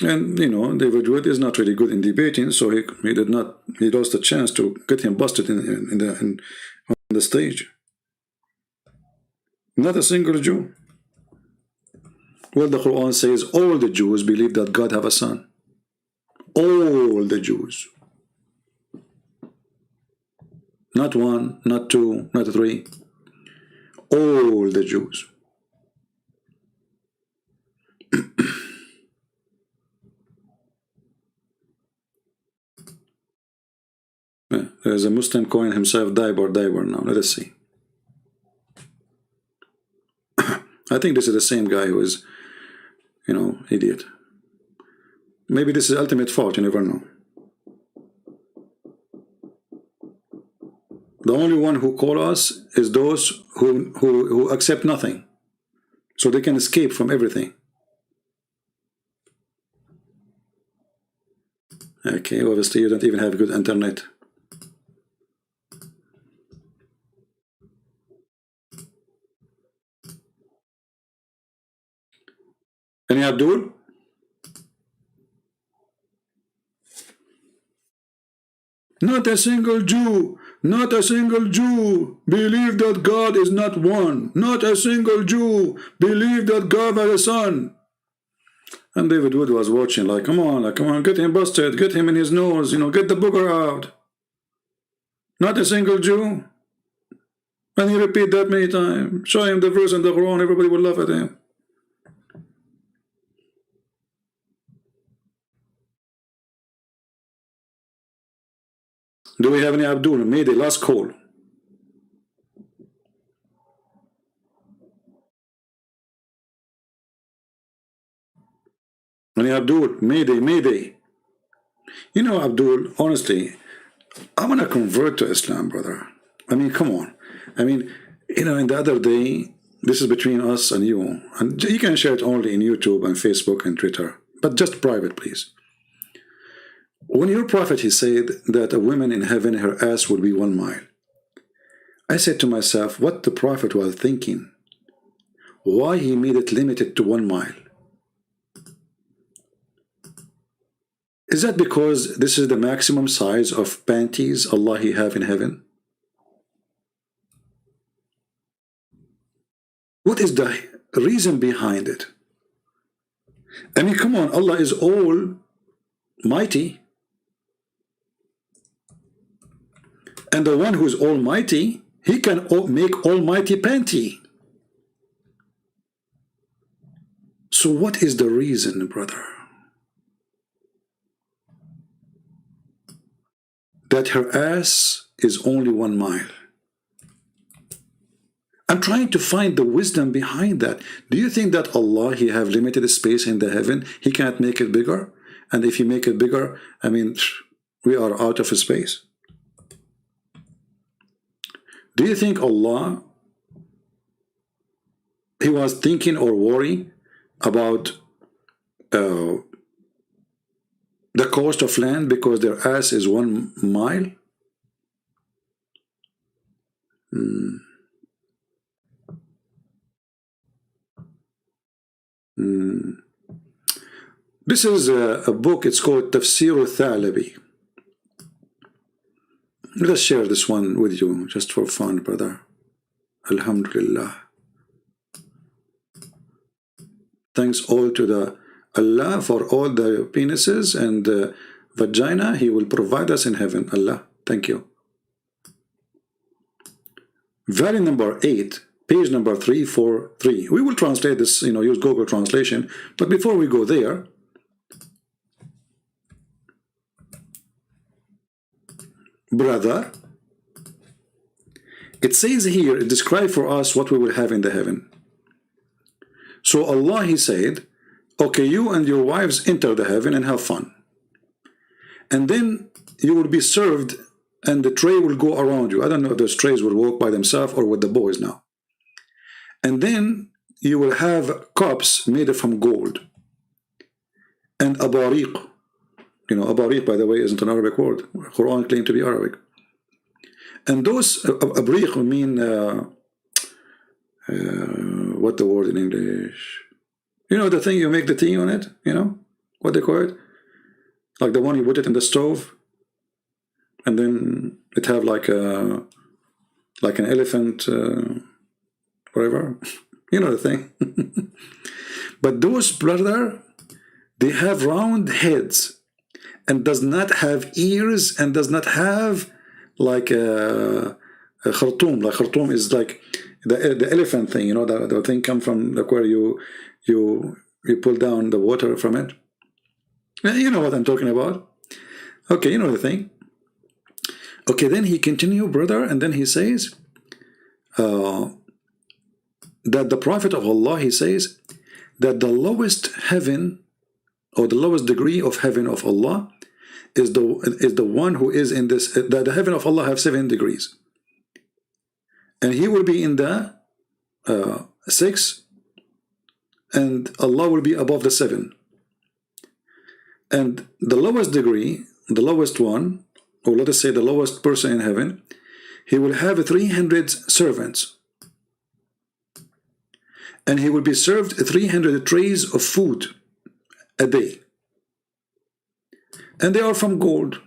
And, you know, David Wood is not really good in debating, so he lost a chance to get him busted on the stage. Not a single Jew. Well, the Quran says all the Jews believe that God have a son. All the Jews. Not one, not two, not three. All the Jews. There's a Muslim calling himself Diber now. Let us see. I think this is the same guy who is, you know, idiot. Maybe this is ultimate fault, you never know. The only one who call us is those who accept nothing. So they can escape from everything. Okay, obviously you don't even have good internet. Any Abdul? Not a single Jew, not a single Jew believe that God is not one. Not a single Jew believe that God has a son. And David Wood was watching like, come on, get him busted, get him in his nose, you know, get the booger out. Not a single Jew. And he repeat that many times. Show him the verse in the Quran, everybody will laugh at him. Do we have any Abdul? Mayday, last call. Any Abdul? Mayday. You know, Abdul, honestly, I want to convert to Islam, brother. I mean, come on. I mean, you know, in the other day, this is between us and you. And you can share it only in YouTube and Facebook and Twitter. But just private, please. When your prophet, he said that a woman in heaven, her ass will be 1 mile. I said to myself, what the prophet was thinking? Why he made it limited to 1 mile? Is that because this is the maximum size of panties Allah he have in heaven? What is the reason behind it? I mean, come on, Allah is almighty. And the one who is almighty, he can make almighty panty. So what is the reason, brother? that her ass is only 1 mile. I'm trying to find the wisdom behind that. Do you think that Allah, He have limited space in the heaven? He can't make it bigger? And if He make it bigger, I mean, we are out of space. Do you think Allah, He was thinking or worry about the cost of land because their ass is 1 mile? This is a book, it's called Tafsir al-Thalabi. Let's share this one with you, just for fun, brother. Alhamdulillah. Thanks all to the Allah for all the penises and vagina He will provide us in heaven. Allah, thank you. Volume number 8, page number 343. We will translate this, use Google translation. But before we go there, brother, it says here, it describes for us what we will have in the heaven. So Allah, He said, okay, you and your wives enter the heaven and have fun. And then you will be served and the tray will go around you. I don't know if those trays will walk by themselves or with the boys now. And then you will have cups made from gold. And abariq. Abariq, by the way, isn't an Arabic word. Quran claims to be Arabic. And those abariq mean, what the word in English? The thing you make the tea on it, what they call it? Like the one you put it in the stove, and then it have like an elephant, whatever. The thing. But those, brother, they have round heads and does not have ears and does not have like a khartoum. Like khartoum is like the elephant thing, the thing come from like where you pull down the water from it. You know what I'm talking about. Okay, you know the thing. Okay, then he continue, brother, and then he says that the Prophet of Allah, he says that the lowest heaven or the lowest degree of heaven of Allah is the one who is in this, that the heaven of Allah have 7 degrees. And he will be in the 6, and Allah will be above the 7. And the lowest degree, the lowest one, or let us say the lowest person in heaven, he will have 300 servants. And he will be served 300 trays of food a day. And they are from gold.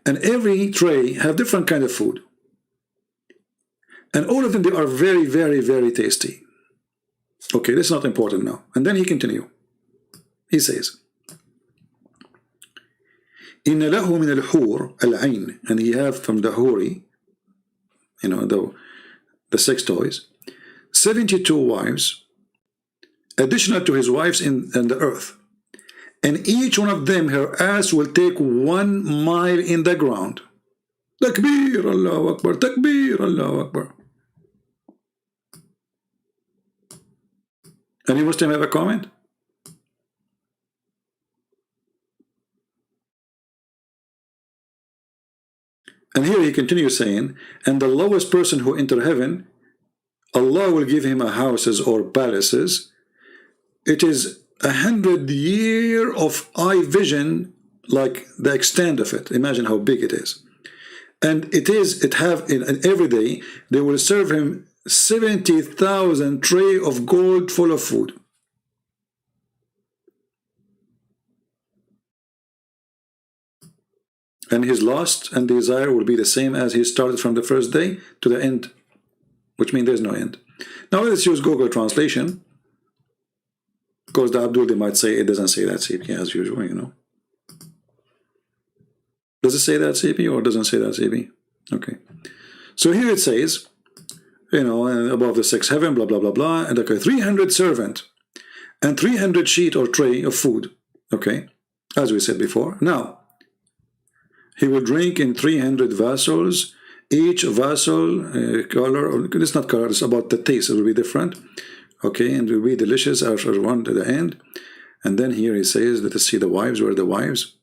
And every tray have different kind of food. And all of them, they are very, very, very tasty. Okay, that's not important now. And then he continue. He says, إن له من الحور العين, and he have from the huri, the sex toys, 72 wives, additional to his wives in the earth. And each one of them, her ass will take 1 mile in the ground. Takbir, Allahu Akbar, Takbir, Allahu Akbar. Any Muslim have a comment? And here he continues saying, and the lowest person who enter heaven, Allah will give him a houses or palaces. It is 100 years of eye vision, like the extent of it. Imagine how big it is. And it have in every day they will serve him 70,000 tray of gold full of food. And his lust and desire will be the same as he started from the first day to the end, which means there's no end. Now let's use Google translation, because the Abdul, they might say it doesn't say that, CP, as usual, Does it say that, CP, or doesn't say that, CP? Okay. So here it says, above the 6th heaven, blah, blah, blah, blah, and okay, 300 servant and 300 sheet or tray of food, okay, as we said before. Now, He will drink in 300 vessels. Each vessel color, it's not color, it's about the taste, it will be different. Okay, and it will be delicious after one to the end. And then here he says, let us see the wives. Where are the wives?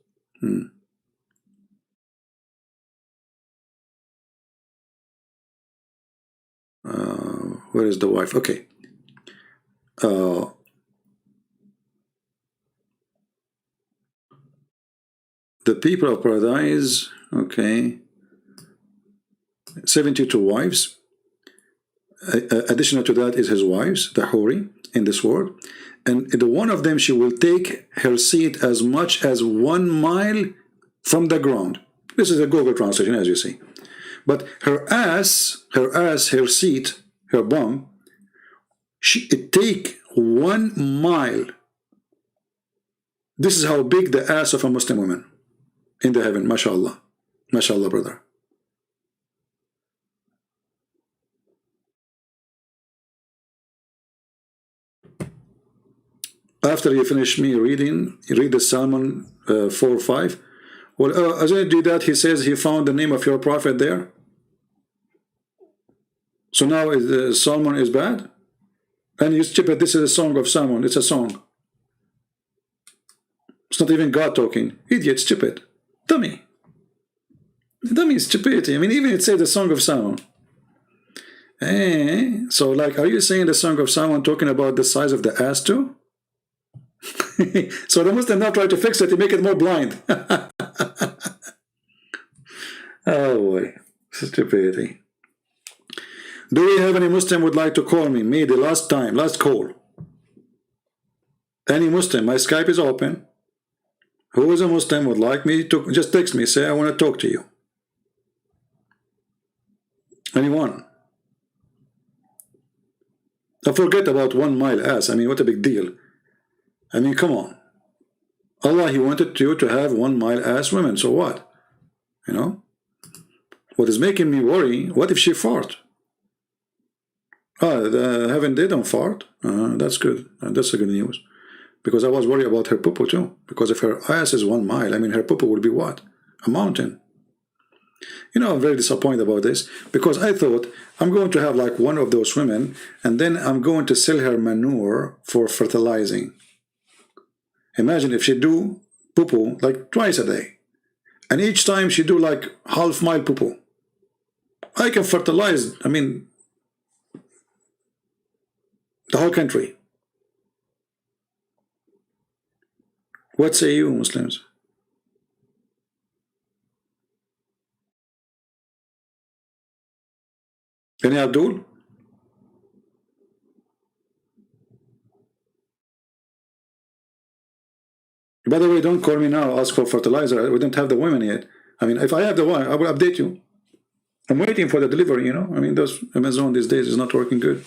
Where is the wife? Okay. The people of paradise, okay, 72 wives. Additional to that is his wives, the Huri, in this world. And the one of them, she will take her seat as much as 1 mile from the ground. This is a Google translation, as you see. But her ass, her seat, her bum, it take 1 mile. This is how big the ass of a Muslim woman in the heaven, mashallah. Mashallah, brother. After you finish me reading, you read the Salmon 4:5. Well, Azhar did that. He says he found the name of your prophet there. So now Salmon is bad? And you stupid, this is a song of Salmon. It's a song. It's not even God talking. Idiot, stupid. Dummy. Dummy, stupidity. I mean, even it says the song of Salmon. So, like, are you saying the song of Salmon talking about the size of the ass too? So the Muslim now try to fix it to make it more blind. Oh boy, stupidity. Do we have any Muslim would like to call me? Me, the last call. Any Muslim, my Skype is open. Who is a Muslim would like me to just text me, say I want to talk to you. Anyone? Now forget about 1 mile ass. I mean, what a big deal. I mean, come on. Allah, he wanted you to have 1 mile ass women, so what? You know? What is making me worry, what if she fart? Heaven they don't fart. That's good. That's a good news. Because I was worried about her poo-poo too. Because if her ass is 1 mile, I mean, her poo-poo will be what? A mountain. You know, I'm very disappointed about this. Because I thought, I'm going to have like one of those women, and then I'm going to sell her manure for fertilizing. Imagine if she do poo-poo like twice a day. And each time she do like half-mile poo-poo. I can fertilize, I mean, the whole country. What say you, Muslims? Any Abdul? By the way, don't call me now, ask for fertilizer. We don't have the women yet. I mean, if I have the one, I will update you. I'm waiting for the delivery, you know. I mean, those Amazon these days is not working good.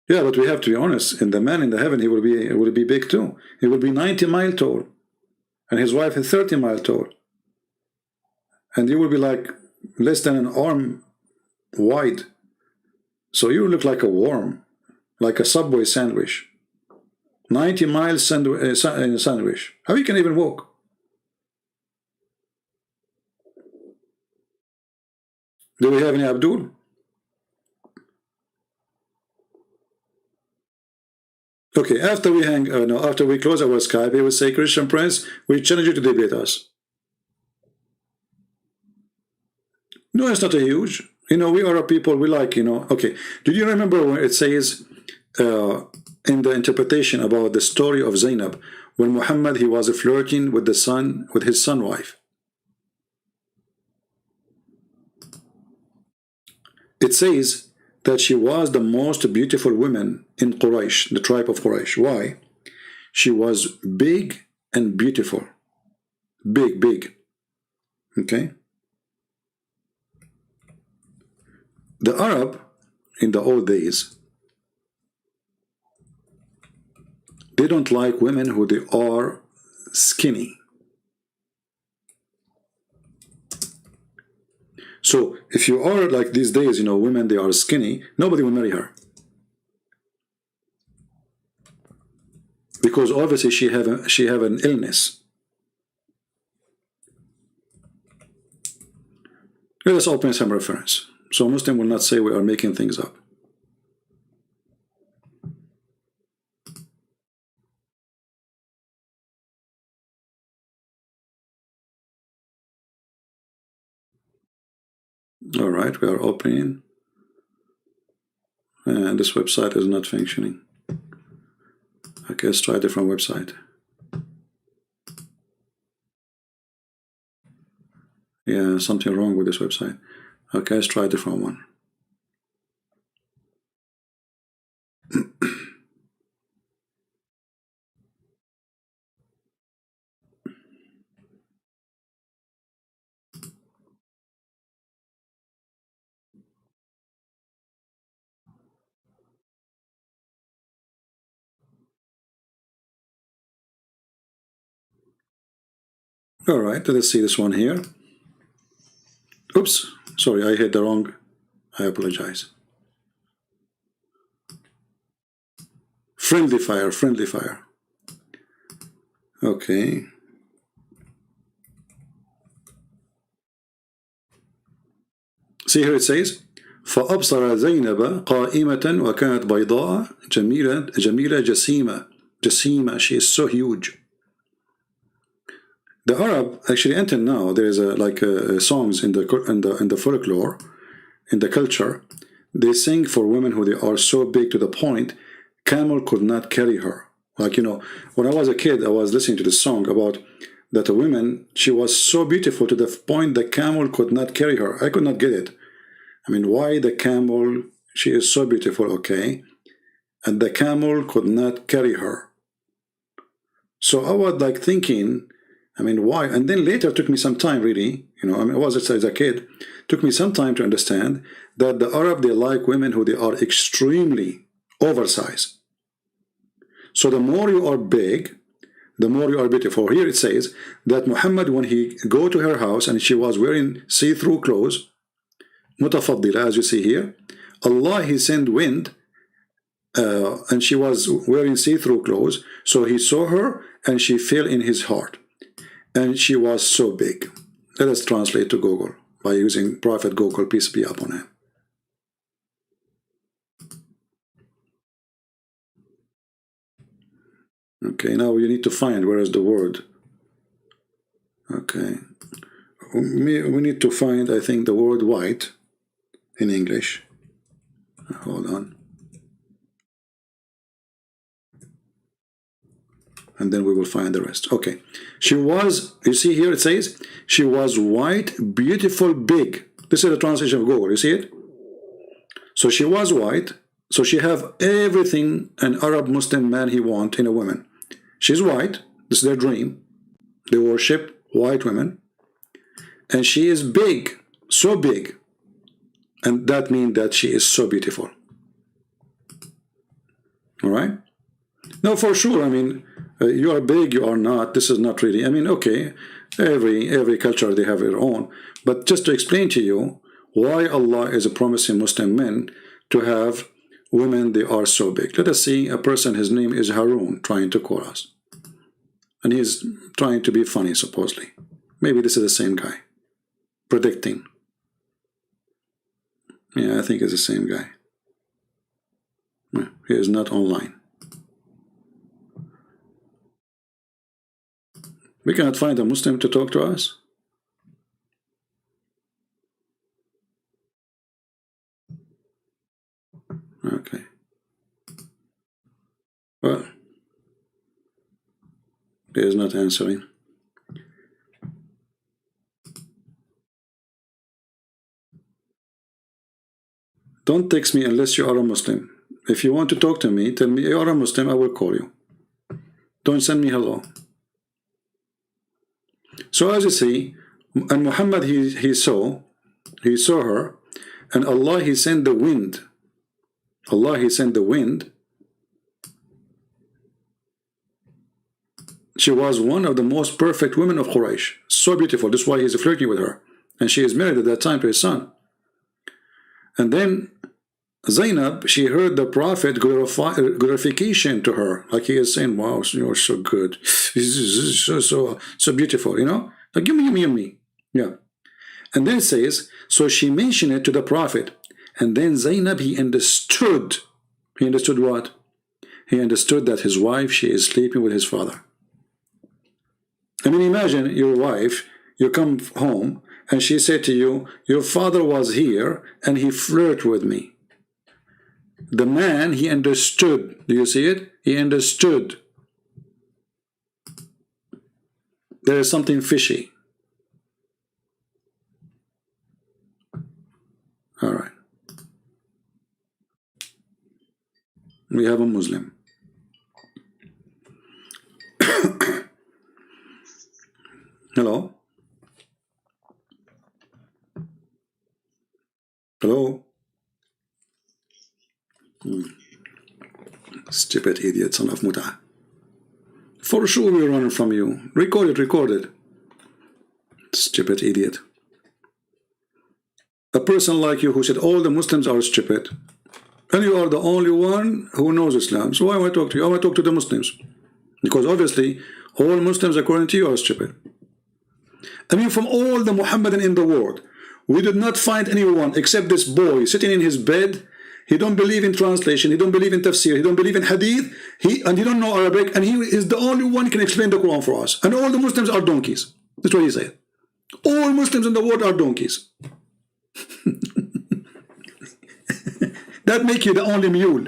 Yeah, but we have to be honest. In the man in the heaven, he will be big too. He will be 90 mile tall. And his wife is 30 mile tall. And you will be like less than an arm wide. So you look like a worm, like a Subway sandwich. 90 miles sandwich. How you can even walk? Do we have any Abdul? Okay, after we close our Skype, he will say, Christian Prince, we challenge you to debate us. No, it's not a huge. You know, we are a people, we like, you know. Okay, do you remember when it says in the interpretation about the story of Zainab, when Muhammad, he was flirting with his son wife. It says that she was the most beautiful woman in Quraysh, the tribe of Quraysh. Why? She was big and beautiful. Big. Okay? The Arab, in the old days, they don't like women who they are skinny. So if you are like these days, you know, women, they are skinny, nobody will marry her. because obviously she have an illness. Let us open some reference, so Muslim will not say we are making things up. All right, we are opening, and this website is not functioning. Okay, let's try a different website. Yeah, something wrong with this website. Okay, let's try a different one. All right, let's see this one here. Oops, sorry, I hit the wrong. I apologize. Friendly fire, friendly fire. Okay. See here it says, فأبصر زينب قائمة وكانت بيضاء جميلة جسيمة. She is so huge. The Arab, actually, until now, there is songs in the folklore, in the culture. They sing for women who they are so big to the point camel could not carry her. Like, you know, when I was a kid, I was listening to this song about that a woman, she was so beautiful to the point the camel could not carry her. I could not get it. I mean, why the camel? She is so beautiful, okay, and the camel could not carry her. So I was like thinking, I mean, why? And then later it took me some time, really, you know, I mean, I was as a kid, took me some time to understand that the Arab, they like women who they are extremely oversized. So the more you are big, the more you are beautiful. Here it says that Muhammad, when he go to her house and she was wearing see-through clothes, mutafaddila, as you see here, Allah, he sent wind, and she was wearing see-through clothes, so he saw her and she fell in his heart. And she was so big. Let us translate to Google by using Prophet Google, peace be upon him. Okay, now you need to find where is the word. Okay. We need to find, I think, the word white in English. Hold on. And then we will find the rest. Okay. She was, you see here it says, she was white, beautiful, big. This is the translation of Google, you see it? So she was white, so she have everything an Arab Muslim man he want in a woman. She's white, this is their dream. They worship white women. And she is big, so big. And that means that she is so beautiful. All right? Now, for sure, I mean, you are big, you are not. This is not really, I mean, okay, every culture, they have their own. But just to explain to you why Allah is promising Muslim men to have women, they are so big. Let us see a person, his name is Harun, trying to call us. And he's trying to be funny, supposedly. Maybe this is the same guy. Predicting. Yeah, I think it's the same guy. He is not online. We cannot find a Muslim to talk to us. Okay. Well, he is not answering. Don't text me unless you are a Muslim. If you want to talk to me, tell me you are a Muslim, I will call you. Don't send me hello. So as you see, and Muhammad, he saw her, and Allah, he sent the wind. Allah, he sent the wind. She was one of the most perfect women of Quraysh. So beautiful. That's why he's flirting with her. And she is married at that time to his son. And then Zainab, she heard the Prophet glorification to her, like he is saying, wow, you're so good, so beautiful, you know, like yummy, yeah. And then it says, so she mentioned it to the Prophet, and then Zainab, he understood what? He understood that his wife, she is sleeping with his father. I mean, imagine your wife, you come home and she said to you, your father was here and he flirted with me. The man, he understood. Do you see it? He understood. There is something fishy. All right. We have a Muslim. Hello? Hello? Stupid idiot, son of Muta. For sure we're running from you. Record it. Stupid idiot. A person like you who said all the Muslims are stupid, and you are the only one who knows Islam. So why am I talk to you? I want to talk to the Muslims. Because obviously all Muslims according to you are stupid. I mean, from all the Muhammadan in the world, we did not find anyone except this boy sitting in his bed. He don't believe in translation, he don't believe in tafsir, he don't believe in hadith, he don't know Arabic, and he is the only one who can explain the Quran for us. And all the Muslims are donkeys. That's what he said. All Muslims in the world are donkeys. That make you the only mule.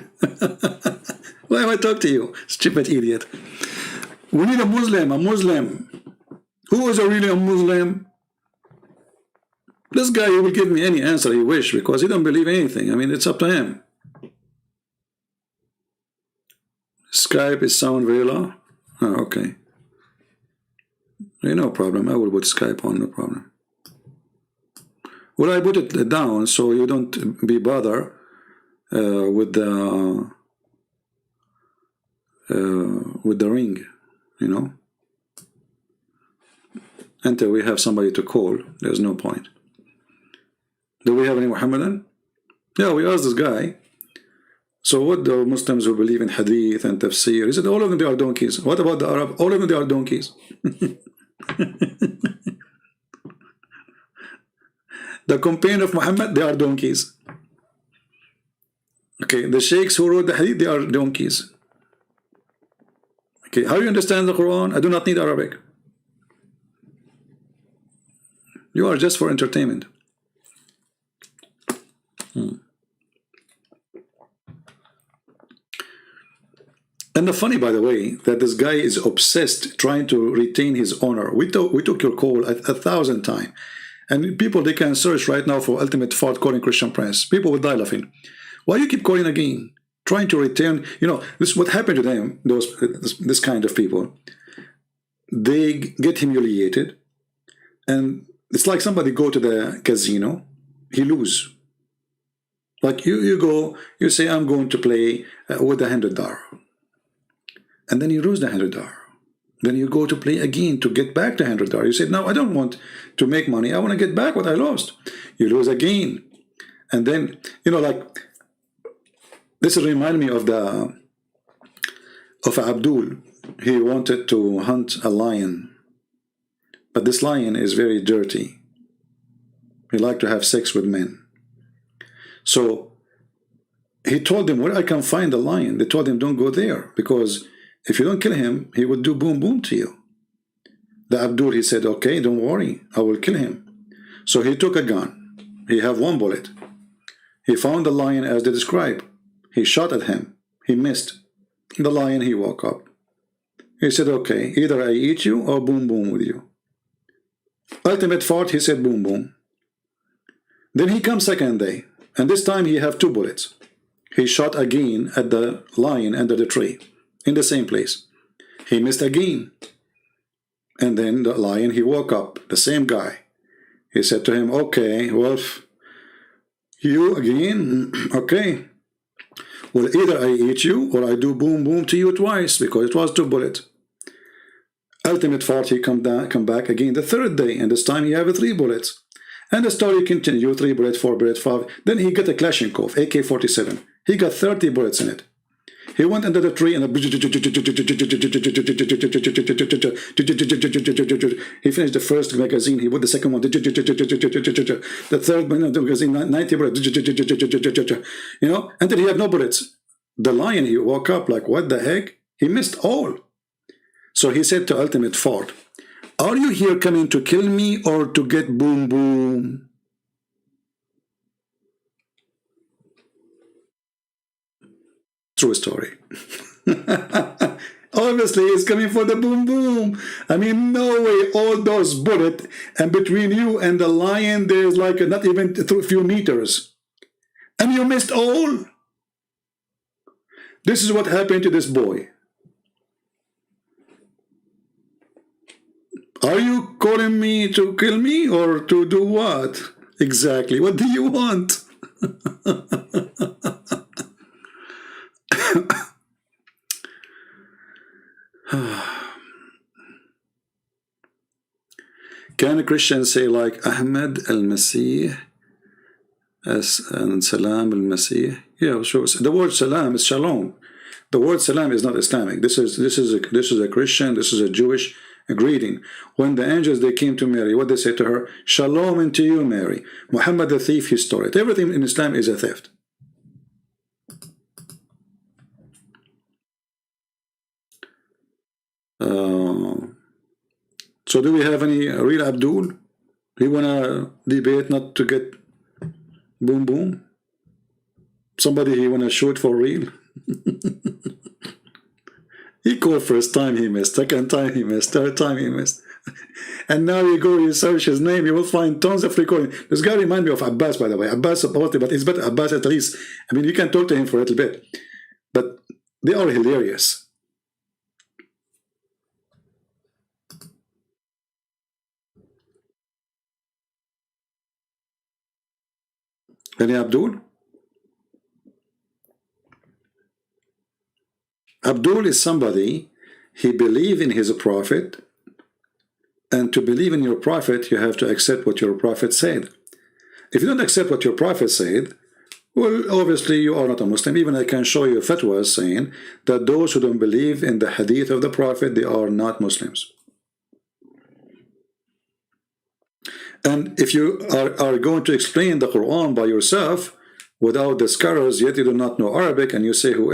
Why am I talk to you? Stupid idiot. We need a Muslim. Who is really a Muslim? This guy, he will give me any answer he wish because he don't believe anything. I mean, it's up to him. Skype is sound very low. Oh, okay. No problem. I will put Skype on, no problem. Well, I put it down so you don't be bothered with the ring, you know. Until we have somebody to call, there's no point. Do we have any Muhammadan? Yeah, we asked this guy. So what the Muslims who believe in hadith and tafsir? He said all of them they are donkeys. What about the Arab? All of them they are donkeys. The companion of Muhammad, they are donkeys. Okay, the sheikhs who wrote the hadith, they are donkeys. Okay, how do you understand the Quran? I do not need Arabic. You are just for entertainment. And the funny, by the way, that this guy is obsessed trying to retain his honor. We took your call 1,000 times. And people, they can search right now for ultimate fault calling Christian Prince. People will die laughing. Why you keep calling again? Trying to return, you know, this what happened to them, this kind of people. They get humiliated. And it's like somebody go to the casino, he lose. Like you go, you say, I'm going to play with $100. And then you lose the $100. Then you go to play again to get back the $100. You say, no, I don't want to make money. I want to get back what I lost. You lose again. And then, you know, like, this reminds me of Abdul. He wanted to hunt a lion. But this lion is very dirty. He liked to have sex with men. So he told them, where I can find the lion? They told him, don't go there, because if you don't kill him, he would do boom boom to you. The Abdul, he said, okay, don't worry, I will kill him. So he took a gun. He have one bullet. He found the lion as they described. He shot at him. He missed. The lion, he woke up. He said, okay, either I eat you or boom boom with you. Ultimate fought, he said boom boom. Then he comes second day, and this time he have 2 bullets. He shot again at the lion under the tree, in the same place. He missed again. And then the lion, he woke up, the same guy. He said to him, okay, Wolf, you again? Okay. Well, either I eat you or I do boom boom to you twice, because it was 2 bullets. Ultimate fought, he come back again the 3rd day, and this time he have 3 bullets. And the story continued, 3 bullets, 4 bullets, 5. Then he got a Kalashnikov, AK-47. He got 30 bullets in it. He went under the tree and he finished the first magazine. He put the second one. The third magazine, 90 bullets. You know, until he had no bullets. The lion, he woke up like, what the heck? He missed all. So he said to Ultimate Fort, are you here coming to kill me or to get boom boom? True story. Obviously, he's coming for the boom boom. I mean, no way, all those bullets, and between you and the lion, there's like not even a few meters. And you missed all. This is what happened to this boy. Are you calling me to kill me or to do what? Exactly. What do you want? Can a Christian say like Ahmed al-Masih and Salam al-Masih? Yeah, sure. The word Salam is Shalom. The word Salam is not Islamic. This is a Christian. This is a Jewish greeting. When the angels they came to Mary, what they say to her? Shalom unto you, Mary. Muhammad the thief, he stole it. Everything in Islam is a theft. So do we have any real Abdul? He wanna debate not to get boom boom? Somebody he wanna shoot for real? He called first time he missed, second time he missed, third time he missed. And now you go, you search his name, you will find tons of recording. This guy reminds me of Abbas, by the way. Abbas, but it's better Abbas at least. I mean, you can talk to him for a little bit. But they are hilarious. Any Abdul? Abdul is somebody, he believes in his prophet, and to believe in your prophet, you have to accept what your prophet said. If you don't accept what your prophet said, well, obviously you are not a Muslim. Even I can show you fatwas saying that those who don't believe in the hadith of the prophet, they are not Muslims. And if you are going to explain the Quran by yourself without the scholars, yet you do not know Arabic, and you say who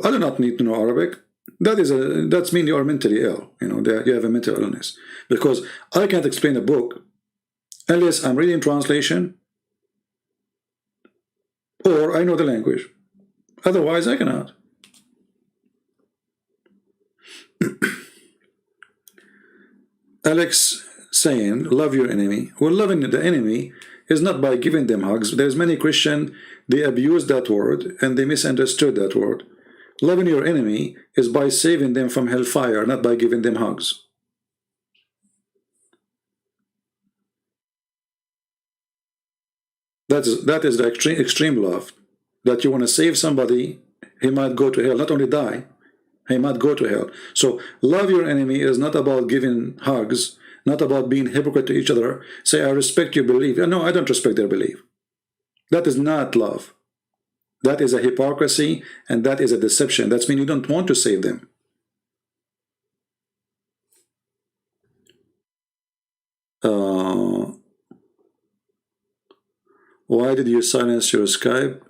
I do not need to know Arabic, that's mean you are mentally ill. You know, that you have a mental illness. Because I can't explain a book unless I'm reading translation or I know the language. Otherwise, I cannot. Alex saying, love your enemy. Well, loving the enemy is not by giving them hugs. There's many Christians, they abuse that word and they misunderstood that word. Loving your enemy is by saving them from hellfire, not by giving them hugs. That is the extreme love. That you want to save somebody, he might go to hell, not only die, he might go to hell. So love your enemy is not about giving hugs, not about being hypocrite to each other. Say, I respect your belief. No, I don't respect their belief. That is not love. That is a hypocrisy, and that is a deception. That means you don't want to save them. Why did you silence your Skype?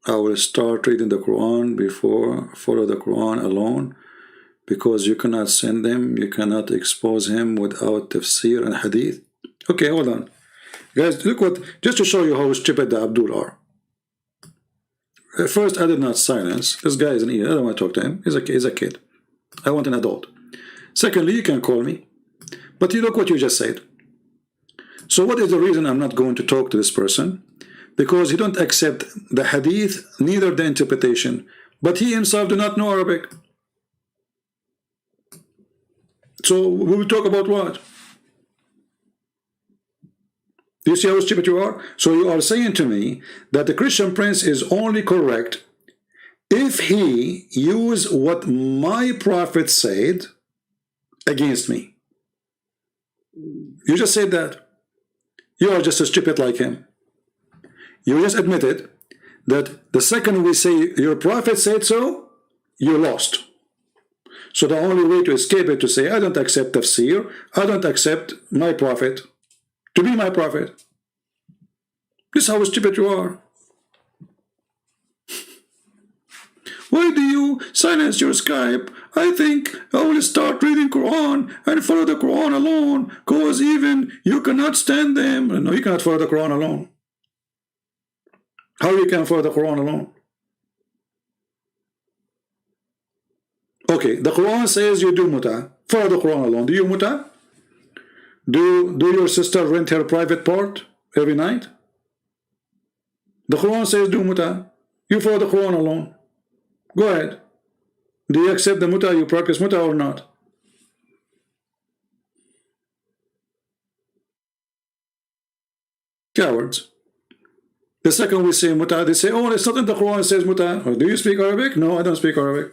I will start reading the Quran before follow the Quran alone, because you cannot send them, you cannot expose him without tafsir and hadith. Okay, hold on. Guys, look what, just to show you how stupid the Abdul are. First, I did not silence. This guy is an idiot. I don't want to talk to him. He's a kid. I want an adult. Secondly, you can call me. But you look what you just said. So what is the reason I'm not going to talk to this person? Because he don't accept the hadith, neither the interpretation. But he himself do not know Arabic. So we will talk about what? Do you see how stupid you are? So you are saying to me that the Christian prince is only correct if he use what my prophet said against me. You just said that. You are just as stupid like him. You just admitted that the second we say your prophet said so, you lost. So the only way to escape it to say, I don't accept tafsir, I don't accept my prophet to be my prophet. This is how stupid you are. Why do you silence your Skype? I think I will start reading Quran and follow the Quran alone, because even you cannot stand them. No, you cannot follow the Quran alone. How you can follow the Quran alone? Okay, the Quran says you do muta. Follow the Quran alone. Do you muta? Do your sister rent her private part every night? The Quran says do muta. You follow the Quran alone. Go ahead. Do you accept the muta? You practice muta or not? Cowards. The second we say muta, they say, oh, it's not in the Quran, it says muta. Oh, do you speak Arabic? No, I don't speak Arabic.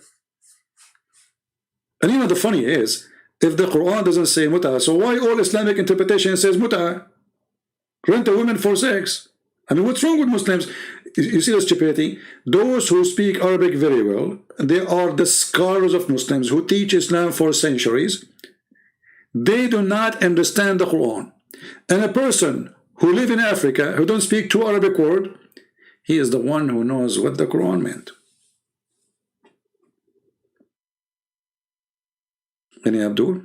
And you know the funny is, if the Quran doesn't say muta, so why all Islamic interpretation says muta? Rent a woman for sex. I mean, what's wrong with Muslims? You see the stupidity? Those who speak Arabic very well, they are the scholars of Muslims who teach Islam for centuries. They do not understand the Quran. And a person who live in Africa, who don't speak two Arabic words, he is the one who knows what the Quran meant. Any Abdul?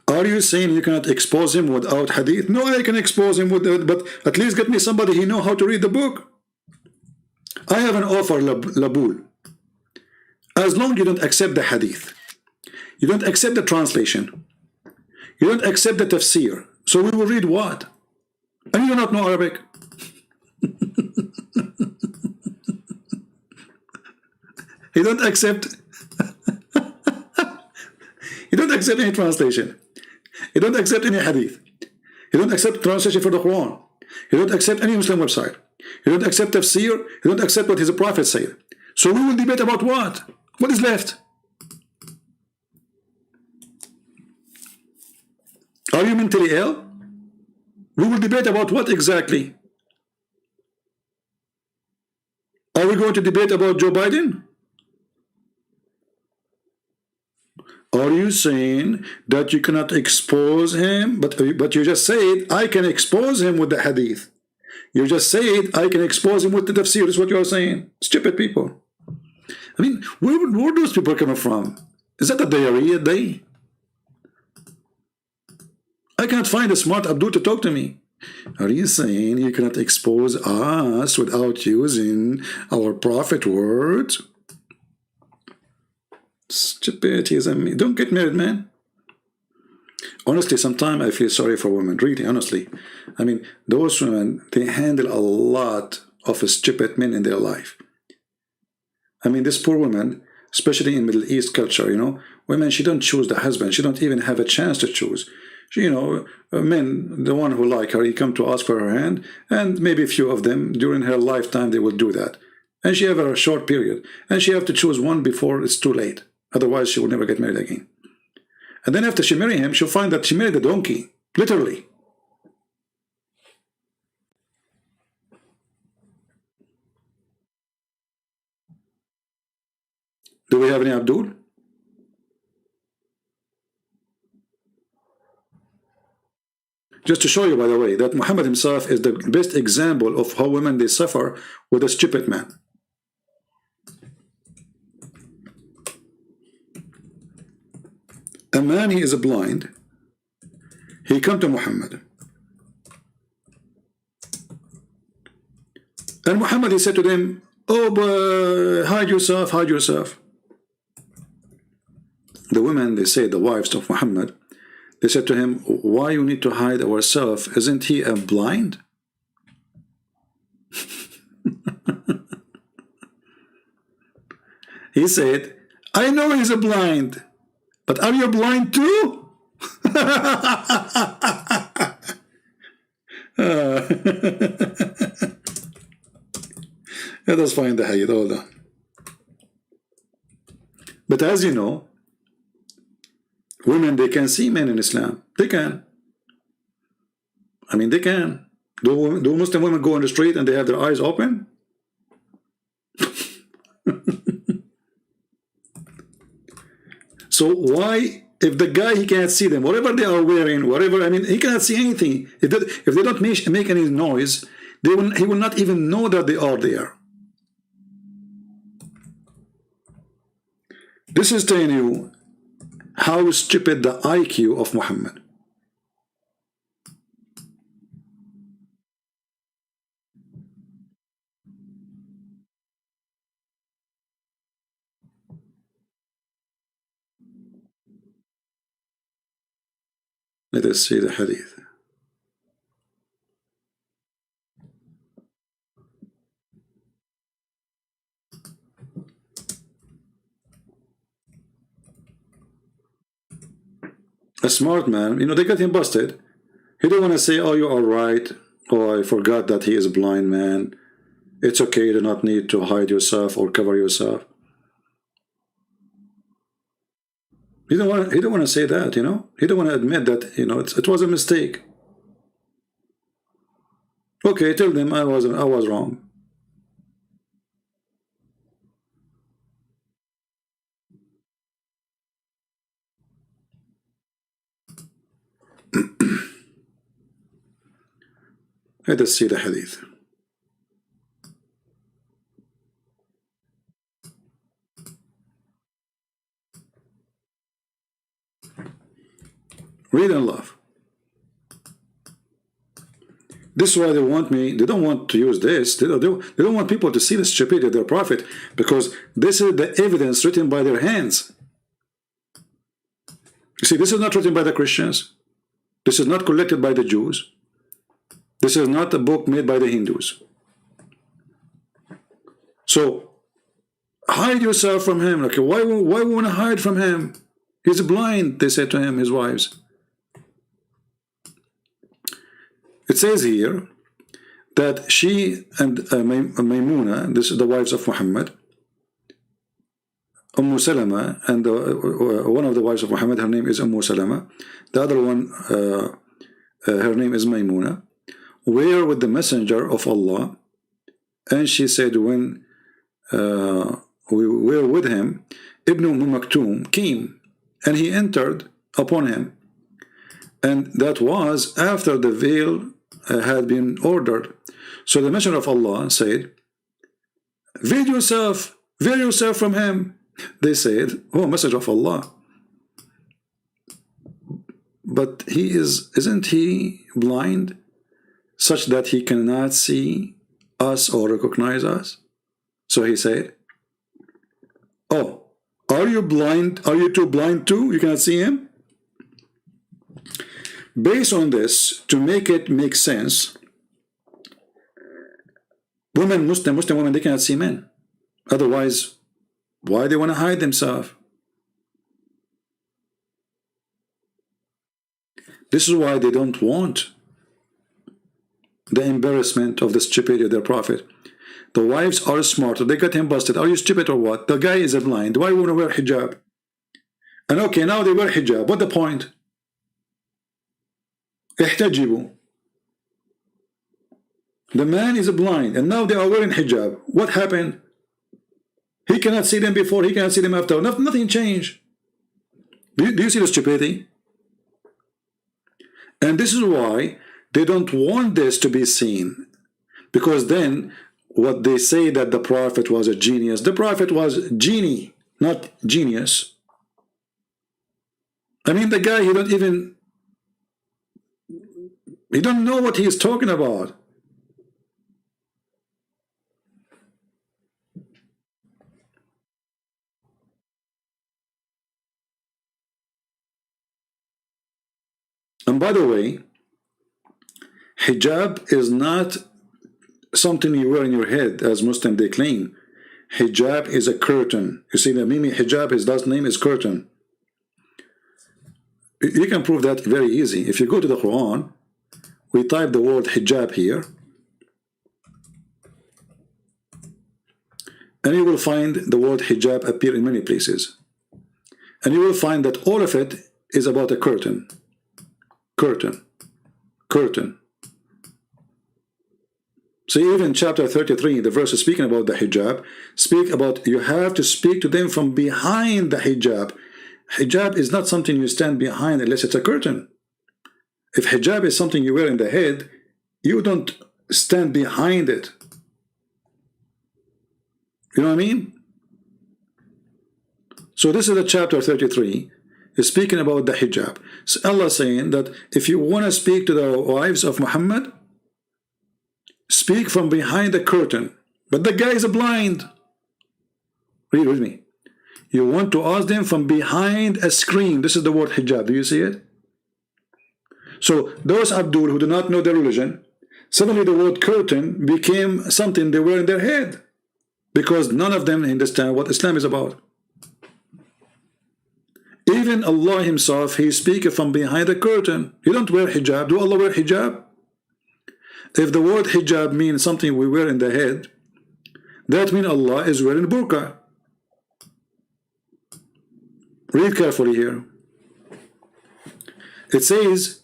Are you saying you cannot expose him without hadith? No, I can expose him with it, but at least get me somebody who know how to read the book. I have an offer, Labul. As long as you don't accept the hadith, you don't accept the translation, you don't accept the tafsir, so we will read what? And you do not know Arabic. You don't accept you don't accept any translation. You don't accept any hadith. You don't accept translation for the Quran. You don't accept any Muslim website. You don't accept tafsir. You don't accept what his prophet said. So we will debate about what? What is left? Are you mentally ill? We will debate about what exactly? Are we going to debate about Joe Biden? Are you saying that you cannot expose him? But you just said, I can expose him with the hadith. You just said, I can expose him with the tafsir. That's what you are saying. Stupid people. I mean, where those people coming from? Is that a diarrhea day? I cannot find a smart Abdul to talk to me. Are you saying you cannot expose us without using our prophet words? Stupidities. Don't get married, man. Honestly, sometimes I feel sorry for women. Really, honestly. I mean, those women, they handle a lot of stupid men in their life. I mean, this poor woman, especially in Middle East culture, you know, women, she don't choose the husband. She don't even have a chance to choose. She, you know, men, the one who like her, he come to ask for her hand, and maybe a few of them during her lifetime, they will do that. And she have a short period. And she have to choose one before it's too late. Otherwise, she will never get married again. And then after she marry him, she'll find that she married a donkey. Literally. Do we have any Abdul? Just to show you, by the way, that Muhammad himself is the best example of how women, they suffer with a stupid man. A man, he is blind. He come to Muhammad. And Muhammad, he said to them, oh, but hide yourself, hide yourself. The women, they say, the wives of Muhammad, they said to him, why you need to hide ourselves? Isn't he a blind? He said, I know he's a blind. But are you blind too? Let us find the hadith. Hold on. But as you know, women, they can see men in Islam. They can. I mean, they can. Do Muslim women go on the street and they have their eyes open? So why, if the guy, he can't see them, whatever they are wearing, whatever, I mean, he cannot see anything. If they don't make any noise, he will not even know that they are there. This is telling you how stupid the IQ of Muhammad. Let us see the hadith. A smart man, you know, they got him busted. He don't want to say, oh, you are right. Oh, I forgot that he is a blind man. It's okay, you do not need to hide yourself or cover yourself. He don't want to say that, you know. He don't want to admit that, you know, it was a mistake. Okay, tell them I was wrong. Let us see the hadith. Read and love. This is why they want me. They don't want to use this. They don't want people to see the stupidity of their prophet, because this is the evidence written by their hands. You see, this is not written by the Christians. This is not collected by the Jews. This is not a book made by the Hindus. So hide yourself from him. Okay, why we want to hide from him? He's blind, they said to him, his wives. It says here that she and Maymuna, this is the wives of Muhammad, Salama, and one of the wives of Muhammad, her name is Salama. The other one, her name is Maymuna, were with the messenger of Allah. And she said, when we were with him, Ibn Maktoum came, and he entered upon him. And that was after the veil had been ordered. So the messenger of Allah said, veil yourself from him. They said, oh, messenger of Allah, but isn't he blind, such that he cannot see us or recognize us? So he said, oh, are you blind? Are you too blind too? You cannot see him? Based on this, to make it make sense, Muslim women, they cannot see men. Otherwise, why they want to hide themselves? This is why they don't want the embarrassment of the stupidity of their prophet. The wives are smarter. They got him busted. Are you stupid or what? The guy is blind. Why would you wear hijab? And okay, now they wear hijab. What the point? احتجبوا. The man is blind, and now they are wearing hijab. What happened? He cannot see them before, he cannot see them after. Nothing changed. Do you see the stupidity? And this is why they don't want this to be seen. Because then, what they say that the prophet was a genius, the prophet was genie, not genius. I mean, the guy, he don't know what he is talking about. And by the way, hijab is not something you wear in your head, as Muslims they claim. Hijab is a curtain. You see, the Mimi hijab, his last name is curtain. You can prove that very easy. If you go to the Quran, we type the word hijab here, and you will find the word hijab appear in many places. And you will find that all of it is about a curtain. Curtain. Curtain. So even chapter 33, the verse is speaking about the hijab, speak about you have to speak to them from behind the hijab. Hijab is not something you stand behind unless it's a curtain. If hijab is something you wear in the head, you don't stand behind it. You know what I mean? So this is the chapter 33, is speaking about the hijab. So Allah saying that if you want to speak to the wives of Muhammad, speak from behind the curtain. But the guy is blind. Read with me. You want to ask them from behind a screen. This is the word hijab. Do you see it? So those Abdul who do not know their religion, suddenly the word curtain became something they wear in their head, because none of them understand what Islam is about. Even Allah himself, he speaks from behind a curtain. You don't wear hijab. Do Allah wear hijab? If the word hijab means something we wear in the head, that means Allah is wearing burqa. Read carefully here. It says,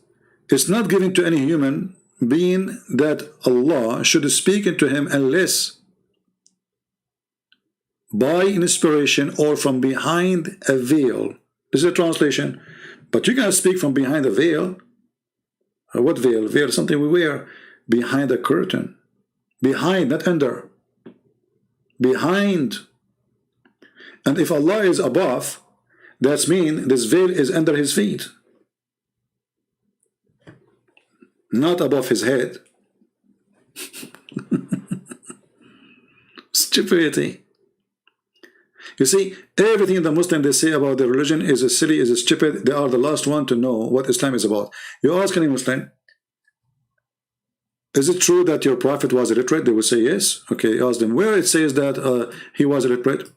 it's not given to any human being that Allah should speak into him unless by inspiration or from behind a veil. This is a translation. But you can speak from behind a veil. What veil? Veil is something we wear behind a curtain. Behind, not under. Behind. And if Allah is above, that means this veil is under his feet, not above his head. Stupidity. You see, everything the Muslims they say about their religion is a silly, is a stupid. They are the last one to know what Islam is about. You ask any Muslim, is it true that your prophet was illiterate? They will say yes. Okay, ask them where it says that he was illiterate.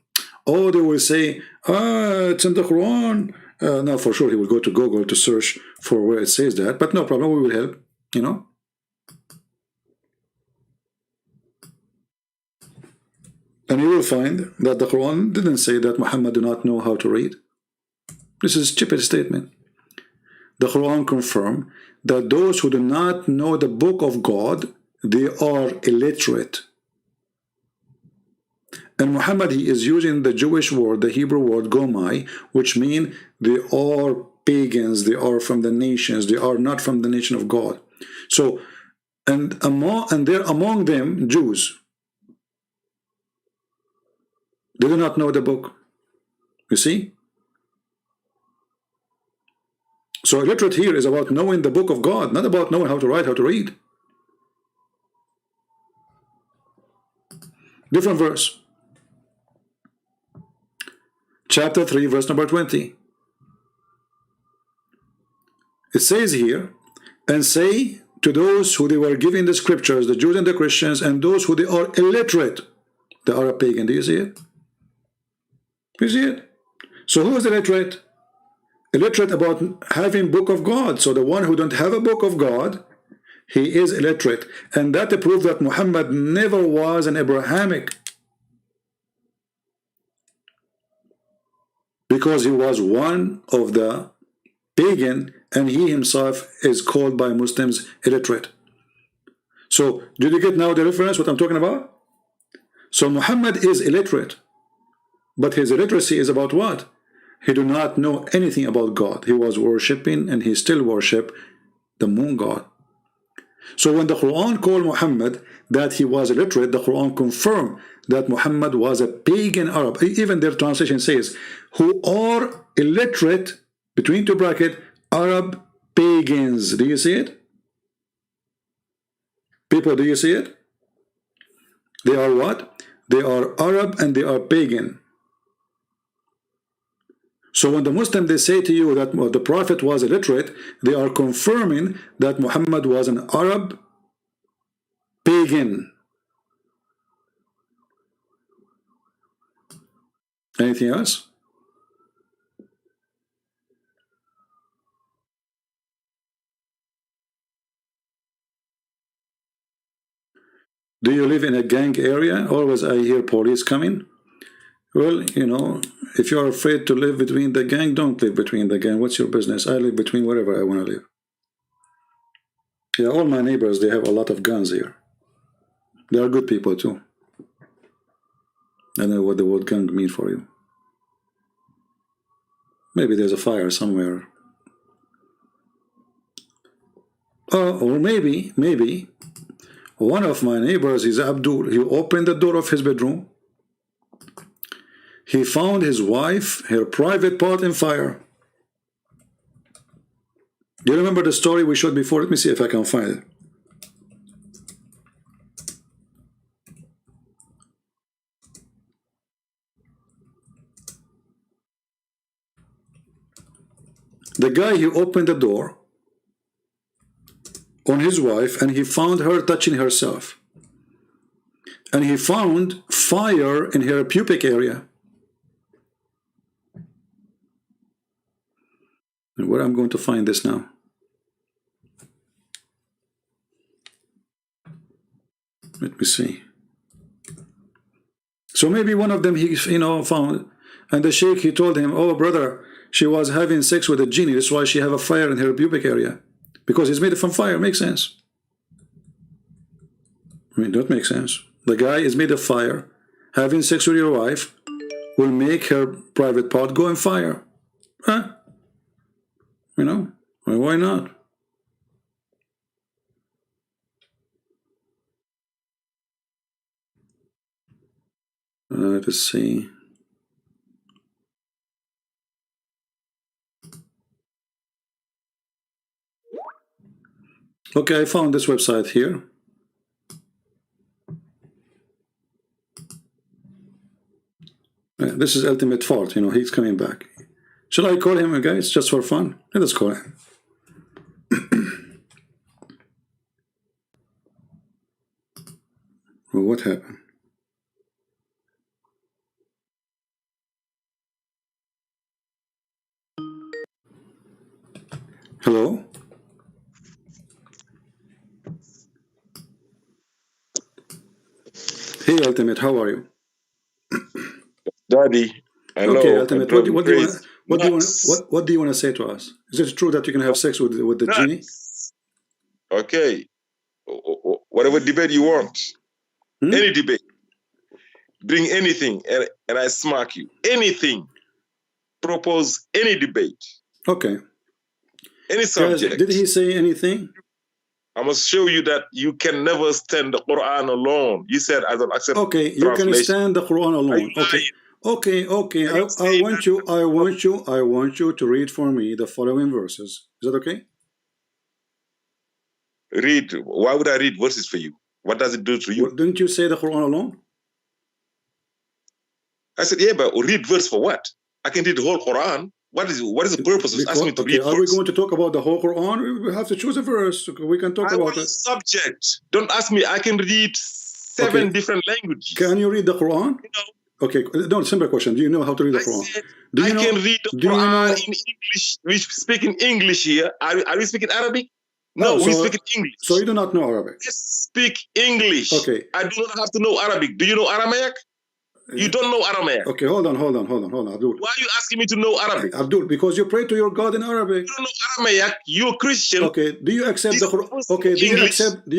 Oh, they will say, it's in the Quran. No, for sure he will go to Google to search for where it says that, but no problem, we will help, you know. And you will find that the Quran didn't say that Muhammad do not know how to read. This is a stupid statement. The Quran confirms that those who do not know the book of God, they are illiterate. And Muhammad, he is using the Jewish word, the Hebrew word gomai, which means they are pagans, they are from the nations, they are not from the nation of God. So, and they're among them Jews. They do not know the book. You see? So illiterate here is about knowing the book of God, not about knowing how to write, how to read. Different verse. Chapter 3, verse number 20. It says here, and say to those who they were giving the scriptures, the Jews and the Christians, and those who they are illiterate, they are a pagan. Do you see it? You see it? So who is illiterate? Illiterate about having book of God. So the one who don't have a book of God, he is illiterate. And that proves that Muhammad never was an Abrahamic, because he was one of the pagan, and he himself is called by Muslims illiterate. So did you get now the reference what I'm talking about? So Muhammad is illiterate, but his illiteracy is about what? He do not know anything about God. He was worshipping, and he still worship the moon god. So when the Quran called Muhammad that he was illiterate, the Quran confirmed that Muhammad was a pagan Arab. Even their translation says, who are illiterate, between two brackets, Arab pagans. Do you see it? People, do you see it? They are what? They are Arab and they are pagan. So when the Muslim they say to you that the Prophet was illiterate, they are confirming that Muhammad was an Arab pagan. Anything else? Do you live in a gang area? Always I hear police coming. Well, you know, if you're afraid to live between the gang, don't live between the gang. What's your business? I live between wherever I want to live. Yeah, all my neighbors, they have a lot of guns here. They are good people too. I don't know what the word gang mean for you. Maybe there's a fire somewhere. Or maybe one of my neighbors is Abdul. He opened the door of his bedroom. He found his wife, her private part in fire. Do you remember the story we showed before? Let me see if I can find it. The guy, he opened the door on his wife and he found her touching herself. And he found fire in her pubic area. And where I'm going to find this now? Let me see. So maybe one of them he found, and the sheikh, he told him, oh brother, she was having sex with a genie, that's why she have a fire in her pubic area, because it's made from fire. Makes sense. I mean, that makes sense. The guy is made of fire. Having sex with your wife will make her private part go in fire. Huh? You know, why not? Let's see. Okay, I found this website here. This is Ultimate Fault, he's coming back. Shall I call him, guys, just for fun? Let us call him. Well, what happened? Hello? Hey, Ultimate, how are you? Daddy, hello. Okay, Ultimate, what do you want to say to us? Is it true that you can have sex with the genie? Okay. Whatever debate you want. Any debate. Bring anything and I smack you. Anything. Propose any debate. Okay. Any subject. Did he say anything? I must show you that you can never stand the Quran alone. You said I don't accept. Okay, you can stand the Quran alone. Okay. I want you to read for me the following verses. Is that okay? Read. Why would I read verses for you? What does it do to you? Well, didn't you say the Quran alone? I said, yeah, but read verse for what? I can read the whole Quran. What is the purpose of asking me to read? Are we going to talk about the whole Quran? We have to choose a verse. We can talk about it. Subject. Don't ask me. I can read seven different languages. Can you read the Quran? Okay. No, simple question. Do you know how to read the Quran? I can read the Quran in English. We speak in English here. Are we speaking Arabic? No, we speak in English. So you do not know Arabic? Let's speak English. Okay. I do not have to know Arabic. Do you know Aramaic? You don't know Aramaic. Okay, hold on, Abdul. Why are you asking me to know Arabic? Abdul, because you pray to your God in Arabic. You don't know Aramaic. You're Christian. Okay, do you accept the Quran? Okay, do you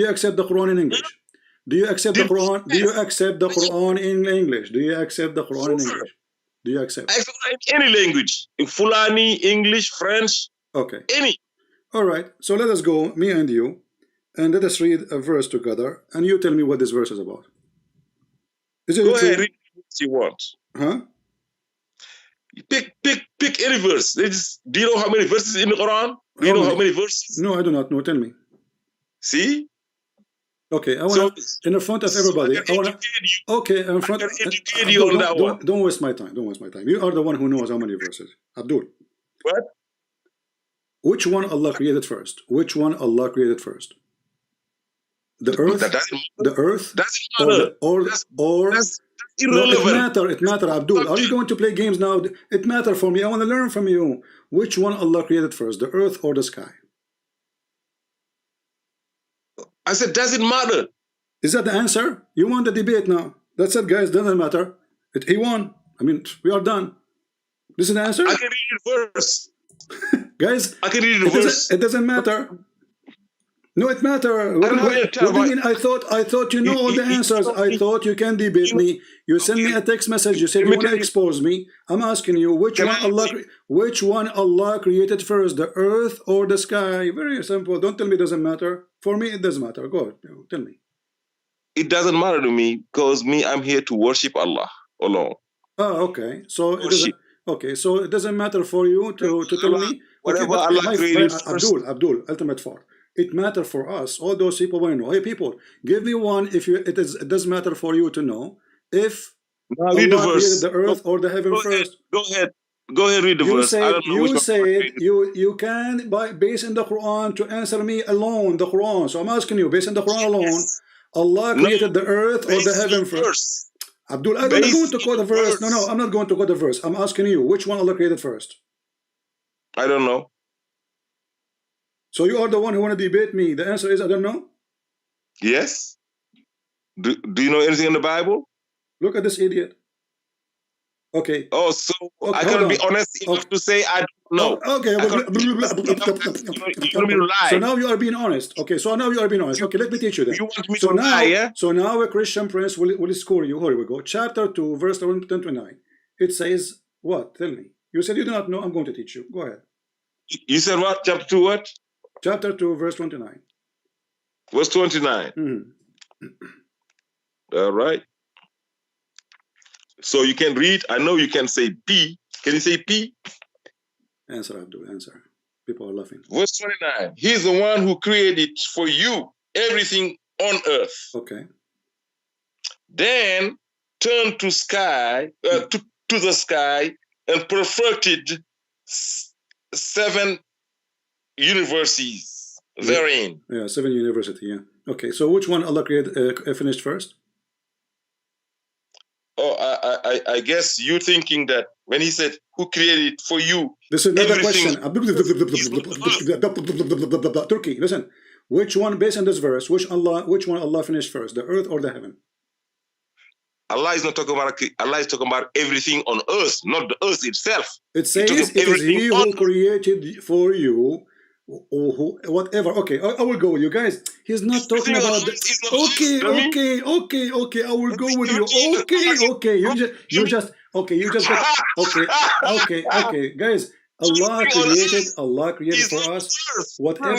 accept the Quran in English? Do you accept the Quran? Do you accept the Quran in English? Do you accept the Quran in English? Do you accept? I accept any language. In Fulani, English, French. Okay. Any. All right. So let us go, me and you, and let us read a verse together, and you tell me what this verse is about. Is it Go ahead, read what you want. Huh? Pick any verse. Do you know how many verses in the Quran? Do you know how many verses? No, I do not know. Tell me. See? Okay, I want in the front of everybody. I want to. Okay, in front. Don't waste my time. Don't waste my time. You are the one who knows how many verses. Abdul. What? Which one Allah created first? Which one Allah created first? The earth. The earth. That's irrelevant. No, it matter, Abdul. Are you going to play games now? It matter for me. I want to learn from you. Which one Allah created first, the earth or the sky? I said, does it matter? Is that the answer? You won the debate now. That's it, guys. Doesn't matter. He won. I mean, we are done. This is the answer? I can read the verse. Guys, I can read the verse. It doesn't matter. No, it matter. I don't have any What time. do you mean? I thought you know all the answers. I thought you can debate me. You send me a text message. You said you want to expose me. I'm asking you which one Allah created first, the earth or the sky? Very simple. Don't tell me it doesn't matter. For me, it does matter. Go ahead. Tell me. It doesn't matter to me because I'm here to worship Allah alone. Oh, okay. So it doesn't. Okay, so it doesn't matter for you to tell me. Whatever Okay, Allah created first. Abdul, ultimate for. It matter for us. All those people want to know. Hey, people, give me one. If it does matter for you to know if Now read the Allah verse. created the earth or the heaven first. Go ahead. Go ahead. Read the verse. I don't know You can based on the Quran to answer me alone. The Quran. So I'm asking you, based on the Quran alone, Allah created the earth or the heaven first. Abdul, I'm not going to quote the verse. No, I'm not going to quote the verse. I'm asking you, which one Allah created first? I don't know. So you are the one who want to debate me. The answer is I don't know. Yes. Do you know anything in the Bible? Look at this idiot. Okay. Oh, so okay, I gotta be honest enough to say I don't know. Okay. So now you are being honest. Okay. So now you are being honest. Okay. Let me teach you that. You want me to lie, yeah? So now a Christian prince will score you. Here we go. Chapter 2, verse 29. It says what? Tell me. You said you do not know. I'm going to teach you. Go ahead. You said what? Chapter 2 what? Chapter 2, verse 29. Verse 29. All right. So you can read. I know you can say P. Can you say P? Answer, Abdul. Answer. People are laughing. Verse 29. He's the one who created for you everything on earth. Okay. Then turn to sky to the sky and perfected 7 universities therein. Yeah, 7 university. Yeah. Okay. So which one Allah created finished first? Oh, I guess you thinking that when he said, "Who created for you?" This is another question. Turkey, listen. Which one, based on this verse, which one Allah finished first, the earth or the heaven? Allah is not talking about. Allah is talking about everything on earth, not the earth itself. It says it is He who created for you. Whatever. Okay, I will go with you guys. He's not talking about the, okay. I will go with you. Okay. You just okay, guys. Allah created for us whatever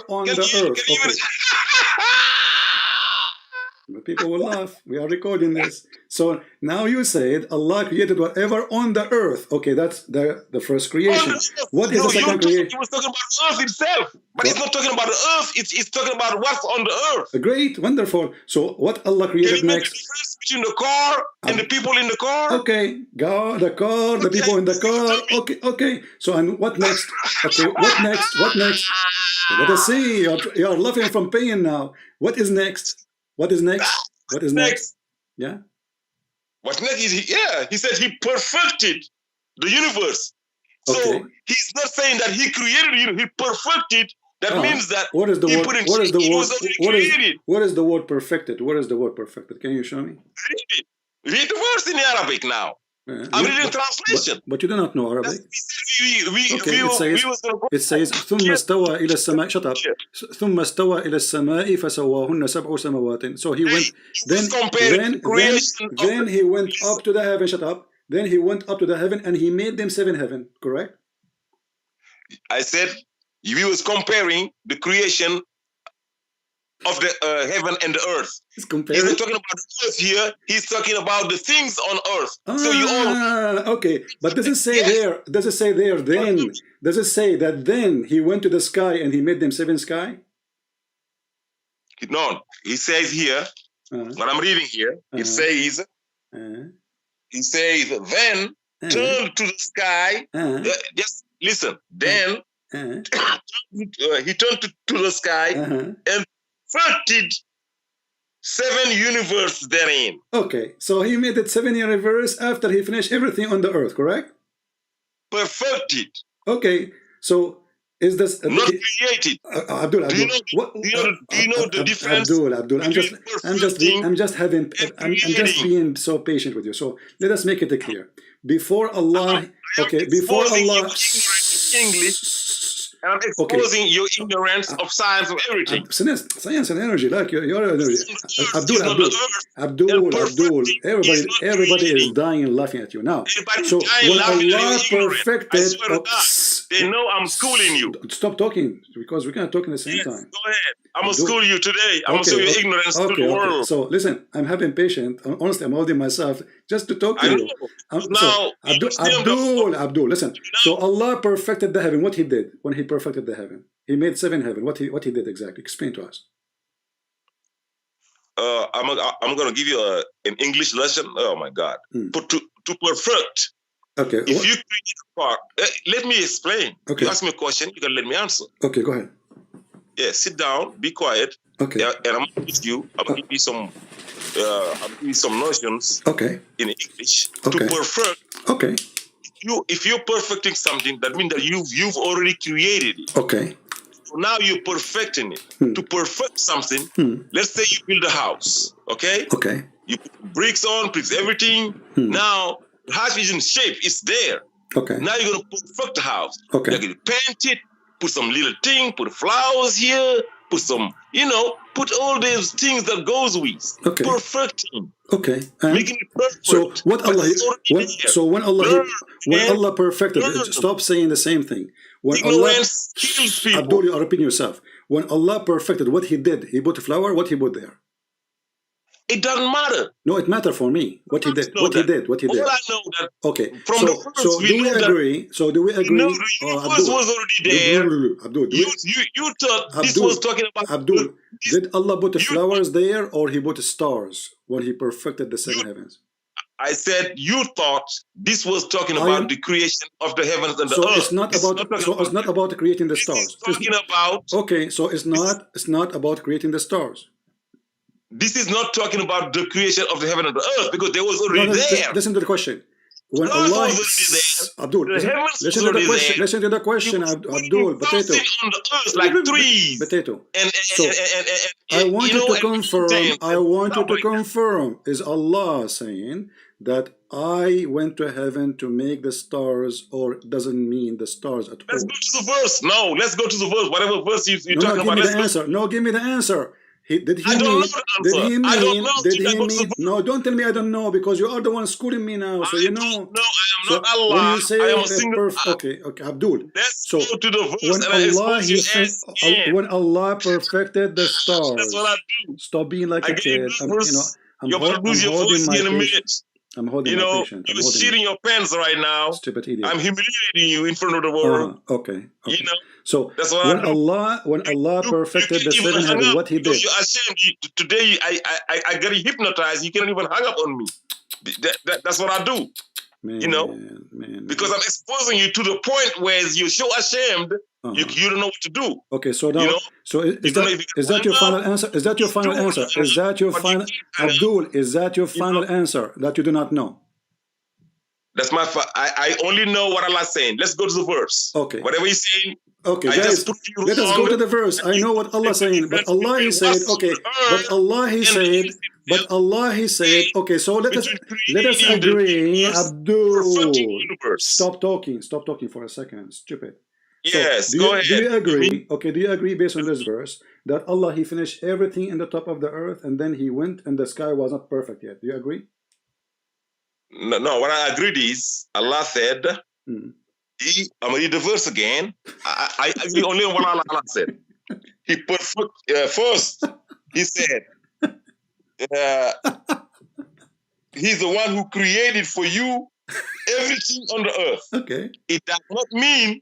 on the earth. Okay. But people will laugh. We are recording this. So now you said Allah created whatever on the earth. Okay, that's the first creation. What is the second creation? He was talking about the earth itself, but it's not talking about the earth. It's talking about what's on the earth. Great, wonderful. So what Allah created next? The difference between the car and the people in the car. Okay, God, the car, the people in the car. Okay. So and what next? Okay, what next? Let us see. You are laughing from pain now. What is next? What is next? Yeah. What next is he said he perfected the universe. So he's not saying that he created you, he perfected. That means that what is the word? What is the word? Created. What is the word perfected? What is the word perfected? Can you show me? Read the verse in Arabic now. I'm reading translation. But you do not know Arabic. It says ثم استوى إلى السماء. Shut up. ثم استوى إلى السماء فسواهن سبع سماوات. So he went. Then he went up to the heaven. Shut up. Then he went up to the heaven and he made them 7 heaven. Correct? I said he was comparing the creation of the heaven and the earth. He's not talking about the earth here. He's talking about the things on earth. So you all okay, but does it say there? Does it say there? Then does it say that then he went to the sky and he made them 7 sky? No, he says here. What I'm reading here, it says. He says then turn to the sky. Just listen. Then he turned to the sky and perfected 7 universes therein. Okay, so he made it 7 universe after he finished everything on the earth, correct? Perfected. Okay, so is this not created? Abdul, do you know the difference? Abdul, I'm just being so patient with you. So let us make it clear. Before Allah, And I'm exposing your ignorance of science of everything. Science and energy, like your energy. Abdul, everybody is dying and laughing at you now. So when Allah perfected, they know I'm schooling you. Stop talking, because we can't talk at the same time. Go ahead. I'm gonna school you today. I'm gonna show you ignorance to the world. So listen, I'm having patience. Honestly, I'm holding myself just to talk to you. Abdul, listen. So Allah perfected the heaven. What He did when He perfected the heaven? He made 7 heaven. What he did exactly? Explain to us. I'm gonna give you an English lesson. Oh my God! To perfect. Okay. If you create a part, let me explain. Okay. You ask me a question, you can let me answer. Okay, go ahead. Yeah, sit down, be quiet. Okay. And I'm gonna teach you. I'm gonna give you some notions. Okay. In English Okay. to perfect. Okay. If you're perfecting something, that means that you've already created it. Okay. So now you're perfecting it. To perfect something, let's say you build a house. Okay. Okay. You put bricks on, bricks everything. Now the house is in shape. It's there. Okay. Now you're gonna perfect the house. Okay. You're gonna paint it. Put some little thing. Put flowers here. Put some, put all these things that goes with. Okay. Perfecting. Okay. Making it perfect. So what Allah? When Allah perfected, stop saying the same thing. When ignorance kills people. Abdul, you are repeating yourself. When Allah perfected, what He did? He put a flower. What He put there? It doesn't matter. No, it matters for me. What He did. What He did. What He did. All I know that. Okay. From the first, so do we agree? So do we agree? No, the universe was already there. Abdul, you thought this was talking about Abdul. Did Allah put the flowers there, or He put the stars when He perfected the 7 heavens? I said you thought this was talking about the creation of the heavens and the earth. It's not about creating the stars. It's talking about. Okay, so it's not about creating the stars. This is not talking about the creation of the heaven and the earth, because they was already there. Listen to the question. When Allah, Abdul, listen to the question, Abdul, potato. On the earth like trees. Potato. And I want you to confirm. I want you to confirm. Is Allah saying that I went to heaven to make the stars, or doesn't mean the stars at all? Let's go to the verse. No, let's go to the verse. Whatever verse you're talking about. Give me the answer. No, give me the answer. Did he mean? No, don't tell me I don't know, because you are the one schooling me now. So you know. No, I am not Allah. When you say I am a single. Okay, Abdul. Let's go to the verse when Allah perfected the stars. That's what I do. Stop being like a kid. You're about to lose your voice in a minute. I'm holding my patience. You're shitting your pants right now. Stupid idiot. I'm humiliating you in front of the world. Okay. So that's what when Allah perfected the 7 heavens, what He did? You're ashamed. Today I got you hypnotized. You can't even hang up on me. That's what I do. Man, because I'm exposing you to the point where you're so ashamed, you don't know what to do. Okay, so now, is that your final answer? Is that your final answer? Is that your final, Abdul? Is that your final answer that you do not know? That's my. I only know what Allah's saying. Let's go to the verse. Okay. Whatever He's saying. Okay, guys, let us go to the verse. I know what Allah is saying, but Allah He said, okay, but Allah He said, okay, so let us agree, Abdul. Stop talking for a second, stupid. Yes, go ahead. Do you agree? Okay, do you agree based on this verse that Allah He finished everything in the top of the earth, and then He went and the sky was not perfect yet? Do you agree? No. What I agreed is Allah said. I'm gonna read the verse again. I agree only on what Allah said. He perfect first. He said, He's the one who created for you everything on the earth. Okay. It does not mean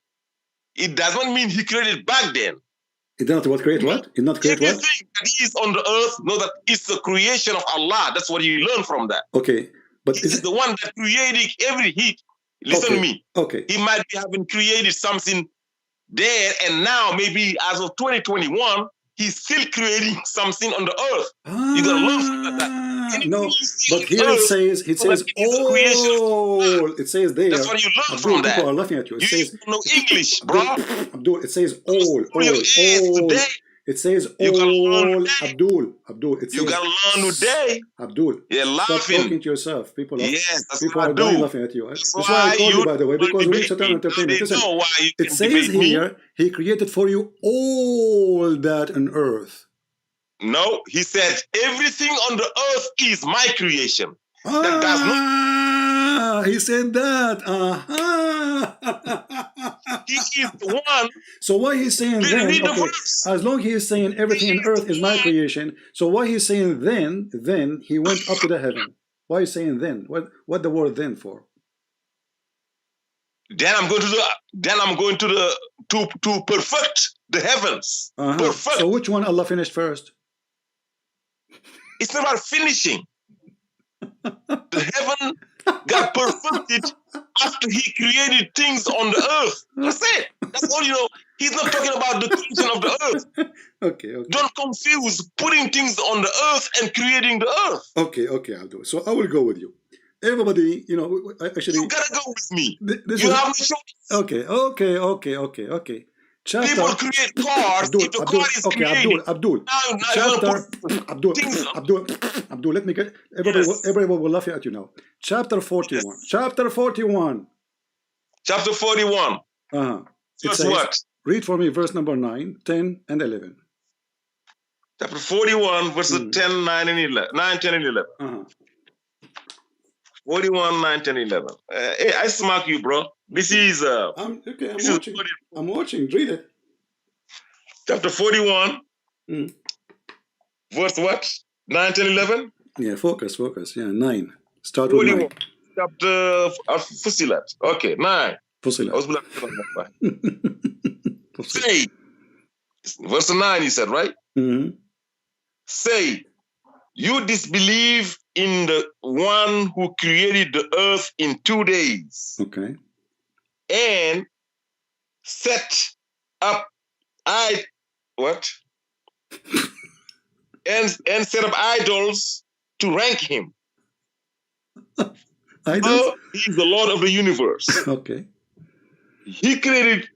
He created back then. It does not create what? It not create what? Everything that is on the earth, know that it's the creation of Allah. That's what you learn from that. Okay, but He is the one that created every heat. Listen to me. Okay. He might be having created something there, and now maybe as of 2021, He's still creating something on the earth. You gotta learn from that. No, but here it says all. It says there. That's what you learn from that. People are laughing at you. It says no English, bro. Abdul, it says all. It says You gotta learn all. today. Abdul. It says, You gotta learn today. Abdul. You're Stop laughing. talking to yourself. People Yes, that's people what I are dying do. laughing at you. That's That's why I called you, you by the way, don't because we need debate Satan me. entertainment. They Listen, know why you it can says debate me. here, he created for you all that on earth. No, he said everything on the earth is my creation. That does not. He said that. He is the one. So why he's saying then? Read the Okay, verse. as long as he's saying everything on earth is my creation. So why he's saying then he went up to the heaven? Why is saying then? What the word then for? Then I'm going to perfect the heavens. Perfect. So which one Allah finished first? It's not about finishing. The heaven got perfected after he created things on the earth. That's it. That's all you know. He's not talking about the creation of the earth. Okay. Don't confuse putting things on the earth and creating the earth. Okay, Abdul. So I will go with you. Everybody, actually... You gotta go with me. You have no choice. Okay. Chapter, people create cars if the car is created. Abdul, let me get... Everybody will laugh at you now. Chapter 41. Yes. Chapter 41. Chapter 41. Verse what? Read for me verse number 9, 10, and 11. Chapter 41, verses 10, 9, and 11. 9, 10, and 11. 41, 9, 10, 11. Hey, I smack you, bro. This is... I'm watching. Read it. Chapter 41. Verse what? 9, 10, 11? Yeah, focus. Yeah, 9. Start with 9. Chapter Fusilat. Okay, 9. Fusilat. Say. Verse 9, he said, right? Say, you disbelieve in the one who created the earth in 2 days. Okay. And set up and set up idols to rank him. Idols? He's the Lord of the universe. Okay. He created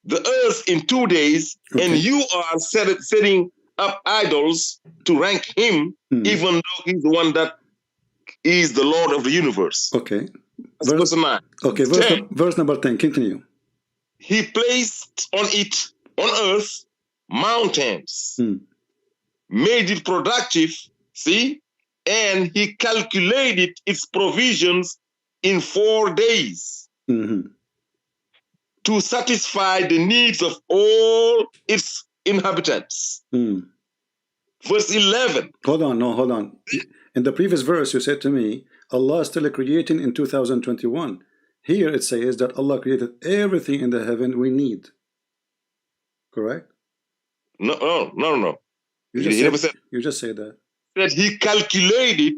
the earth in 2 days, and you are setting up idols to rank him, even though he's the one that is the Lord of the universe. Okay. Verse 9. Okay, verse number 10. Continue. He placed on earth mountains, made it productive, see, and he calculated its provisions in 4 days to satisfy the needs of all its inhabitants. Verse 11. Hold on. In the previous verse, you said to me, Allah is still creating in 2021. Here it says that Allah created everything in the heaven we need. Correct? No. You just said that. That he calculated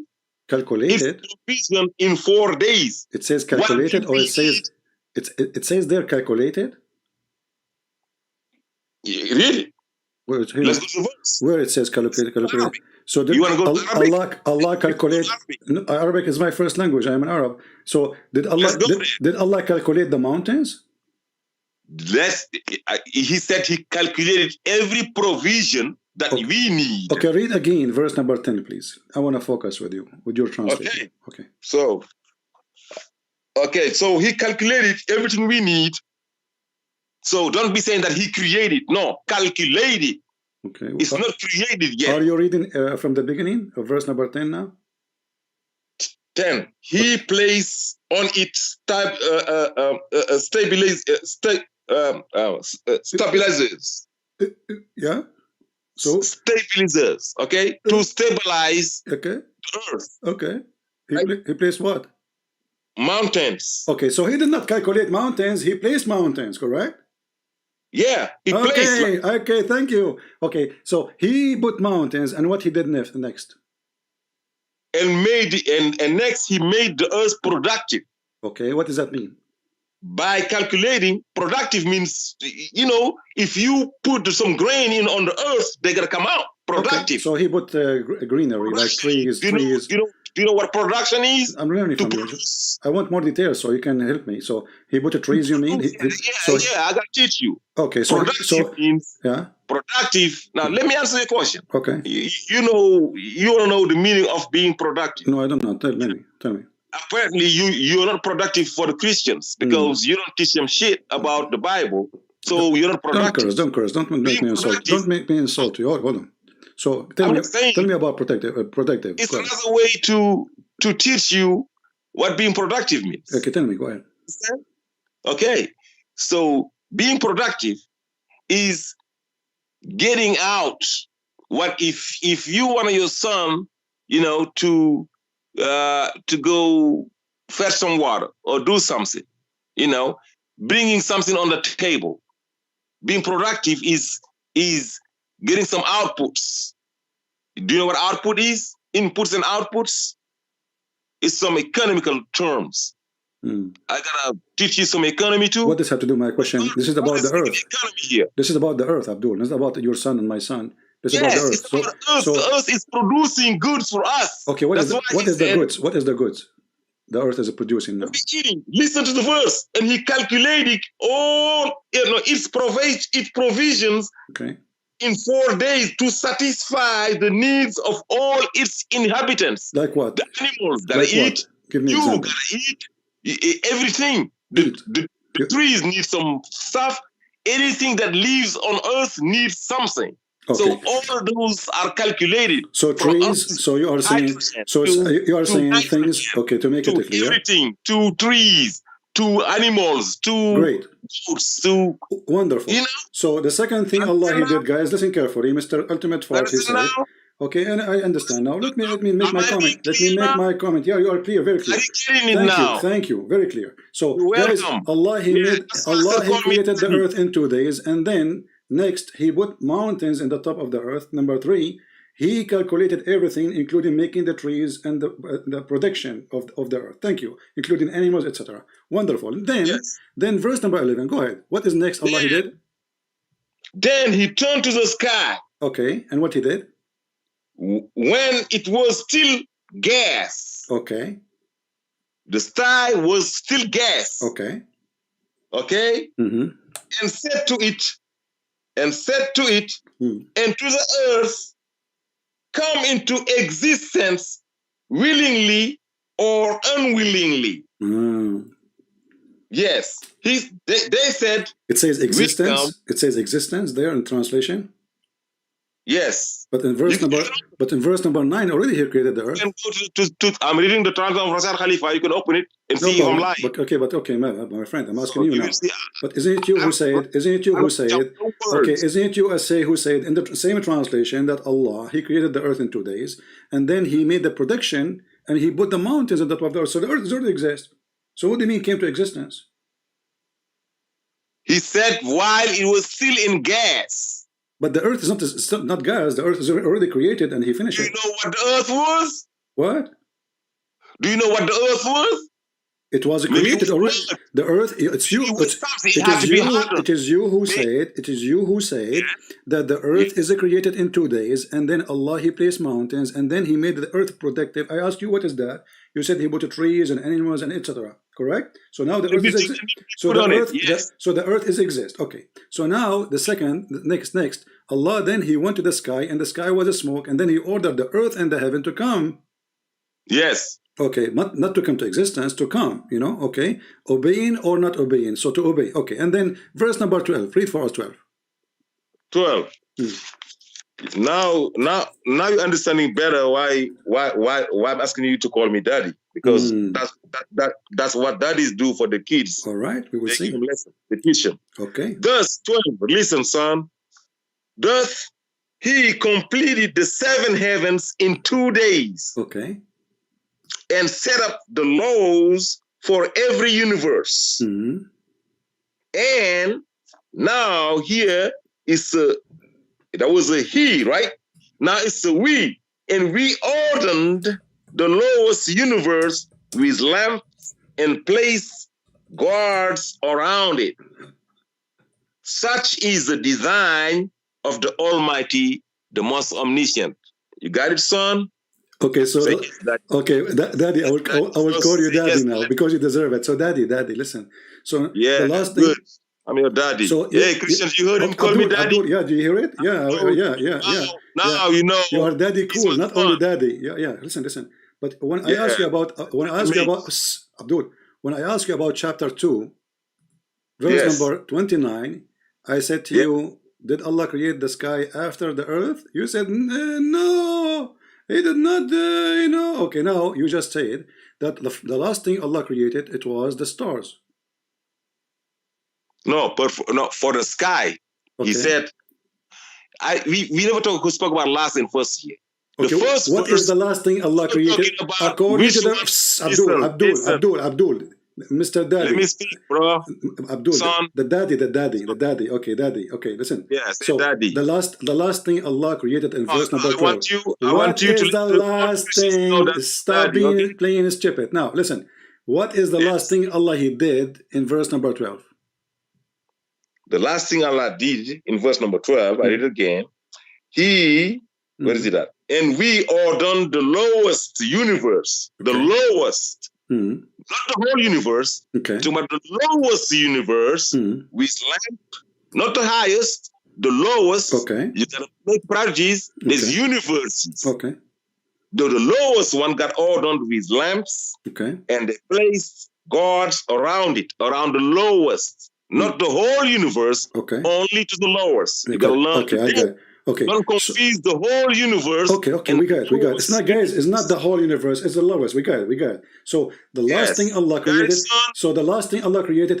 its provision in 4 days. It says calculated, or it says they're calculated? Really? Let's go to the verse. Where it says calculated. So you want to go to Arabic? Allah calculate. Arabic is my first language. I am an Arab. So did Allah calculate the mountains? He said he calculated every provision that we need. Okay, read again verse number 10, please. I want to focus with you, with your translation. Okay. So he calculated everything we need. So don't be saying that he created. No, calculated. Okay. It's not created yet. Are you reading from the beginning of verse number 10 now? 10. He placed on it stabilizers. Yeah. So stabilizers, okay, to stabilize the earth. Okay. He placed what? Mountains. Okay, so he did not calculate mountains. He placed mountains, correct? Yeah. He placed. Okay. Thank you. Okay, so he put mountains, and what he did next? And next he made the earth productive. Okay, what does that mean? By calculating, productive means, if you put some grain in on the earth, they're gonna come out productive. Okay, so he put greenery, like trees. Do you know what production is? I'm learning from you. I want more details so you can help me. So he put the trees, you mean? Yeah, I got to teach you. Okay, productive means productive. Now, let me answer your question. Okay. You don't know the meaning of being productive. No, I don't know. Tell me. Apparently, you're not productive for the Christians because you don't teach them shit about the Bible. So you're not productive. Don't curse. Don't make me insult. Don't make me insult you. Hold on. So tell me about protective. It's another way to teach you what being productive means. Okay, tell me. Go ahead. Okay, so being productive is getting out. What if you want your son, to go fetch some water or do something, bringing something on the table. Being productive is getting some outputs. Do you know what output is? Inputs and outputs? It's some economical terms. I gotta teach you some economy too. What does have to do with my question? This is about the earth. Economy here. This is about the earth, Abdul. This is about your son and my son. This is about the earth. It's about earth. The earth is producing goods for us. Okay, what is the goods? What is the goods the earth is producing now? Listen to the verse. And he calculated all its provisions in 4 days to satisfy the needs of all its inhabitants. Like what? The animals that like eat. Give me you example. gotta eat everything. The trees need some stuff. Anything that lives on earth needs something. Okay. So all of those are calculated. So trees. So you are saying. So you are saying things. Okay, to make it clear. Everything to trees, to animals, to fruits, to wonderful. So the second thing Allah He did, guys, listen carefully. Mr. Ultimate Fart, he said. Okay, and I understand now. Let me make my comment. Let me make my comment. Yeah, you are clear, very clear. Thank you, very clear. So, guys, Allah He created the earth in 2 days, and then next He put mountains in the top of the earth. Number 3, He calculated everything, including making the trees and the protection of the earth. Thank you, including animals, etc. Wonderful. Then verse number 11. Go ahead. What is next? Allah He did. Then He turned to the sky. Okay, and what He did? When it was still gas. Okay. The sky was still gas. Okay. Okay? Mm-hmm. And said to it, and to the earth, come into existence willingly or unwillingly. Yes. They said it says existence. It says existence there in translation. Yes. But in verse number 9 already He created the earth. I'm reading the translation of Rasul Khalifa. You can open it and see if I'm lying. But okay, my friend, I'm asking you now. But isn't it you who said? Isn't it you who said? Okay, isn't it you who said in the same translation that Allah He created the earth in 2 days, and then He made the production and He put the mountains on the top of the earth, so the earth already exists. So what do you mean came to existence? He said while it was still in gas. But the earth is not gas. The earth is already created, and He finished it. Do you know what the earth was? What? Do you know what the earth was? It was created already. The earth. It's you. It is you who said. It is you who said that the earth is created in 2 days, and then Allah He placed mountains, and then He made the earth protective. I asked you, what is that? You said He put the trees and animals and etc. Correct? So now the earth is so the earth is exist. Okay. So now the next Allah then He went to the sky, and the sky was a smoke, and then He ordered the earth and the heaven to come. Yes. Okay, not to come to existence, to come, okay. Obeying or not obeying. So to obey. Okay, and then verse number 12. Read for us 12. 12. Now you're understanding better why I'm asking you to call me daddy, because that's what daddies do for the kids. All right, we will see. They teach them. Okay. Thus 12. Listen, son. Thus He completed the 7 heavens in 2 days. Okay. And set up the laws for every universe. Mm-hmm. And now here is that was a he, right? Now it's a we. And we ordained the lowest universe with lamps and placed guards around it. Such is the design of the Almighty, the most omniscient. You got it, son? Okay, so okay, Daddy, I will call you Daddy now because you deserve it. So, Daddy, listen. So yeah, the last thing. Good. I'm your daddy. So hey, Christians, you heard him call me daddy? Abdul, yeah, do you hear it? Yeah, Now you know. You are Daddy cool, not son. only Daddy. Yeah. Listen. But when I ask you about Abdul, when I ask you about chapter 2, verse number 29, I said to you, did Allah create the sky after the earth? You said no, He did not. Okay, now you just said that the last thing Allah created, it was the stars. No, for the sky, He said. We never spoke about last and first here. Okay, what is the last thing Allah created? According to the Abdul, Mr. Daddy. Let me speak, bro. Abdul, son. The daddy. Okay, daddy. Okay, listen. Yeah, so daddy. The last thing Allah created in verse number 12. I want you to the last thing? Stop being playing stupid. Now, listen. What is the last thing Allah He did in verse number 12? The last thing Allah did in verse number 12, I read it again. Where is it at? And we ordained the lowest universe, the lowest, not the whole universe, but the lowest universe with lamp, not the highest, the lowest. Okay. You gotta make prodigies. There's universes. Okay. The lowest one got ordained with lamps. Okay. And they placed gods around it, around the lowest. Not the whole universe, only to the lowest. You gotta learn. I get it. Okay. Don't confuse the whole universe. Okay, we got it. It's not, guys, it's not the whole universe, it's the lowest. We got it. So the last thing Allah created,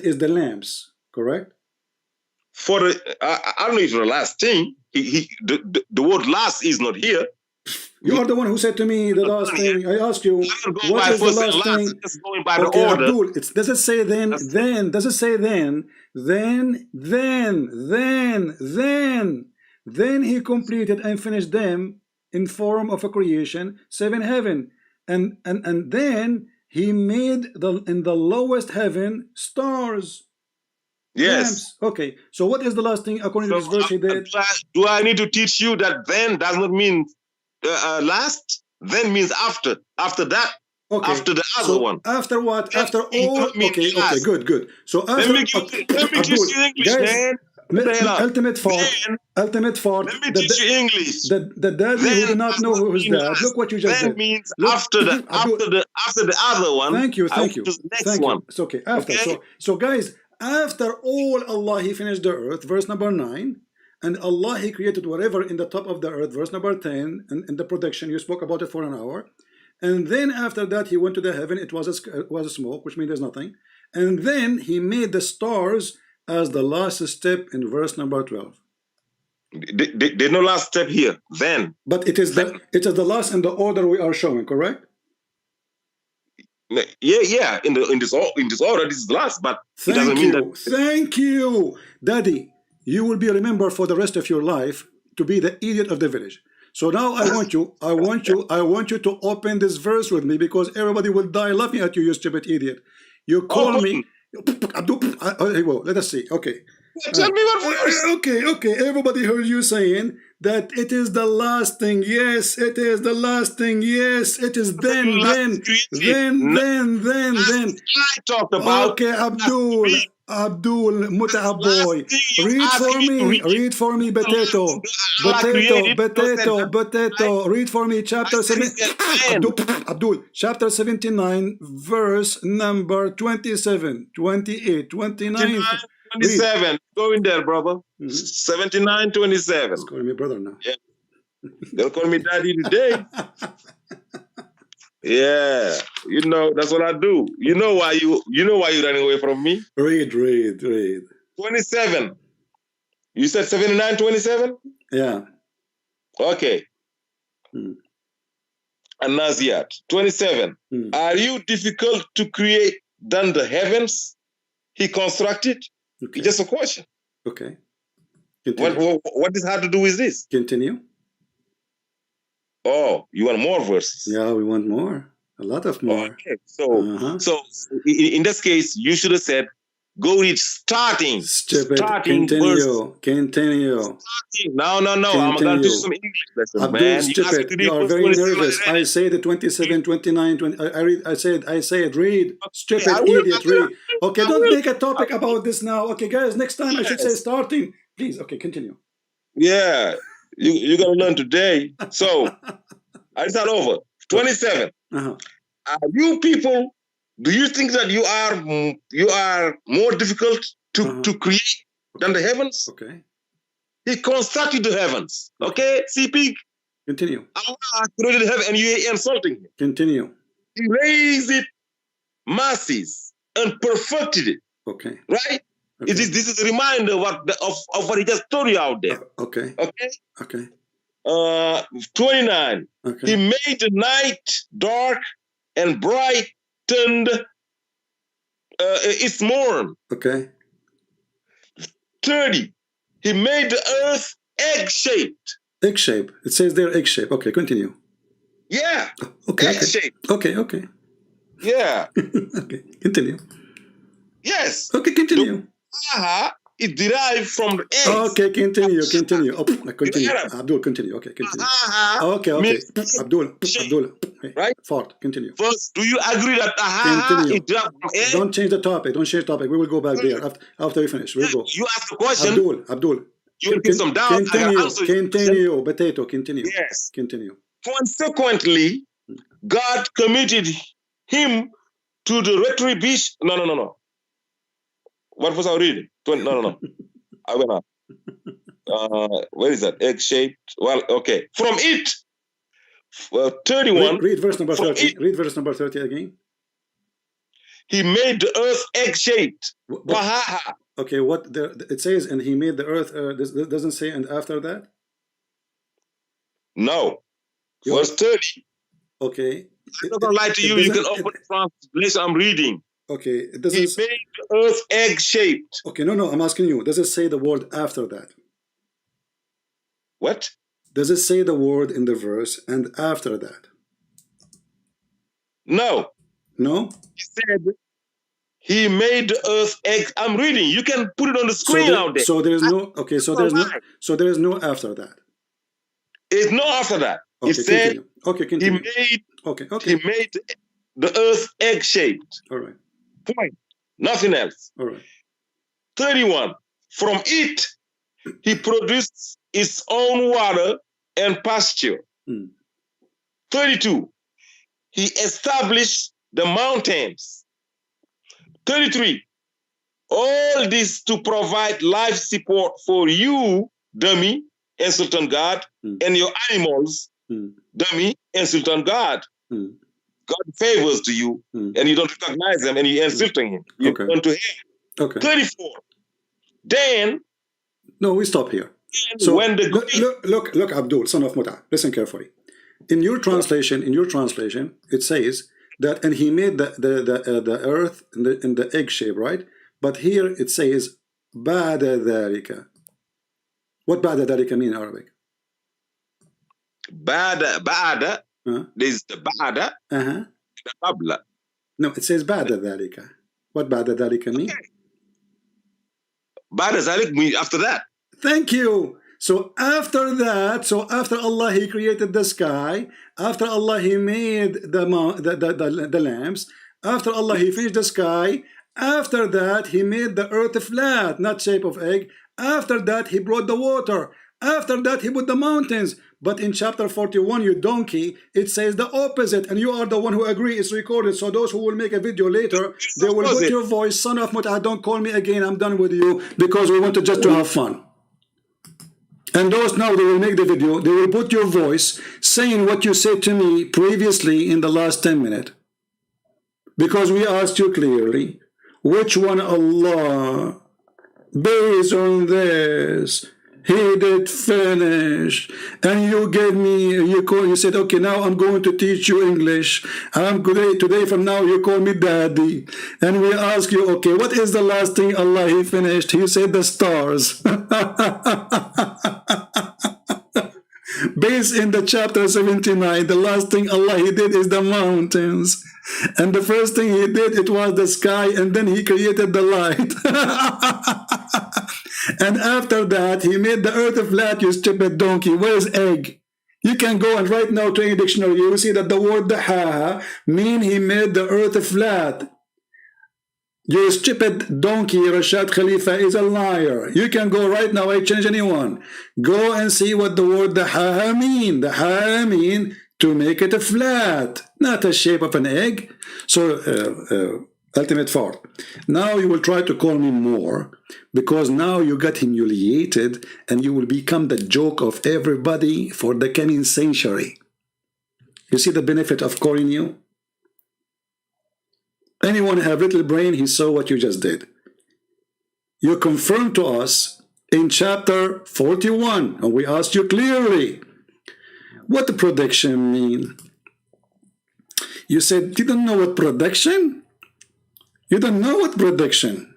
is the lamps, correct? For the I don't know if it's the last thing. The word last is not here. You are the one who said to me the last thing. I asked you, what is the last thing? Just going by the order. Abdul, does it say then? Does it say then? Then He completed and finished them in form of a creation, 7 heaven, and then He made in the lowest heaven stars. Yes. Lamps. Okay. So what is the last thing according to this verse He did? Do I need to teach you that then does not mean last? Then means after. After that. Okay. After the other one. After what? After all. Okay. Good. So after. Let me teach you English, man. Ultimate fault. Let me teach you English. The daddy who did not know who was dad. Look what you just then did. Means after the other one. Thank you. The next one. It's okay. After. So guys, after all Allah He finished the earth, verse number 9, and Allah He created whatever in the top of the earth, verse number 10, and in the production you spoke about it for an hour, and then after that He went to the heaven. It was a smoke, which means there's nothing, and then He made the stars as the last step in verse number 12. There's no last step here. Then, but it is the last in the order we are showing, correct? Yeah. In this order, this is the last. But it doesn't mean that. Thank you, Daddy. You will be remembered for the rest of your life to be the idiot of the village. So now I want you to open this verse with me, because everybody will die laughing at you, you stupid idiot. You call me. Well, let us see. Okay. Tell me what verse. Okay. Everybody heard you saying that it is the last thing. Yes, it is the last thing. Yes, it is then. I talked about. Okay, Abdul, Muta'ab boy. Read for me, potato. Read for me, chapter 7. Abdul, chapter 79, verse number 27, 28, 29. 27. Go in there, brother. 79, 27. He's calling me brother now. Yeah. They'll call me daddy today. Yeah. That's what I do. You know why you're running away from me? Read. 27. You said 79, 27? Yeah. Okay. And Naziat, 27. Are you difficult to create than the heavens He constructed? Okay. It's just a question. Okay. What is hard to do with this? Continue. Oh, you want more verses? Yeah, we want more. A lot of more. Okay. So in this case, you should have said Go read starting. Stupid. Starting Continue. Continue. Starting. No. I'm going to teach you some English lessons, Abdul, man. stupid. You are very nervous. I say the 27, 29, 20. I said, read. Stupid idiot, read. Okay, don't make a topic about this now. Okay, guys, next time I should say starting. Please, okay, continue. Yeah, you're going to learn today. So, I start over. 27. You people, do you think that you are more difficult to create than the heavens? Okay. He constructed the heavens. Okay, see, pig. Continue. Allah created the heaven and you're insulting him. Continue. He raised it masses and perfected it. Okay. Right? Okay. This is a reminder of what he just told you out there. Okay. Okay. Okay. 29. Okay. He made the night dark and brightened its morn. Okay. 30. He made the earth egg-shaped. Egg-shape. It says there egg-shape. Okay, continue. Yeah. Okay. Egg-shaped. Okay. Yeah. Okay, continue. Yes. Okay, continue. It derived from the eggs. Okay, continue. Oh, continue. Abdul, continue. Okay, continue. Okay. Abdul. Right? Fort, continue. First, do you agree that continue. it derived from eggs? Don't change the topic. Don't change the topic. We will go back there after we finish. We'll go. You ask a question. Abdul. You get some doubt. Continue. Potato, continue. Yes. Continue. Consequently, God committed him to the retribution. No. What was I reading? No. I went up. Where is that? Egg-shaped. Well, okay. From it, 31. Read verse number 30. Read verse number 30 again. He made the earth egg-shaped. Okay, what it says, and he made the earth. This doesn't say, and after that. No. Verse 30. Okay. I'm not gonna lie to you. You can open the translation I'm reading. Okay, it doesn't. He made the earth egg-shaped. Okay, no. I'm asking you. Does it say the word after that? What? Does it say the word in the verse and after that? No. No? He said he made the earth egg. I'm reading. You can put it on the screen out there. So there's no. Okay. So there's no. So there is no after that. It's no after that. Okay, he said. Continue. Okay. Continue. He made. Okay. He made the earth egg-shaped. All right. Point. Nothing else. All right. 31. From it, he produced its own water and pasture. 32. He established the mountains. 33. All this to provide life support for you, dummy, and Sultan God, and your animals, dummy, and Sultan God. God favors to you, and you don't recognize them, and you're insulting him. You're going to hell. Okay. 34. Then. No, we stop here. So when the look, Abdul, son of Muta, listen carefully. In your translation, it says that, and he made the earth in the egg shape, right? But here it says ba'da dhalika. What ba'da dhalika mean in Arabic? Ba'da. There's the ba'da. The qabla. No, it says ba'da dhalika. What ba'da dhalika mean? Ba'da dhalik means after that. Thank you. So after that, after Allah He created the sky, after Allah He made the lamps, after Allah He finished the sky, after that He made the earth flat, not shape of egg. After that He brought the water. After that He put the mountains. But in chapter 41, you donkey, it says the opposite, and you are the one who agree it's recorded. So those who will make a video later, they will put your voice, son of Mut'ah, don't call me again, I'm done with you, because we want to just to have fun. And those now, they will make the video, they will put your voice saying what you said to me previously in the last 10 minutes. Because we asked you clearly, which one Allah, based on this, He did finish, and you gave me, you said, okay, now I'm going to teach you English. Today from now you call me daddy. And we ask you, okay, what is the last thing Allah He finished? He said the stars. Based in the chapter 79, the last thing Allah He did is the mountains. And the first thing he did, it was the sky, and then he created the light. And after that, he made the earth flat, you stupid donkey. Where's egg? You can go and right now to any dictionary, you will see that the word Dawah mean he made the earth flat. You stupid donkey, Rashad Khalifa is a liar. You can go right now, I change anyone. Go and see what the word Dawah mean. Dawah mean to make it flat, not a shape of an egg. So, ultimate fault. Now you will try to call me more, because now you got humiliated and you will become the joke of everybody for the coming century. You see the benefit of calling you? Anyone have little brain, he saw what you just did. You confirmed to us in chapter 41, and we asked you clearly, what the prediction mean? You said, you don't know what prediction? You don't know what prediction?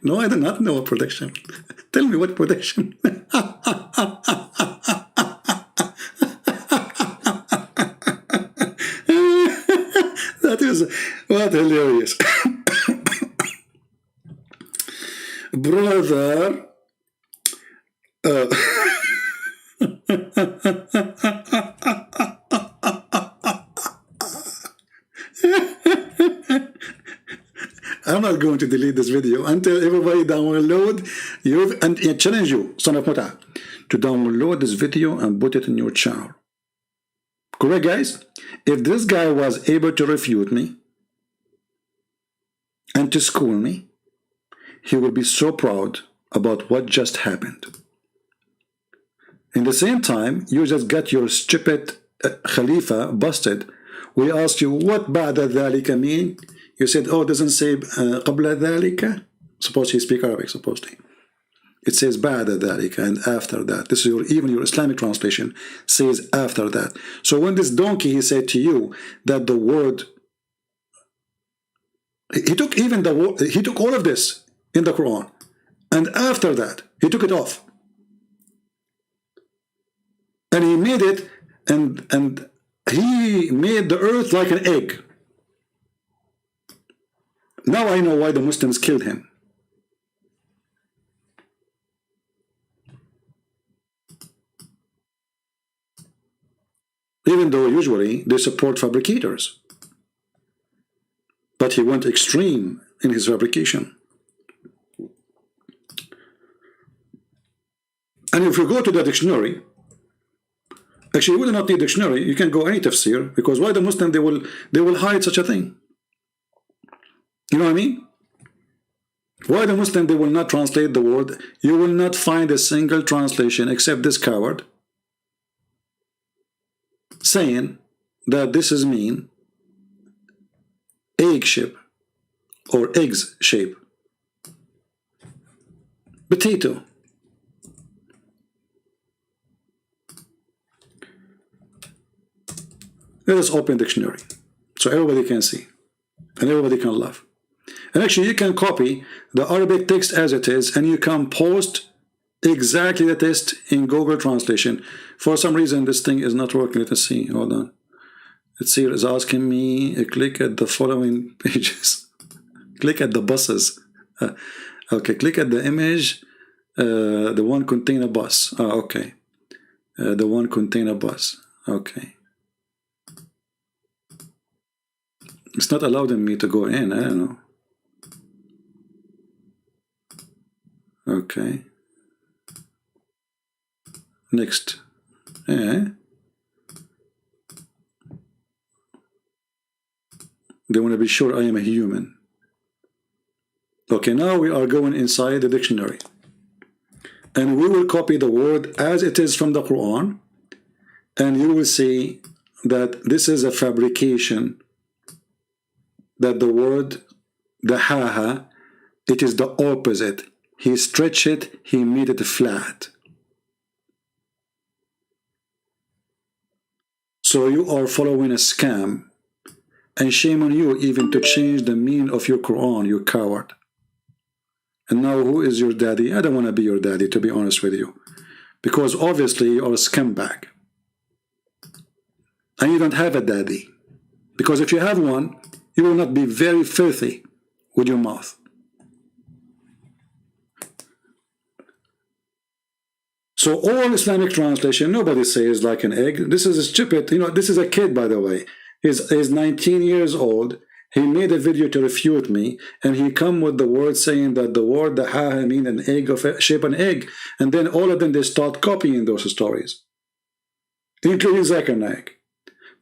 No, I do not know what prediction. Tell me what prediction. That is what hilarious. Brother, I'm not going to delete this video until everybody download you and I challenge you, son of Muta, to download this video and put it in your channel. Correct, guys? If this guy was able to refute me and to school me, he will be so proud about what just happened. In the same time, you just got your stupid Khalifa busted. We asked you what بعد ذلك mean. You said, oh, it doesn't say قبل ذلك. Suppose he speak Arabic, supposedly. It says بعد ذلك, and after that. This is even your Islamic translation says after that. So when this donkey, he said to you that the word, he took even the word, he took all of this in the Quran, and after that, he took it off. And he made it, and he made the earth like an egg. Now I know why the Muslims killed him. Even though usually they support fabricators. But he went extreme in his fabrication. And if you go to the dictionary, actually you would not need dictionary, you can go any tafsir, because why the Muslim they will hide such a thing? You know what I mean? Why the Muslim they will not translate the word? You will not find a single translation except this coward saying that this is mean egg shape or eggs shape. Potato. Let us open dictionary so everybody can see and everybody can laugh. And actually you can copy the Arabic text as it is and you can post exactly the text in Google Translation. For some reason this thing is not working. Let us see. Hold on. Let's see. It's asking me click at the following pages. Click at the buses. Okay, click at the image. The one contain a bus. Okay. The one contain a bus. Okay. It's not allowing me to go in. I don't know. Okay. Next. They want to be sure I am a human. Okay, now we are going inside the dictionary. And we will copy the word as it is from the Quran. And you will see that this is a fabrication. That the word, the haha, it is the opposite. He stretched it, he made it flat. So you are following a scam. And shame on you even to change the meaning of your Quran, you coward. And now who is your daddy? I don't want to be your daddy, to be honest with you. Because obviously you are a scumbag. and you don't have a daddy. Because if you have one, you will not be very filthy with your mouth. So all Islamic translation, nobody says like an egg. This is stupid. You know, this is a kid, by the way. He's 19 years old. He made a video to refute me, and he come with the word saying that the word the ha mean an egg of shape an egg, and then all of them they start copying those stories, including Zakir Naik.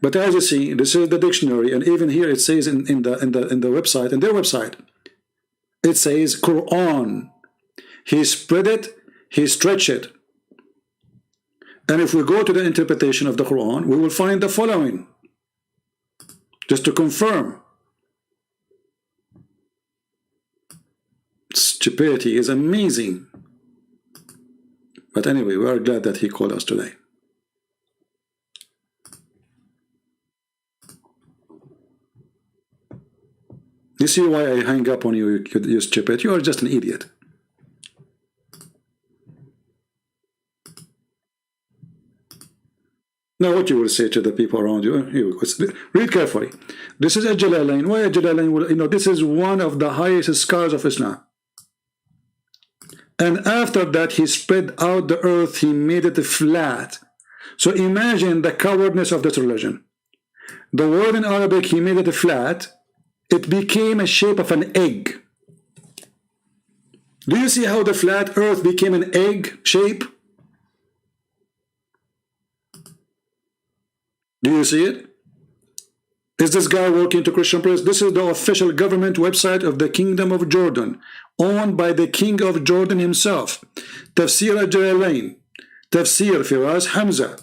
But as you see, this is the dictionary, and even here it says in the website, in their website, it says Quran. He spread it, he stretched it. And if we go to the interpretation of the Quran, we will find the following, just to confirm. Stupidity is amazing. But anyway, we are glad that he called us today. You see why I hang up on you, you stupid? You are just an idiot. Now what you will say to the people around you, read carefully. This is a Jalalain. Why a Jalalain? Will, you know, this is one of the highest scholars of Islam. And after that, he spread out the earth, he made it flat. So imagine the cowardness of this religion. The word in Arabic, he made it flat. It became a shape of an egg. Do you see how the flat earth became an egg shape? Do you see it? Is this guy working to Christian press? This is the official government website of the Kingdom of Jordan, owned by the King of Jordan himself. Tafsir al-Jalalain, Tafsir Firas Hamza,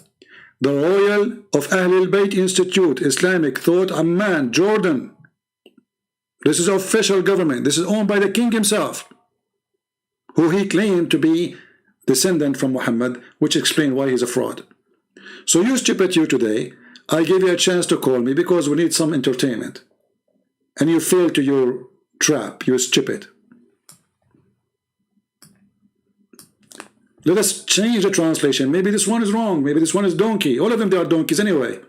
the Royal of Ahlul Bayt Institute, Islamic Thought, Amman, Jordan. This is official government. This is owned by the king himself, who he claimed to be descendant from Muhammad, which explains why he's a fraud. So you stupid you today, I gave you a chance to call me because we need some entertainment. And you failed to your trap, you stupid. Let us change the translation. Maybe this one is wrong. Maybe this one is donkey. All of them, they are donkeys anyway.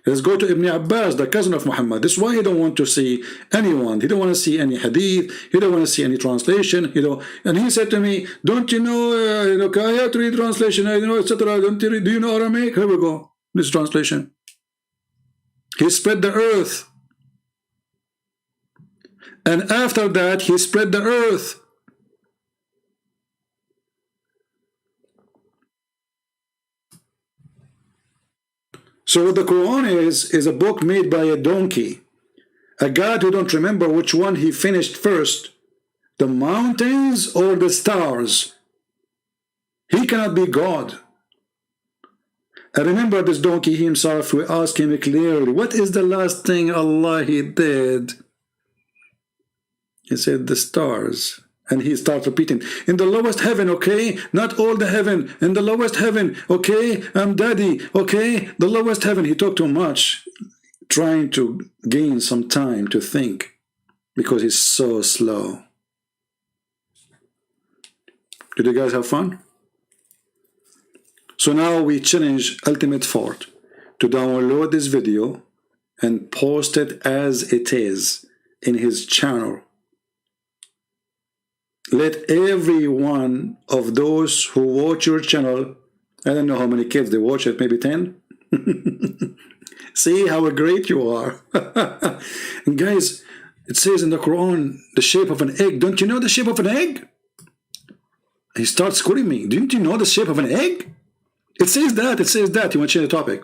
Let's go to Ibn Abbas, the cousin of Muhammad. This is why he don't want to see anyone. He don't want to see any hadith. He don't want to see any translation. You know. And he said to me, "Don't you know? I have to read translation. Etc. Do you know Aramaic? Here we go. This translation. He spread the earth, and after that, he spread the earth." So what the Quran is a book made by a donkey, a God who don't remember which one he finished first, the mountains or the stars. He cannot be God. I remember this donkey himself, we asked him clearly, what is the last thing Allah he did? He said the stars. And he started repeating, in the lowest heaven, okay? Not all the heaven. In the lowest heaven, okay? I'm daddy, okay? The lowest heaven. He talked too much, trying to gain some time to think, because he's so slow. Did you guys have fun? So now we challenge Ultimate Fort to download this video and post it as it is in his channel. Let every one of those who watch your channel, I don't know how many kids they watch it, maybe 10? See how great you are. And guys, it says in the Quran, the shape of an egg. Don't you know the shape of an egg? He starts quoting me. Didn't you know the shape of an egg? It says that, it says that. You want to change the topic.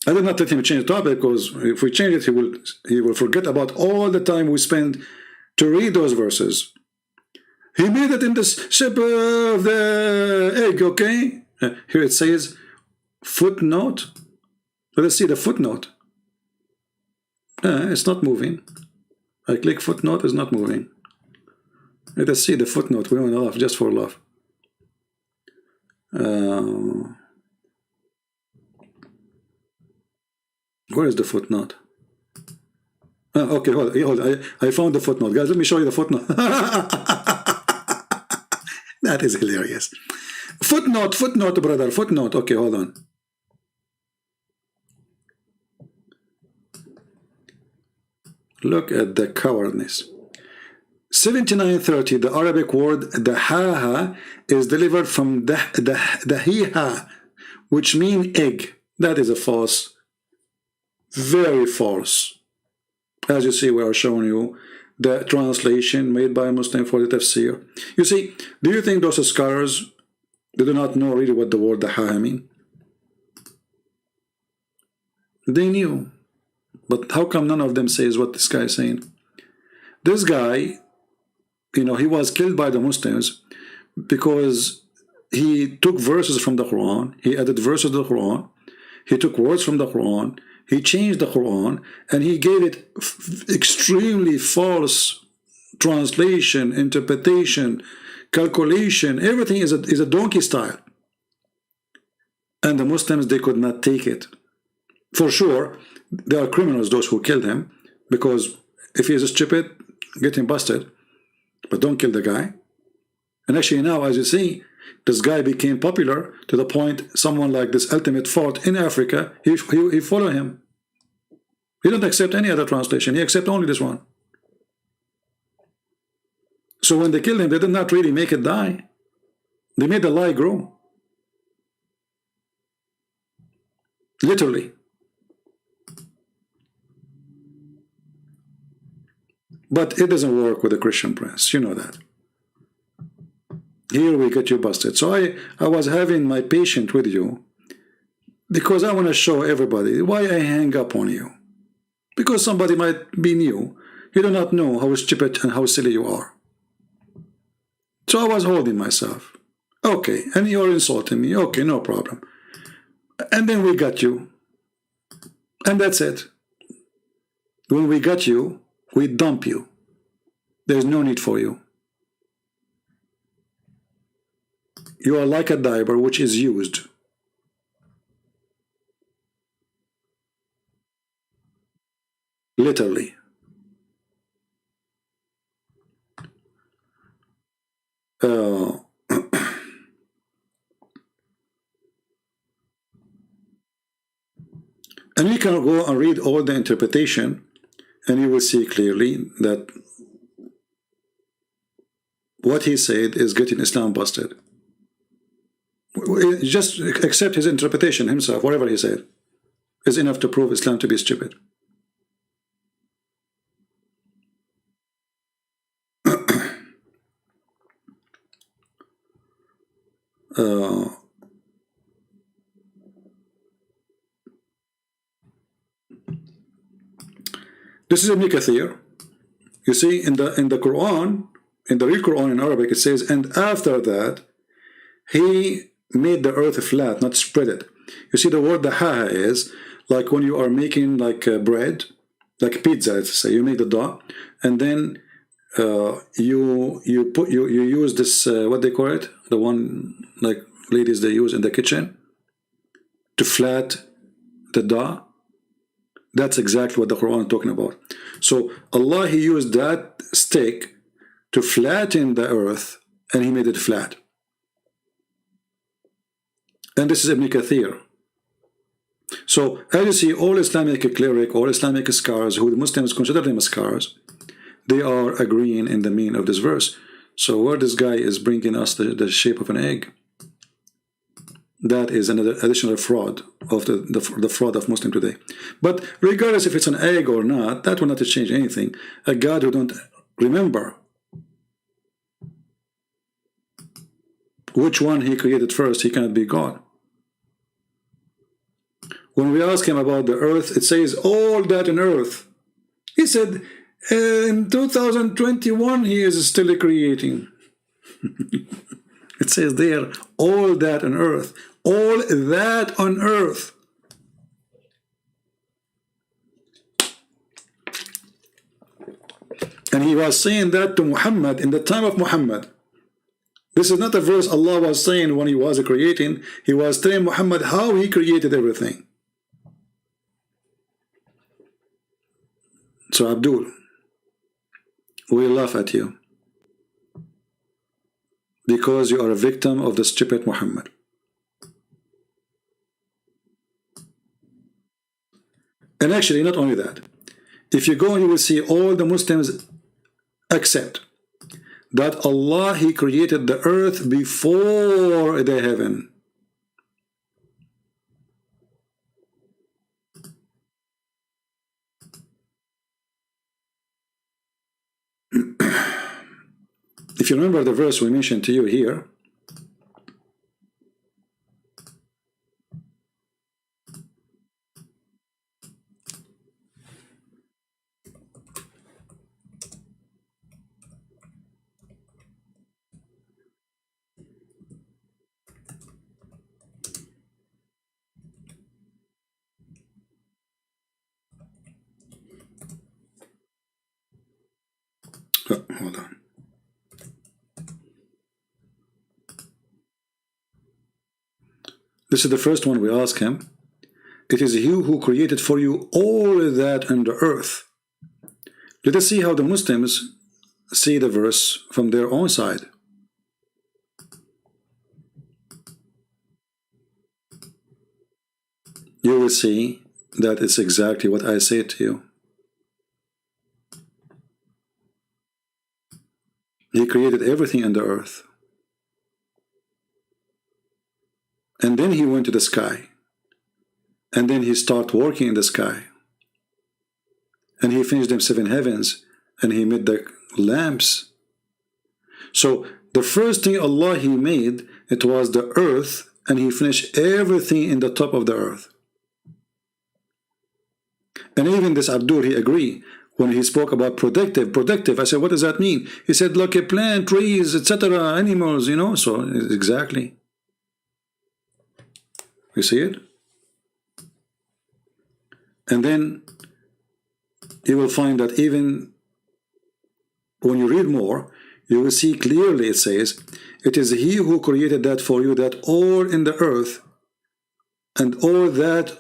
I did not let him change the topic, because if we change it, he will forget about all the time we spend to read those verses. He made it in the shape of the egg, okay? Here it says footnote. Let us see the footnote. It's not moving. I click footnote, it's not moving. Let us see the footnote. We want to laugh, just for laugh. Where is the footnote? Okay, hold on. I found the footnote. Guys, let me show you the footnote. That is hilarious. Footnote, brother, footnote. Okay, hold on. Look at the cowardness. 7930, the Arabic word the ha is delivered from the hiha, which mean egg. That is a false, very false. As you see, we are showing you the translation made by a Muslim for the tafsir. You see, do you think those scholars, they do not know really what the word the ha mean? They knew, but how come none of them says what this guy is saying? This guy, you know, he was killed by the Muslims because he took verses from the Quran, he added verses to the Quran, he took words from the Quran, he changed the Quran, and he gave it extremely false translation, interpretation, calculation. Everything is a donkey style. And the Muslims, they could not take it. For sure, there are criminals, those who killed him, because if he is stupid, get him busted, but don't kill the guy. And actually now, as you see, this guy became popular to the point someone like this ultimate fort in Africa, he follow him. He don't accept any other translation. He accept only this one. So when they killed him, they did not really make it die. They made the lie grow. Literally. But it doesn't work with the Christian press. You know that. Here we get you busted. So I was having my patience with you because I want to show everybody why I hang up on you. Because somebody might be new. You do not know how stupid and how silly you are. So I was holding myself. Okay, and you're insulting me. Okay, no problem. And then we got you. And that's it. When we got you, we dump you. There's no need for you. You are like a diaper which is used. Literally. And we can go and read all the interpretation, and you will see clearly that what he said is getting Islam busted. Just accept his interpretation himself, whatever he said, is enough to prove Islam to be stupid. This is Ibn Kathir. You see, in the Quran, in the real Quran in Arabic, it says, and after that, he made the earth flat, not spread it. You see, the word the ha is like when you are making like bread, like pizza. Let's say you make the dough, and then you use this what they call it, the one like ladies they use in the kitchen to flat the dough. That's exactly what the Quran is talking about. So Allah, he used that stick to flatten the earth, and he made it flat. And this is Ibn Kathir. So as you see, all Islamic cleric, all Islamic scholars, who the Muslims consider them scholars, they are agreeing in the meaning of this verse. So where this guy is bringing us the shape of an egg, that is another additional fraud of the fraud of Muslim today. But regardless if it's an egg or not, that will not change anything. A God who don't remember which one he created first, he cannot be God. When we ask him about the earth, it says all that in earth. He said in 2021 he is still creating. It says there, all that on earth. All that on earth. And he was saying that to Muhammad in the time of Muhammad. This is not a verse Allah was saying when he was creating. He was telling Muhammad how he created everything. So Abdul, we laugh at you because you are a victim of the stupid Muhammad. And actually, not only that, If you go, you will see all the Muslims accept that Allah, He created the earth before the heaven. If you remember the verse we mentioned to you here, oh, hold on. This is the first one we ask him. It is He who created for you all that under earth. Let us see how the Muslims see the verse from their own side. You will see that it's exactly what I say to you. He created everything in the earth. And then He went to the sky. And then He started working in the sky. And He finished them 7 heavens. And He made the lamps. So the first thing Allah He made, it was the earth. And He finished everything in the top of the earth. And even this Abdul, he agreed when he spoke about protective. I said, what does that mean? He said, like a plant, trees, etc., animals, you know. So exactly. You see it? And then you will find that even when you read more, you will see clearly it says, it is He who created that for you, that all in the earth and all that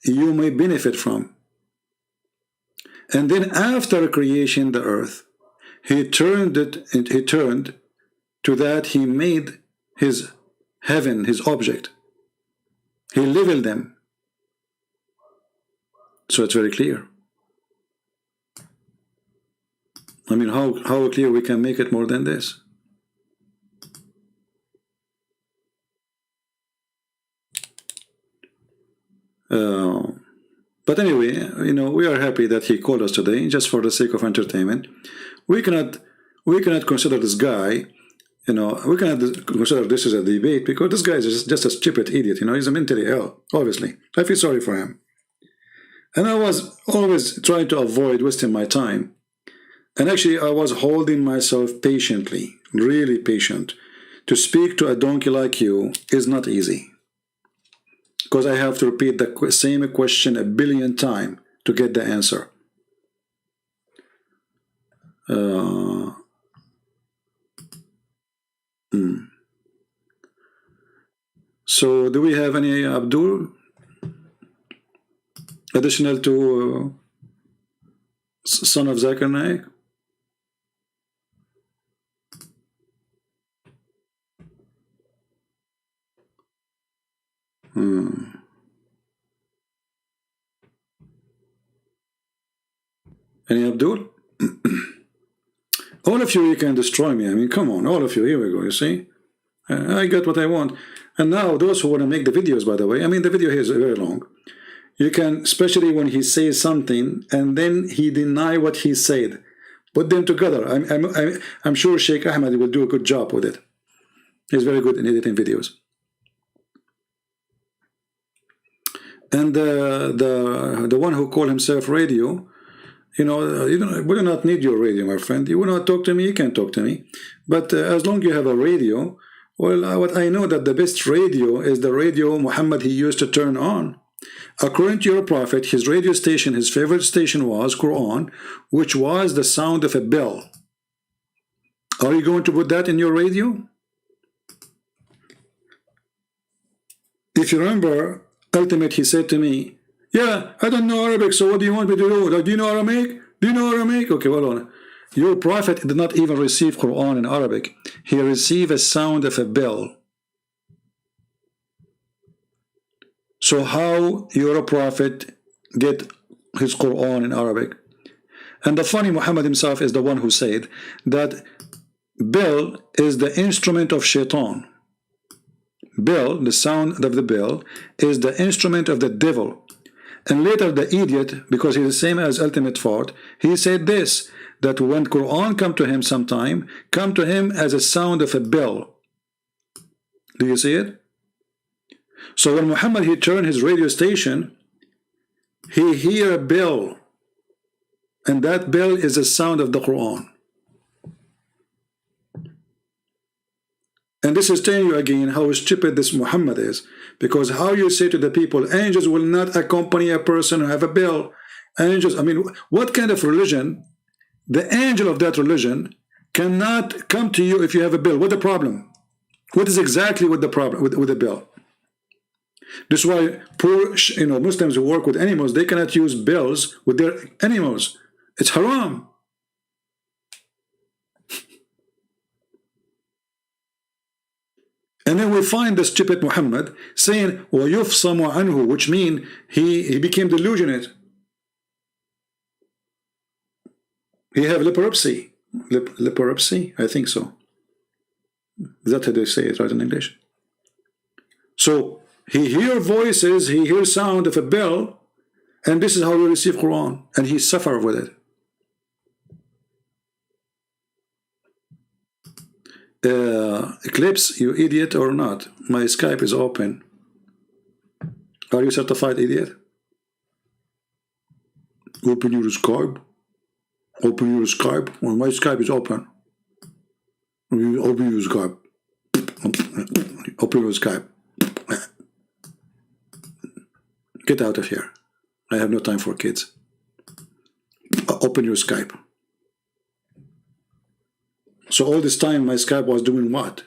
you may benefit from. And then after creation the earth, He turned to that He made His heaven, His object. He leveled them. So it's very clear. I mean, how clear we can make it more than this? But anyway, you know, we are happy that he called us today, just for the sake of entertainment. We cannot consider this guy, you know, we cannot consider this as a debate, because this guy is just a stupid idiot, you know, he's a mentally ill, obviously. I feel sorry for him. And I was always trying to avoid wasting my time. And actually, I was holding myself patiently, really patient. To speak to a donkey like you is not easy. Because I have to repeat the same question 1 billion times to get the answer. So, do we have any Abdul? Additional to son of Zakir Naik? Any Abdul? All of you can destroy me. I mean, come on, all of you. Here we go, you see? I got what I want. And now, those who want to make the videos, by the way, I mean, the video here is very long. You can, especially when he says something, and then he deny what he said. Put them together. I'm sure Sheikh Ahmed will do a good job with it. He's very good in editing videos. And the one who called himself radio, you know, we do not need your radio, my friend. You will not talk to me, you can talk to me. But as long as you have a radio, well, what I know that the best radio is the radio Muhammad he used to turn on. According to your prophet, his radio station, his favorite station was Quran, which was the sound of a bell. Are you going to put that in your radio? If you remember, ultimate, he said to me, yeah, I don't know Arabic, so what do you want me to do? Do you know Aramaic? Do you know Aramaic? Okay, well on. Your prophet did not even receive Quran in Arabic. He received a sound of a bell. So how your prophet get his Quran in Arabic? And the funny, Muhammad himself is the one who said that bell is the instrument of shaitan. Bell, the sound of the bell, is the instrument of the devil. And later the idiot, because he's the same as ultimate thought, he said this, that when Quran come to him sometime, come to him as a sound of a bell. Do you see it? So when Muhammad, he turned his radio station, he hear a bell, and that bell is the sound of the Quran. And this is telling you again how stupid this Muhammad is, because how you say to the people, angels will not accompany a person who have a bell. Angels, I mean, what kind of religion, the angel of that religion cannot come to you if you have a bell? What the problem? What is exactly what the problem with the bell? This is why poor, Muslims who work with animals, they cannot use bells with their animals. It's haram. And then we find the stupid Muhammad saying, وَيُفْصَمُ عَنْهُ, which means he became delusionate. He have leprosy. Leprosy? I think so. That's how they say it, right, in English. So he hear voices, he hear sound of a bell, and this is how we receive Quran, and he suffer with it. Eclipse, you idiot or not? My Skype is open. Are you certified idiot? Open your Skype. Open your Skype. Well, my Skype is open. Open your Skype. Open your Skype. Get out of here. I have no time for kids. Open your Skype. So all this time my Skype was doing what?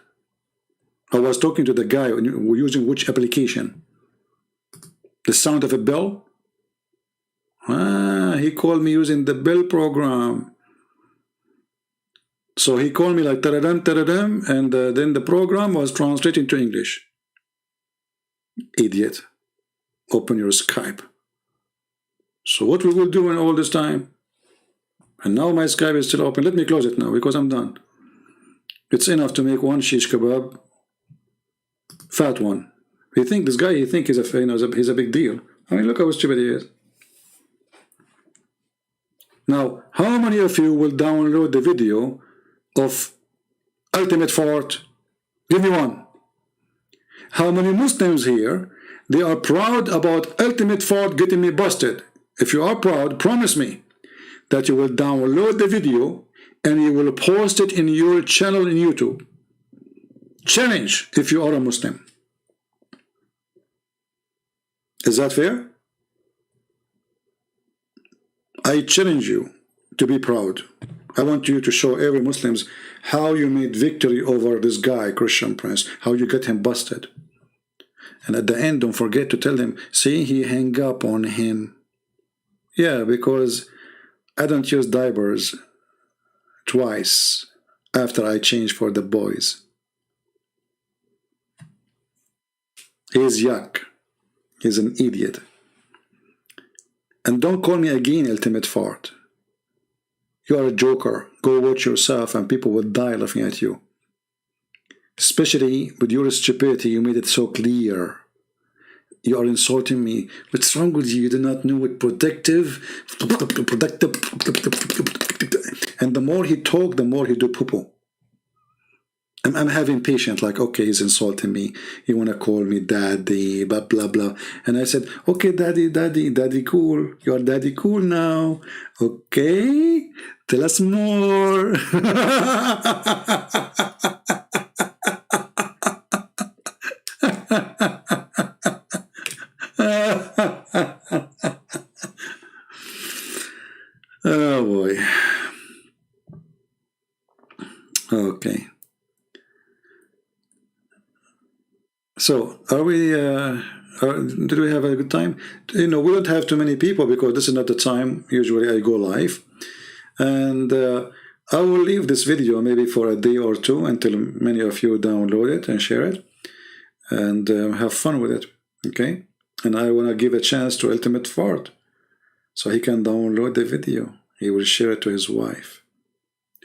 I was talking to the guy using which application? The sound of a bell? He called me using the bell program. So he called me like taradam, taradam, and then the program was translated to English. Idiot. Open your Skype. So what we will do in all this time? And now my Skype is still open. Let me close it now because I'm done. It's enough to make one shish kebab, fat one. This guy, he think he's a big deal. I mean, look how stupid he is. Now, how many of you will download the video of Ultimate Fort? Give me one. How many Muslims here, they are proud about Ultimate Fort getting me busted? If you are proud, promise me that you will download the video and you will post it in your channel in YouTube. Challenge if you are a Muslim. Is that fair? I challenge you to be proud. I want you to show every Muslims how you made victory over this guy, Christian Prince, how you get him busted. And at the end, don't forget to tell them, see, he hang up on him. Yeah, because I don't use diapers twice after I change for the boys. He's yuck. He's an idiot. And don't call me again Ultimate Fart. You are a joker. Go watch yourself and people will die laughing at you. Especially with your stupidity, you made it so clear. You are insulting me. What's wrong with you? You do not know what productive. And the more he talk, the more he do poo-poo. I'm having patience, like, okay, he's insulting me. He want to call me daddy, blah, blah, blah. And I said, okay, daddy cool. You're daddy cool now. Okay, tell us more. Oh, boy. Okay. So, are we, did we have a good time? We don't have too many people because this is not the time usually I go live. And I will leave this video maybe for a day or two until many of you download it and share it. And have fun with it, okay? And I want to give a chance to Ultimate Fart so he can download the video he will share it to his wife.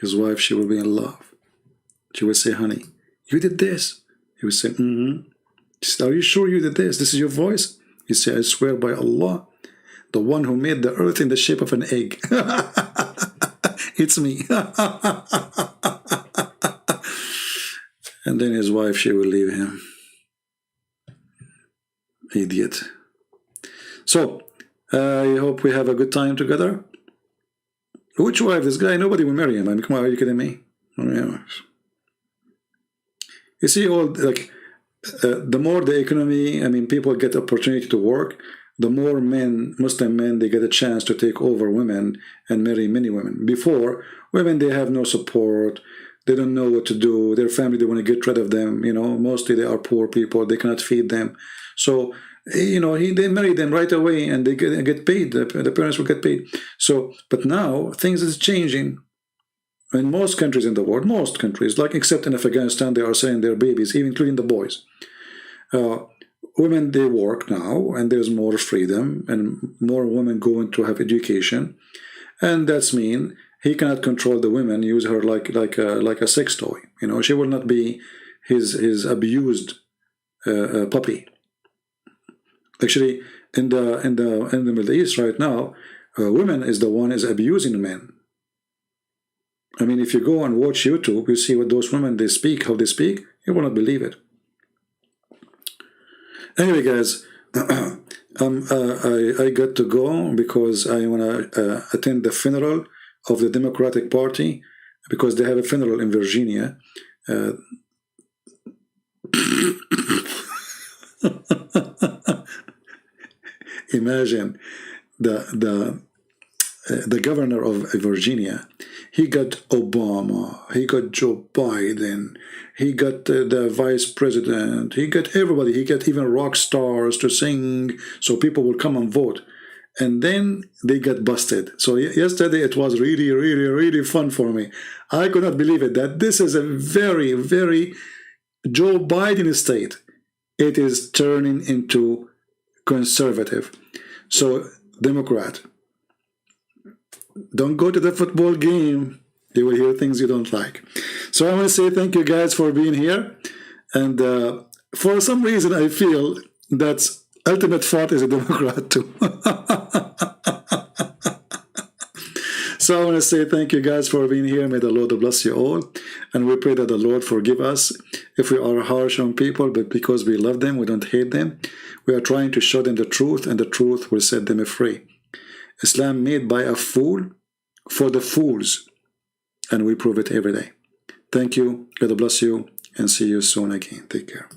His wife, she will be in love. She will say, honey, you did this. He will say, mm-hmm. She said, are you sure you did this? This is your voice? He said, I swear by Allah, the one who made the earth in the shape of an egg. It's me. And then his wife, she will leave him. Idiot. So, I hope we have a good time together. Which wife? This guy? Nobody will marry him. I mean, come on, are you kidding me? You see, all like the more the economy, I mean, people get opportunity to work, the more men, Muslim men, they get a chance to take over women and marry many women. Before, women, they have no support. They don't know what to do. Their family, they want to get rid of them. You know, mostly they are poor people. They cannot feed them. So, you know, they marry them right away and they get paid. The parents will get paid. So, but now things is changing. In most countries in the world, most countries, like except in Afghanistan, they are selling their babies, even including the boys. Women, they work now, and there's more freedom, and more women going to have education, and that's mean he cannot control the women, use her like a sex toy. You know, she will not be his abused puppy. Actually, in the Middle East right now, women is the one is abusing men. I mean, if you go and watch YouTube, you see what those women they speak, how they speak, you will not believe it. Anyway, guys, I got to go because I want to attend the funeral of the Democratic Party because they have a funeral in Virginia. Imagine the governor of Virginia. He got Obama, he got Joe Biden, he got the vice president, he got everybody, he got even rock stars to sing so people will come and vote. And then they got busted. So yesterday it was really, really, really fun for me. I could not believe it, that this is a very, very Joe Biden state. It is turning into conservative. So, Democrat, don't go to the football game. You will hear things you don't like. So I want to say thank you guys for being here. And for some reason, I feel that Ultimate Thought is a Democrat too. So I want to say thank you guys for being here. May the Lord bless you all. And we pray that the Lord forgive us if we are harsh on people, but because we love them, we don't hate them. We are trying to show them the truth, and the truth will set them free. Islam made by a fool for the fools, and we prove it every day. Thank you. God bless you, and see you soon again. Take care.